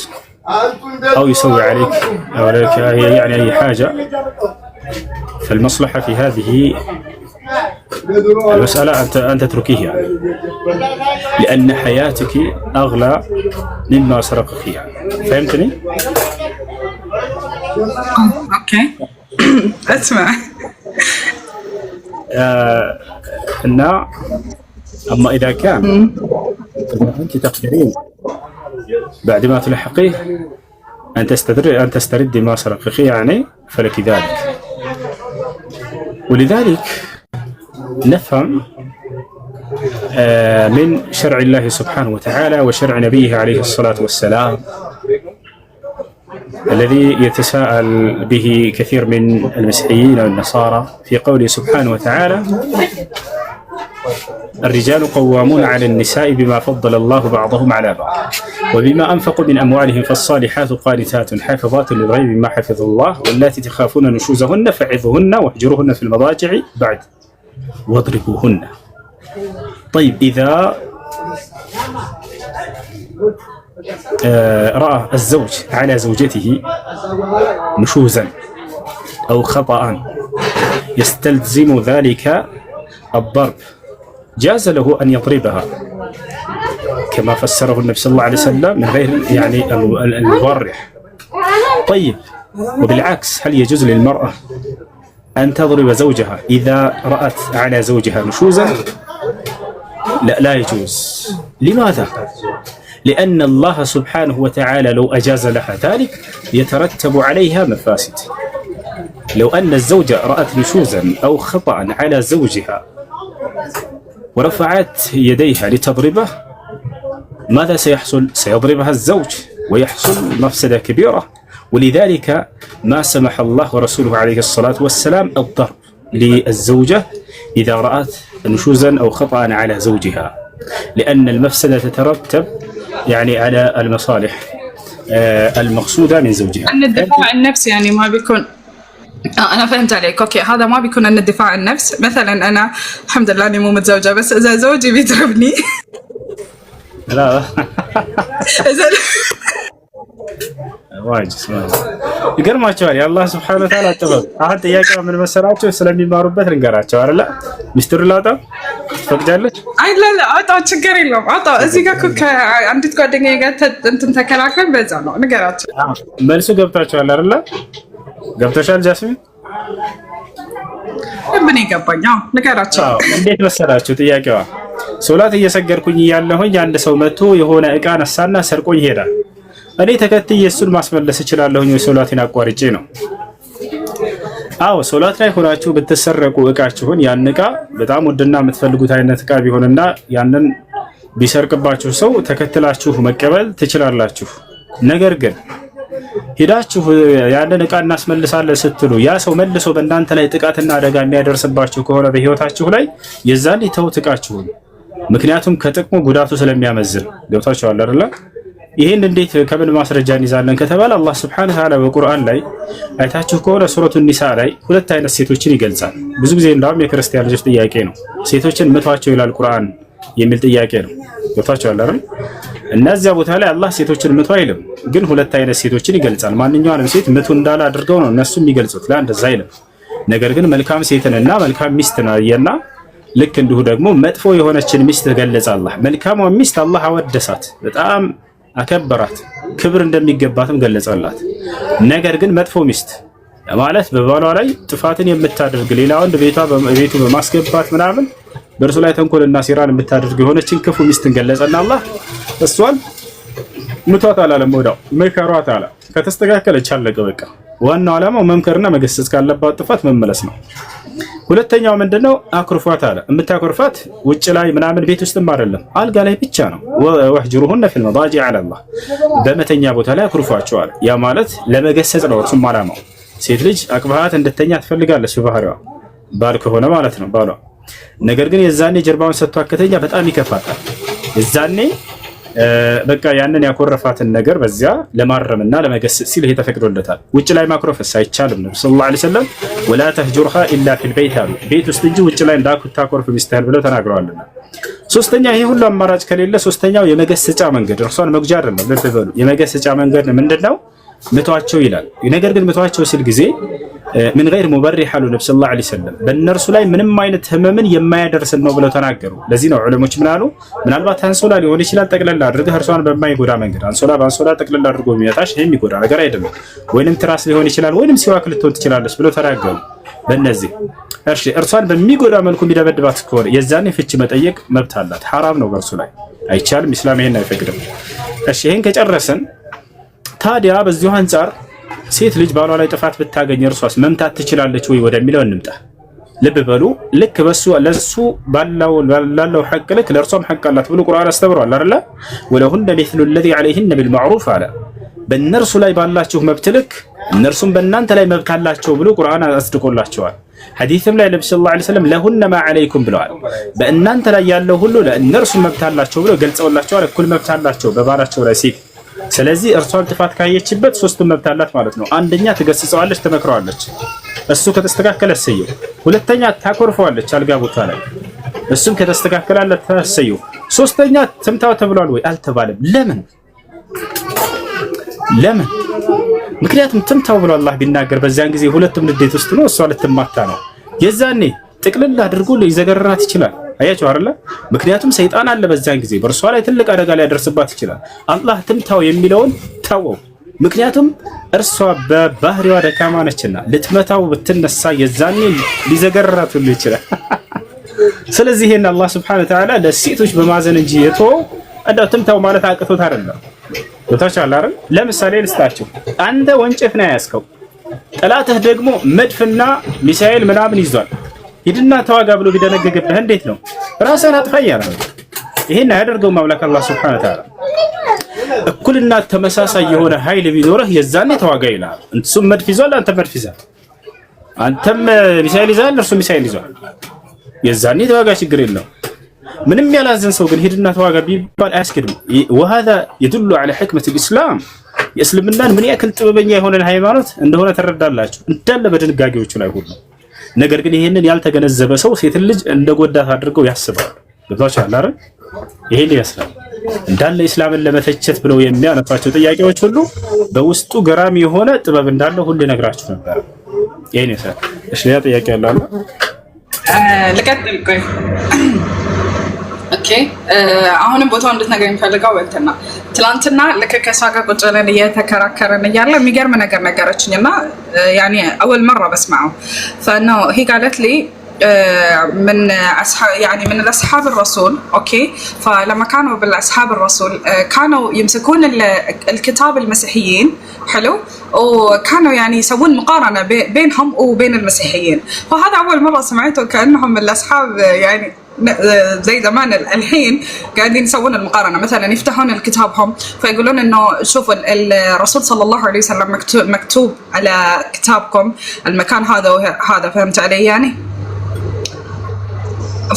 أو يسوي عليك أو لك يعني أي حاجة، فالمصلحة في هذه المسألة أن تتركيه يعني، لأن حياتك أغلى مما سرقك يعني. فهمتني؟ أوكي. أسمع. أما إذا كان أنت تقدرين بعد ما تلحقيه أن تستردي ما سرقك يعني، فلك ذلك. ولذلك نفهم من شرع الله سبحانه وتعالى وشرع نبيه عليه الصلاة والسلام الذي يتساءل به كثير من المسيحيين والنصارى في قوله سبحانه وتعالى: الرجال قوامون على النساء بما فضل الله بعضهم على بعض وبما أنفقوا من أموالهم، فالصالحات قانتات حافظات للغيب بما حفظ الله واللاتي تخافون نشوزهن فعظوهن واهجروهن في المضاجع بعد واضربوهن. طيب إذا رأى الزوج على زوجته نشوزا أو خطأ يستلزم ذلك الضرب، جاز له أن يضربها كما فسره النبي صلى الله عليه وسلم من غير يعني المبرح. طيب وبالعكس، هل يجوز للمرأة أن تضرب زوجها إذا رأت على زوجها نشوزا؟ لا يجوز. لماذا؟ لأن الله سبحانه وتعالى لو أجاز لها ذلك يترتب عليها مفاسد. لو أن الزوجة رأت نشوزا أو خطأ على زوجها ورفعت يديها لتضربه، ماذا سيحصل؟ سيضربها الزوج ويحصل مفسدة كبيرة. ولذلك ما سمح الله ورسوله عليه الصلاة والسلام الضرب للزوجة إذا رأت نشوزا أو خطأ على زوجها، لأن المفسدة تترتب يعني على المصالح المقصودة من زوجها. أن الدفاع عن النفس يعني ما بيكون أنا فهمت عليك. أوكي، هذا ما بيكون أن الدفاع عن النفس. مثلا أنا الحمد لله أني مو متزوجة، بس إذا زوجي بيضربني لا واجد ይገርማቸዋል። የአላህ ስብሐነ ወተዓላ ጥበብ። አሁን ጥያቄው ምን መሰላችሁ? ስለሚማሩበት ልንገራቸው አይደለ? ሚስጥር ላውጣ ትፈቅጃለች? አይ ላ አውጣው፣ ችግር የለውም አውጣው። እዚህ ጋር እኮ ከአንዲት ጓደኛዬ ጋር እንትን ተከራክረን በዛ ነው። ንገራቸው። መልሱ ገብታችኋል አይደለ? ገብተሻል ጃስሚን? ምን ይገባኝ? አዎ ንገራቸው። እንዴት መሰላችሁ ጥያቄዋ? ሶላት እየሰገድኩኝ እያለሁኝ አንድ ሰው መጥቶ የሆነ እቃ ነሳና ሰርቆኝ ይሄዳል። እኔ ተከትዬ እሱን ማስመለስ እችላለሁኝ ወይ ሶላቴን አቋርጬ ነው? አዎ ሶላት ላይ ሆናችሁ ብትሰረቁ እቃችሁን ያን እቃ በጣም ውድና የምትፈልጉት አይነት እቃ ቢሆንና ያንን ቢሰርቅባችሁ ሰው ተከትላችሁ መቀበል ትችላላችሁ። ነገር ግን ሄዳችሁ ያንን እቃ እናስመልሳለን ስትሉ ያ ሰው መልሶ በእናንተ ላይ ጥቃትና አደጋ የሚያደርስባችሁ ከሆነ በህይወታችሁ ላይ የዛን ተውት እቃችሁን። ምክንያቱም ከጥቅሙ ጉዳቱ ስለሚያመዝን። ገብታችኋል አይደል? ይሄን እንዴት ከምን ማስረጃ እንይዛለን ከተባለ አላህ Subhanahu Wa Ta'ala በቁርአን ላይ አይታችሁ ከሆነ ሱረቱ ኒሳ ላይ ሁለት አይነት ሴቶችን ይገልጻል። ብዙ ጊዜ እንዳውም የክርስቲያን ልጆች ጥያቄ ነው፣ ሴቶችን ምቷቸው ይላል ቁርአን የሚል ጥያቄ ነው። ገብታችኋል አይደል? እነዚያ ቦታ ላይ አላህ ሴቶችን ምቱ አይልም፣ ግን ሁለት አይነት ሴቶችን ይገልጻል። ማንኛውንም ሴት ምቱ እንዳለ አድርገው ነው እነሱ የሚገልጹት፣ ለአንደዛ አይልም። ነገር ግን መልካም ሴትንና መልካም ሚስትን አየና ልክ እንዲሁ ደግሞ መጥፎ የሆነችን ሚስት ገለጸ አላህ። መልካሟ ሚስት አላህ አወደሳት፣ በጣም አከበራት፣ ክብር እንደሚገባትም ገለጸላት። ነገር ግን መጥፎ ሚስት ማለት በባሏ ላይ ጥፋትን የምታደርግ ሌላ ወንድ ቤቱ በማስገባት ምናምን በእርሱ ላይ ተንኮልና ሴራን የምታደርግ የሆነችን ክፉ ሚስትን ገለጸና አላህ እሷን ምቷት አላለም፣ ወዳው መከሯት አለ። ከተስተካከለች አለቀ በቃ። ዋናው ዓላማው መምከርና መገሰጽ ካለባት ጥፋት መመለስ ነው። ሁለተኛው ምንድነው? አኩርፏት አለ። የምታኮርፋት ውጭ ላይ ምናምን ቤት ውስጥም አይደለም፣ አልጋ ላይ ብቻ ነው። ወህጅሩሁነ ፊል መዳጂ ዐለ አላህ፣ በመተኛ ቦታ ላይ አኩርፏቸው አለ። ያ ማለት ለመገሰጽ ነው እርሱም ዓላማው። ሴት ልጅ አቅባሃት እንድተኛ ትፈልጋለች በባህሪዋ፣ ባል ከሆነ ማለት ነው ባሏ። ነገር ግን የዛኔ ጀርባውን ሰጥቶ ከተኛ በጣም ይከፋታል። የዛኔ በቃ ያንን ያኮረፋትን ነገር በዚያ ለማረምና ለመገሰጽ ሲል ይሄ ተፈቅዶለታል። ውጭ ላይ ማኩረፍስ አይቻልም። ነብዩ ሰለላሁ ዐለይሂ ወሰለም ወላ ተህጁርሃ ኢላ ፊል በይት አሉ፣ ቤት ውስጥ እንጂ ውጭ ላይ እንዳታኮርፍ ሚስትህን ብለው ተናግረዋልና። ሶስተኛ ይሄ ሁሉ አማራጭ ከሌለ ሶስተኛው የመገሰጫ መንገድ እርሷን መግጃ አይደለም። ልብ በሉ የመገሰጫ መንገድ ምንድነው? ምቷቸው ይላል። ነገር ግን ምቷቸው ሲል ጊዜ ምን غير مبرح አሉ ነብዩ ሰለላሁ ዐለይሂ ወሰለም በእነርሱ ላይ ምንም አይነት ህመምን የማያደርስ ነው ብለው ተናገሩ። ለዚህ ነው ዑለሞች ምን አሉ? ምናልባት አንሶላ ሊሆን ይችላል ጠቅለል አድርገህ እርሷን በማይጎዳ መንገድ አንሶላ በአንሶላ ጠቅለል አድርጎ የሚያጣሽ ይሄ የሚጎዳ ነገር አይደለም። ወይንም ትራስ ሊሆን ይችላል ወይንም ሲዋክ ልትሆን ትችላለች ብለው ተናገሩ። በእነዚህ እርሺ እርሷን በሚጎዳ መልኩ የሚደበድባት ከሆነ የዛኔ ፍቺ መጠየቅ መብት አላት። ሐራም ነው በእርሱ ላይ አይቻልም። ኢስላም ይሄን አይፈቅድም። እሺ ይሄን ከጨረሰን ታዲያ በዚሁ አንፃር ሴት ልጅ ባሏ ላይ ጥፋት ብታገኝ እርሷስ መምታት ትችላለች ወይ ወደሚለው እንምጣ። ልብ በሉ ልክ በሱ ለሱ ባለው ሐቅ ልክ ለእርሷም ሐቅ አላት ብሎ ቁርአን አስተምሯል አይደለ? ወለሁነ ሚስሉ الذي عليهن بالمعروف አለ። በእነርሱ ላይ ባላችሁ መብት ልክ እነርሱም በእናንተ ላይ መብት አላቸው ብሎ ቁርአን አስድቆላቸዋል። ሐዲስም ላይ ነብዩ ሰለላሁ ዐለይሂ ወሰለም ለሁነ ማ عليكم ብለዋል። በእናንተ ላይ ያለው ሁሉ ለእነርሱ መብት አላቸው ብሎ ገልጸውላቸዋል። እኩል መብት አላቸው በባላቸው ላይ ሲል ስለዚህ እርሷን ጥፋት ካየችበት ሶስቱም መብት አላት ማለት ነው። አንደኛ ትገስጸዋለች፣ ትመክረዋለች፣ እሱ ከተስተካከለ እሰየው። ሁለተኛ ታኮርፈዋለች አልጋ ቦታ ላይ፣ እሱም ከተስተካከለለት እሰየው። ሶስተኛ ትምታው ተብሏል ወይ አልተባለም። ለምን? ምክንያቱም ትምታው ብሎ አላህ ቢናገር በዚያን ጊዜ ሁለቱም ንዴት ውስጥ ነው፣ እሷ ልትማታ ነው። የዛኔ ጥቅልል አድርጎ ሊዘገርራት ይችላል። አያችሁ አይደለ? ምክንያቱም ሰይጣን አለ በዛን ጊዜ በእርሷ ላይ ትልቅ አደጋ ሊያደርስባት ይችላል። አላህ ትምታው የሚለውን ተወው። ምክንያቱም እርሷ በባህሪዋ ደካማ ነችና ልትመታው ብትነሳ የዛኔ ሊዘገርራት ሁሉ ይችላል። ስለዚህ ይሄን አላህ Subhanahu Wa Ta'ala ለሴቶች በማዘን እንጂ የተወው እንደው ትምታው ማለት አቅቶት አይደለም። ወታቻለ አይደል? ለምሳሌ ልስጣችሁ። አንተ ወንጭፍ ነው ያስከው፣ ጠላትህ ደግሞ መድፍና ሚሳኤል ምናምን ይዟል። ሂድና ተዋጋ ብሎ ቢደነገገብህ እንዴት ነው? ራስህን አጥፋ እያለ ነው። ይሄን ያደርገው አምላክ አላህ Subhanahu Wa Ta'ala እኩልና ተመሳሳይ የሆነ ኃይል ቢኖርህ የዛኔ ተዋጋ ይላል። እሱም መድፍ ይዟል፣ አንተ መድፍ ይዘሃል። አንተም ሚሳኤል ይዘሃል፣ እርሱ ሚሳኤል ይዟል። የዛኔ ተዋጋ፣ ችግር የለው። ምንም ያላዘን ሰው ግን ሂድና ተዋጋ ቢባል አያስኬድም። وهذا يدل على حكمة الإسلام የእስልምናን ምን ያክል ጥበበኛ የሆነን ሃይማኖት እንደሆነ ተረዳላችሁ እንዳለ በድንጋጌዎቹ ላይ ሁሉ። ነገር ግን ይሄንን ያልተገነዘበ ሰው ሴት ልጅ እንደጎዳት አድርገው ያስባል። ገብቷችኋል አይደል? ይሄን ይመስላል እንዳለ እስላምን ለመተቸት ብለው የሚያነሷቸው ጥያቄዎች ሁሉ በውስጡ ገራሚ የሆነ ጥበብ እንዳለ ሁሉ ነግራችሁ ነበር። ይሄን ይመስላል። እሺ ያ ጥያቄ ያለው ልቀጥል። ቆይ ኦኬ፣ አሁንም ቦታው እንድትነግረኝ የምፈልገው እንትና ትላንትና ልክ ከሷ ጋር ቁጭ ብለን እየተከራከረን እያለ የሚገርም ነገር ነገረችኝና ያኔ اول مره بسمعه فانه هي قالت لي من من الاصحاب الرسول. اوكي، فلما كانوا بالاصحاب الرسول كانوا يمسكون الكتاب المسيحيين، حلو، وكانوا يعني يسوون مقارنه بينهم وبين المسيحيين. فهذا اول مره سمعته، كانهم الاصحاب يعني زي زمان الحين قاعدين يسوون المقارنه. مثلا يفتحون كتابهم فيقولون انه شوفوا الرسول صلى الله عليه وسلم مكتوب على كتابكم المكان هذا وهذا. فهمت علي يعني؟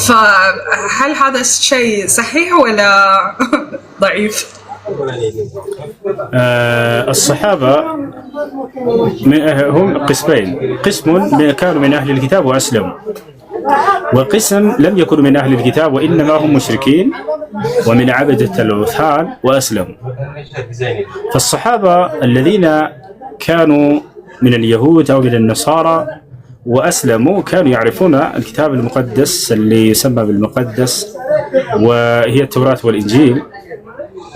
فهل هذا الشيء صحيح ولا ضعيف؟ الصحابة هم قسمين، قسم كانوا من أهل الكتاب وأسلموا، وقسم لم يكونوا من أهل الكتاب وإنما هم مشركين ومن عبدة الأوثان وأسلموا. فالصحابة الذين كانوا من اليهود أو من النصارى وأسلموا كانوا يعرفون الكتاب المقدس اللي يسمى بالمقدس وهي التوراة والإنجيل.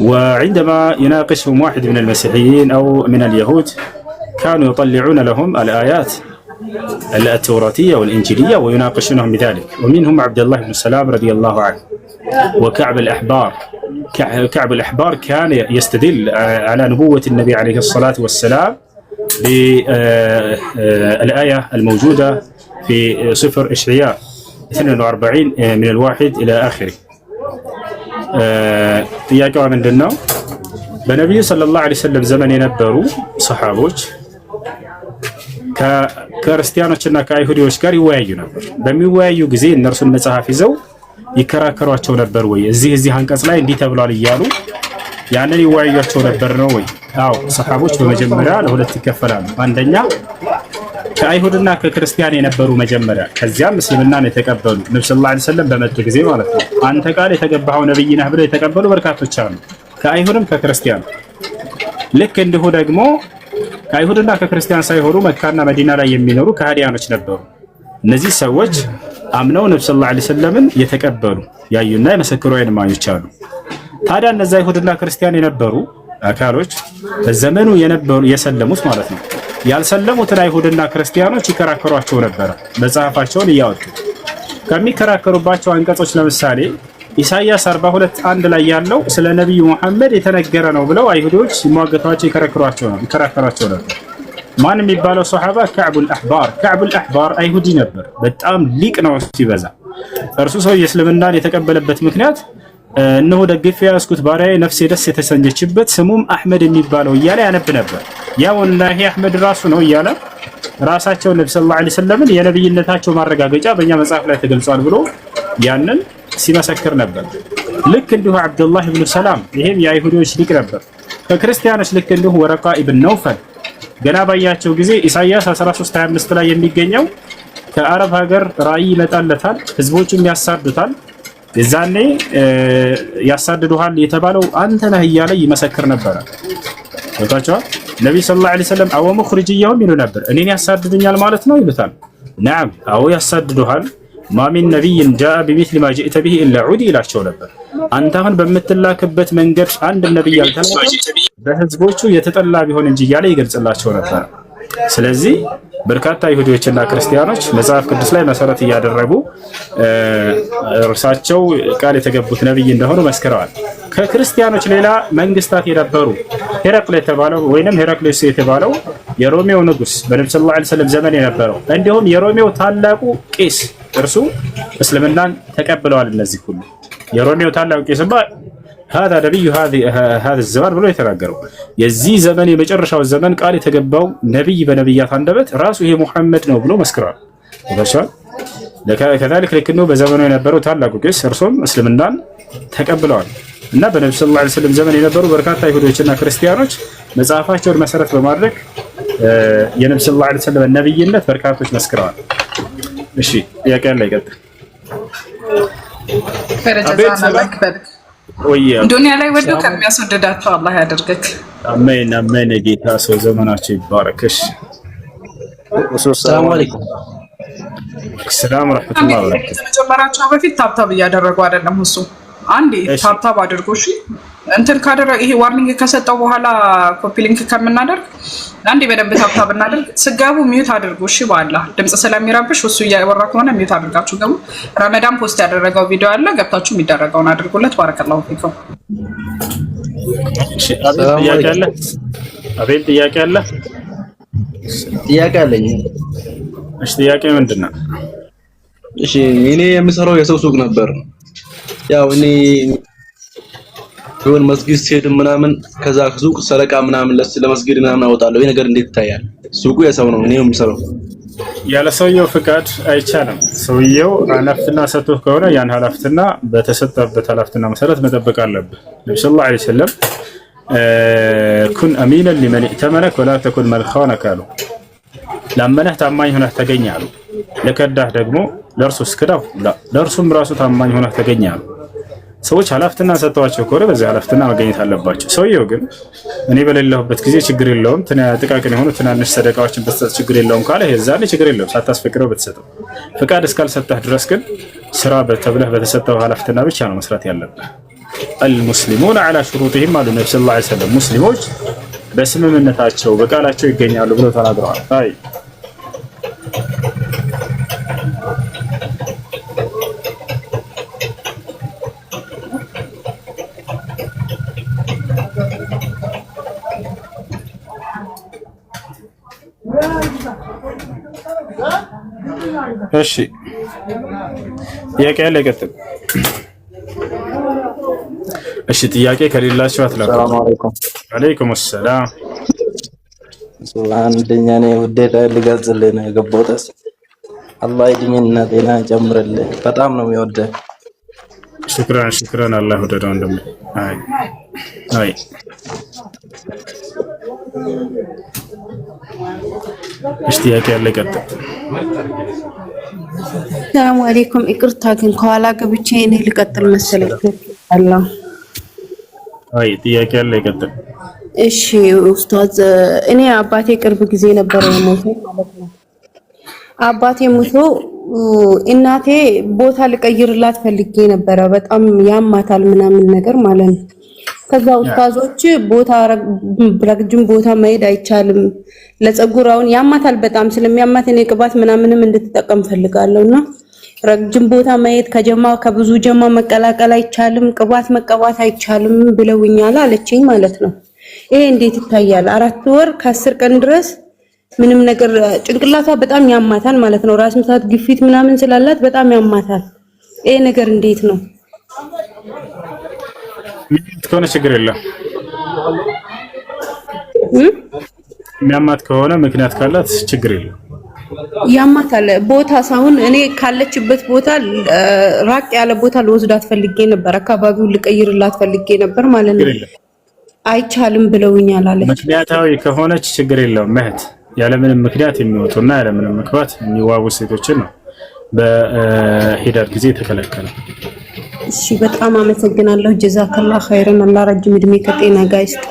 وعندما يناقشهم واحد من المسيحيين أو من اليهود كانوا يطلعون لهم الآيات التوراتية والإنجيلية ويناقشونهم بذلك. ومنهم عبد الله بن سلام رضي الله عنه وكعب الأحبار. كعب الأحبار كان يستدل على نبوة النبي عليه الصلاة والسلام بالآية الموجودة في سفر إشعياء 42 من الواحد إلى آخره. ጥያቄው ምንድነው? በነብዩ ሰለላሁ ዐለይሂ ወሰለም ዘመን የነበሩ ሰሃቦች ከክርስቲያኖችና ከአይሁዶች ጋር ይወያዩ ነበር። በሚወያዩ ጊዜ እነርሱን መጽሐፍ ይዘው ይከራከሯቸው ነበር ወይ? እዚህ አንቀጽ ላይ እንዲህ ተብሏል እያሉ ያንን ይወያዩቸው ነበር ነው ወይ? አዎ፣ ሰሃቦች በመጀመሪያ ለሁለት ይከፈላሉ። አንደኛ ከአይሁድና ከክርስቲያን የነበሩ መጀመሪያ ከዚያም እስልምናን የተቀበሉ ነብዩ ሰለላሁ ዐለይሂ ወሰለም በመጡ ጊዜ ማለት ነው። አንተ ቃል የተገባኸው ነብይ ነህ ብለው የተቀበሉ በርካቶች አሉ፣ ከአይሁድም ከክርስቲያን። ልክ እንዲሁ ደግሞ ከአይሁድና ከክርስቲያን ሳይሆኑ መካና መዲና ላይ የሚኖሩ ከሃዲያኖች ነበሩ። እነዚህ ሰዎች አምነው ነብዩ ሰለላሁ ዐለይሂ ወሰለምን የተቀበሉ ያዩና የመሰከሩ አይን እማኞች አሉ። ታዲያ እነዚህ አይሁድና ክርስቲያን የነበሩ አካሎች በዘመኑ የነበሩ የሰለሙት ማለት ነው ያልሰለሙትን አይሁድና ክርስቲያኖች ይከራከሯቸው ነበር። መጽሐፋቸውን እያወጡ ከሚከራከሩባቸው አንቀጾች ለምሳሌ ኢሳይያስ 42:1 ላይ ያለው ስለ ነብዩ መሐመድ የተነገረ ነው ብለው አይሁዶች ሲሟገቷቸው ይከራከሯቸው ነበር። ማን የሚባለው ሱሐባ ከዕቡል አሕባር አይሁዲ ነበር። በጣም ሊቅ ነው ሲበዛ። እርሱ ሰው የእስልምናን የተቀበለበት ምክንያት እነሆ ደግፌ ያስኩት ባሪያዬ ነፍሴ ደስ የተሰኘችበት ስሙም አህመድ የሚባለው እያለ ያነብ ነበር። ያ ወላሂ አህመድ ራሱ ነው እያለ ራሳቸው ነብዩ ሰለላሁ ዐለይሂ ወሰለም የነብይነታቸው ማረጋገጫ በእኛ መጽሐፍ ላይ ተገልጿል ብሎ ያንን ሲመሰክር ነበር። ልክ እንዲሁ አብዱላህ ኢብኑ ሰላም ይሄም የአይሁዶች ሊቅ ነበር። ከክርስቲያኖች ልክ እንዲሁ ወረቃ ኢብን ነውፈል ገና ባያቸው ጊዜ ኢሳይያስ 13:25 ላይ የሚገኘው ከአረብ ሀገር ራእይ ይመጣለታል፣ ህዝቦቹም ያሳዱታል፣ የዛኔ ያሳድዱሃል የተባለው አንተ ነህ እያለ ይመሰክር ነበር። ወጣቸው ነብዩ ሰለላሁ ዐለይሂ ወሰለም አወ ሙኽሪጅየሁም ይሉ ነበር። እኔን ያሳድዱኛል ማለት ነው ይሉታል። ነዓም አዎ ያሳድዱሃል። ማ ሚን ነቢይን ጃአ ቢሚስሊ ማ ጂእተ ቢሂ ኢላ ዑዲ ይላቸው ነበር። አንተ አሁን በምትላክበት መንገድ አንድ ነብይ ያልተላከ በህዝቦቹ የተጠላ ቢሆን እንጂ እያለ ይገልጽላቸው ነበር። ስለዚህ በርካታ ይሁዲዎችና ክርስቲያኖች መጽሐፍ ቅዱስ ላይ መሰረት እያደረጉ እርሳቸው ቃል የተገቡት ነብይ እንደሆኑ መስክረዋል። ከክርስቲያኖች ሌላ መንግስታት የነበሩ ሄራክል የተባለው ወይንም ሄራክሊስ የተባለው የሮሜው ንጉስ በነብዩ ሰለላሁ ዐለይሂ ወሰለም ዘመን የነበረው እንዲሁም የሮሜው ታላቁ ቄስ እርሱ እስልምናን ተቀብለዋል። እነዚህ ሁሉ የሮሜው ታላቁ ቄስ هذا نبي هذا الزمان ብሎ የተናገረው የዚህ ዘመን የመጨረሻው ዘመን ቃል የተገባው ነብይ በነብያት አንደበት ራሱ ይሄ ሙሐመድ ነው ብሎ መስክሯል። ወሻል ለከذلك ለከነው በዘመኑ የነበረው ታላቁ ቄስ እርሱም እስልምናን ተቀብለዋል እና በነብዩ ሰለላሁ ዐለይሂ ወሰለም ዘመን የነበሩ በርካታ ይሁዶችና ክርስቲያኖች መጽሐፋቸውን መሰረት በማድረግ የነብዩ ሰለላሁ ዐለይሂ ወሰለም ነብይነት በርካቶች መስክረዋል። እሺ ጥያቄ አለ ይቀጥል። ዱንያ ላይ ወዶ ከሚያስወድዳቸው አላህ ያደርገክ። አሜን አሜን። ጌታ ሰው ዘመናቸው ይባረክሽ። ሰላም አለይኩም። ሰላም ወራህመቱላሂ ወበረካቱ። ከመጀመራቸው በፊት ታብታብ እያደረጉ አይደለም እሱ አንዴ ታብታብ አድርጎ እሺ እንትን ካደረ ይሄ ዋርኒንግ ከሰጠው በኋላ ኮፒ ሊንክ ከምናደርግ አንዴ በደንብ ታብታብ እናደርግ። ስጋቡ ሚዩት አድርጉ እሺ። በአላህ ድምጽ ስለሚረብሽ እሱ እያወራ ከሆነ ሚዩት አድርጋችሁ ገቡ። ረመዳን ፖስት ያደረገው ቪዲዮ አለ፣ ገብታችሁ የሚደረገውን አድርጉለት። ባረከላሁ ፊኩም። እሺ ጥያቄ አለ? አቤት ጥያቄ አለ? ጥያቄ አለኝ። እሺ ጥያቄ ምንድነው? እሺ እኔ የምሰራው የሰው ሱቅ ነበር። ያው እኔ የሆነ መስጊድ ሲሄድ ምናምን ከዛ ሱቅ ሰረቃ ምናምን ለመስጊድ ምናምን አወጣለሁ። ይሄ ነገር እንዴት ይታያል? ሱቁ የሰው ነው፣ እኔ የምሰራው። ያለ ሰውየው ፍቃድ አይቻልም። ሰውየው ኃላፊነትና ሰጥቶ ከሆነ ያን ኃላፊነትና በተሰጠበት ኃላፊነትና መሰረት መጠበቅ አለበት። ነብዩ ሰለላሁ ዐለይሂ ወሰለም ኩን አሚነን ሊመን ኢተመነክ ወላ ተኩን መልኻነክ አሉ። ላመነህ ታማኝ ሆነህ ተገኝ አሉ። ለከዳህ ደግሞ ለእርሱ እስክዳው ለእርሱም ራሱ ታማኝ ሆነህ ተገኝ አሉ። ሰዎች ኃላፊነትና ሰጥተዋቸው ከሆነ በዚህ ኃላፊነትና መገኘት አለባቸው። ሰውየው ግን እኔ በሌለሁበት ጊዜ ችግር የለውም ጥቃቅን የሆኑ ትናንሽ ሰደቃዎችን ብትሰጥ ችግር የለውም ካለ የዛኔ ችግር የለውም ሳታስፈቅደው ብትሰጠው። ፍቃድ እስካልሰጠህ ድረስ ግን ስራ ተብለህ በተሰጠው ኃላፊነትና ብቻ ነው መስራት ያለብህ። አልሙስሊሙን ዐላ ሹሩጢሂም አሉ ነብዩ ሰለላሁ ዐለይሂ ወሰለም። ሙስሊሞች በስምምነታቸው በቃላቸው ይገኛሉ ብለው ተናግረዋል። አይ እሺ ጥያቄ ያለ ይቀጥል። እሺ ጥያቄ ከሌላችሁ አትላቁ። ሰላም አለይኩም። አለይኩም ሰላም። አንደኛ ነው ውዴታ ልገልጽልህ ነው የገባሁት። አላህ እድሜና ጤና ይጨምርልህ። በጣም ነው የሚወደው። ሽክራን አላህ ወደደው እንደም አይ ጥያቄ ያለ ቀጥል። ሰላም አለይኩም። ይቅርታ ግን ከኋላ ገብቼ እኔ ልቀጥል መሰለኝ። አላህ አይ ጥያቄ ያለ ቀጥል። እሺ ኡስታዝ፣ እኔ አባቴ ቅርብ ጊዜ ነበር የሞተው ማለት ነው። አባቴ ሞቶ እናቴ ቦታ ልቀይርላት ፈልጌ ነበረ። በጣም ያማታል ምናምን ነገር ማለት ነው። ከዛ ኡስታዞች ቦታ ረጅም ቦታ መሄድ አይቻልም፣ ለፀጉር አሁን ያማታል በጣም ስለሚያማት እኔ ቅባት ምናምንም እንድትጠቀም ፈልጋለሁና ረጅም ቦታ መሄድ ከብዙ ጀማ መቀላቀል አይቻልም፣ ቅባት መቀባት አይቻልም ብለውኛል አለችኝ ማለት ነው። ይሄ እንዴት ይታያል? 4 ወር ከ10 ቀን ድረስ ምንም ነገር ጭንቅላቷ በጣም ያማታል ማለት ነው። ራስ ምታት ግፊት ምናምን ስላላት በጣም ያማታል። ይሄ ነገር እንዴት ነው? ከሆነ ችግር የለም። የሚያማት ከሆነ ምክንያት ካላት ችግር የለም። ያማታል ቦታ ሳይሆን እኔ ካለችበት ቦታ ራቅ ያለ ቦታ ልወስዳት ፈልጌ ነበር፣ አካባቢውን ልቀይርላት ፈልጌ ነበር ማለት ነው። አይቻልም ብለውኛል አለች። ምክንያታዊ ከሆነች ችግር የለውም። እህት ያለምንም ምክንያት የሚወጡና ያለምንም ምክንያት የሚዋጉ ሴቶችን ነው በሂዳር ጊዜ ተከለከለ። እሺ በጣም አመሰግናለሁ። ጀዛከላህ ኸይረን። አላህ ረጅም እድሜ ከጤና ጋር ይስጥ።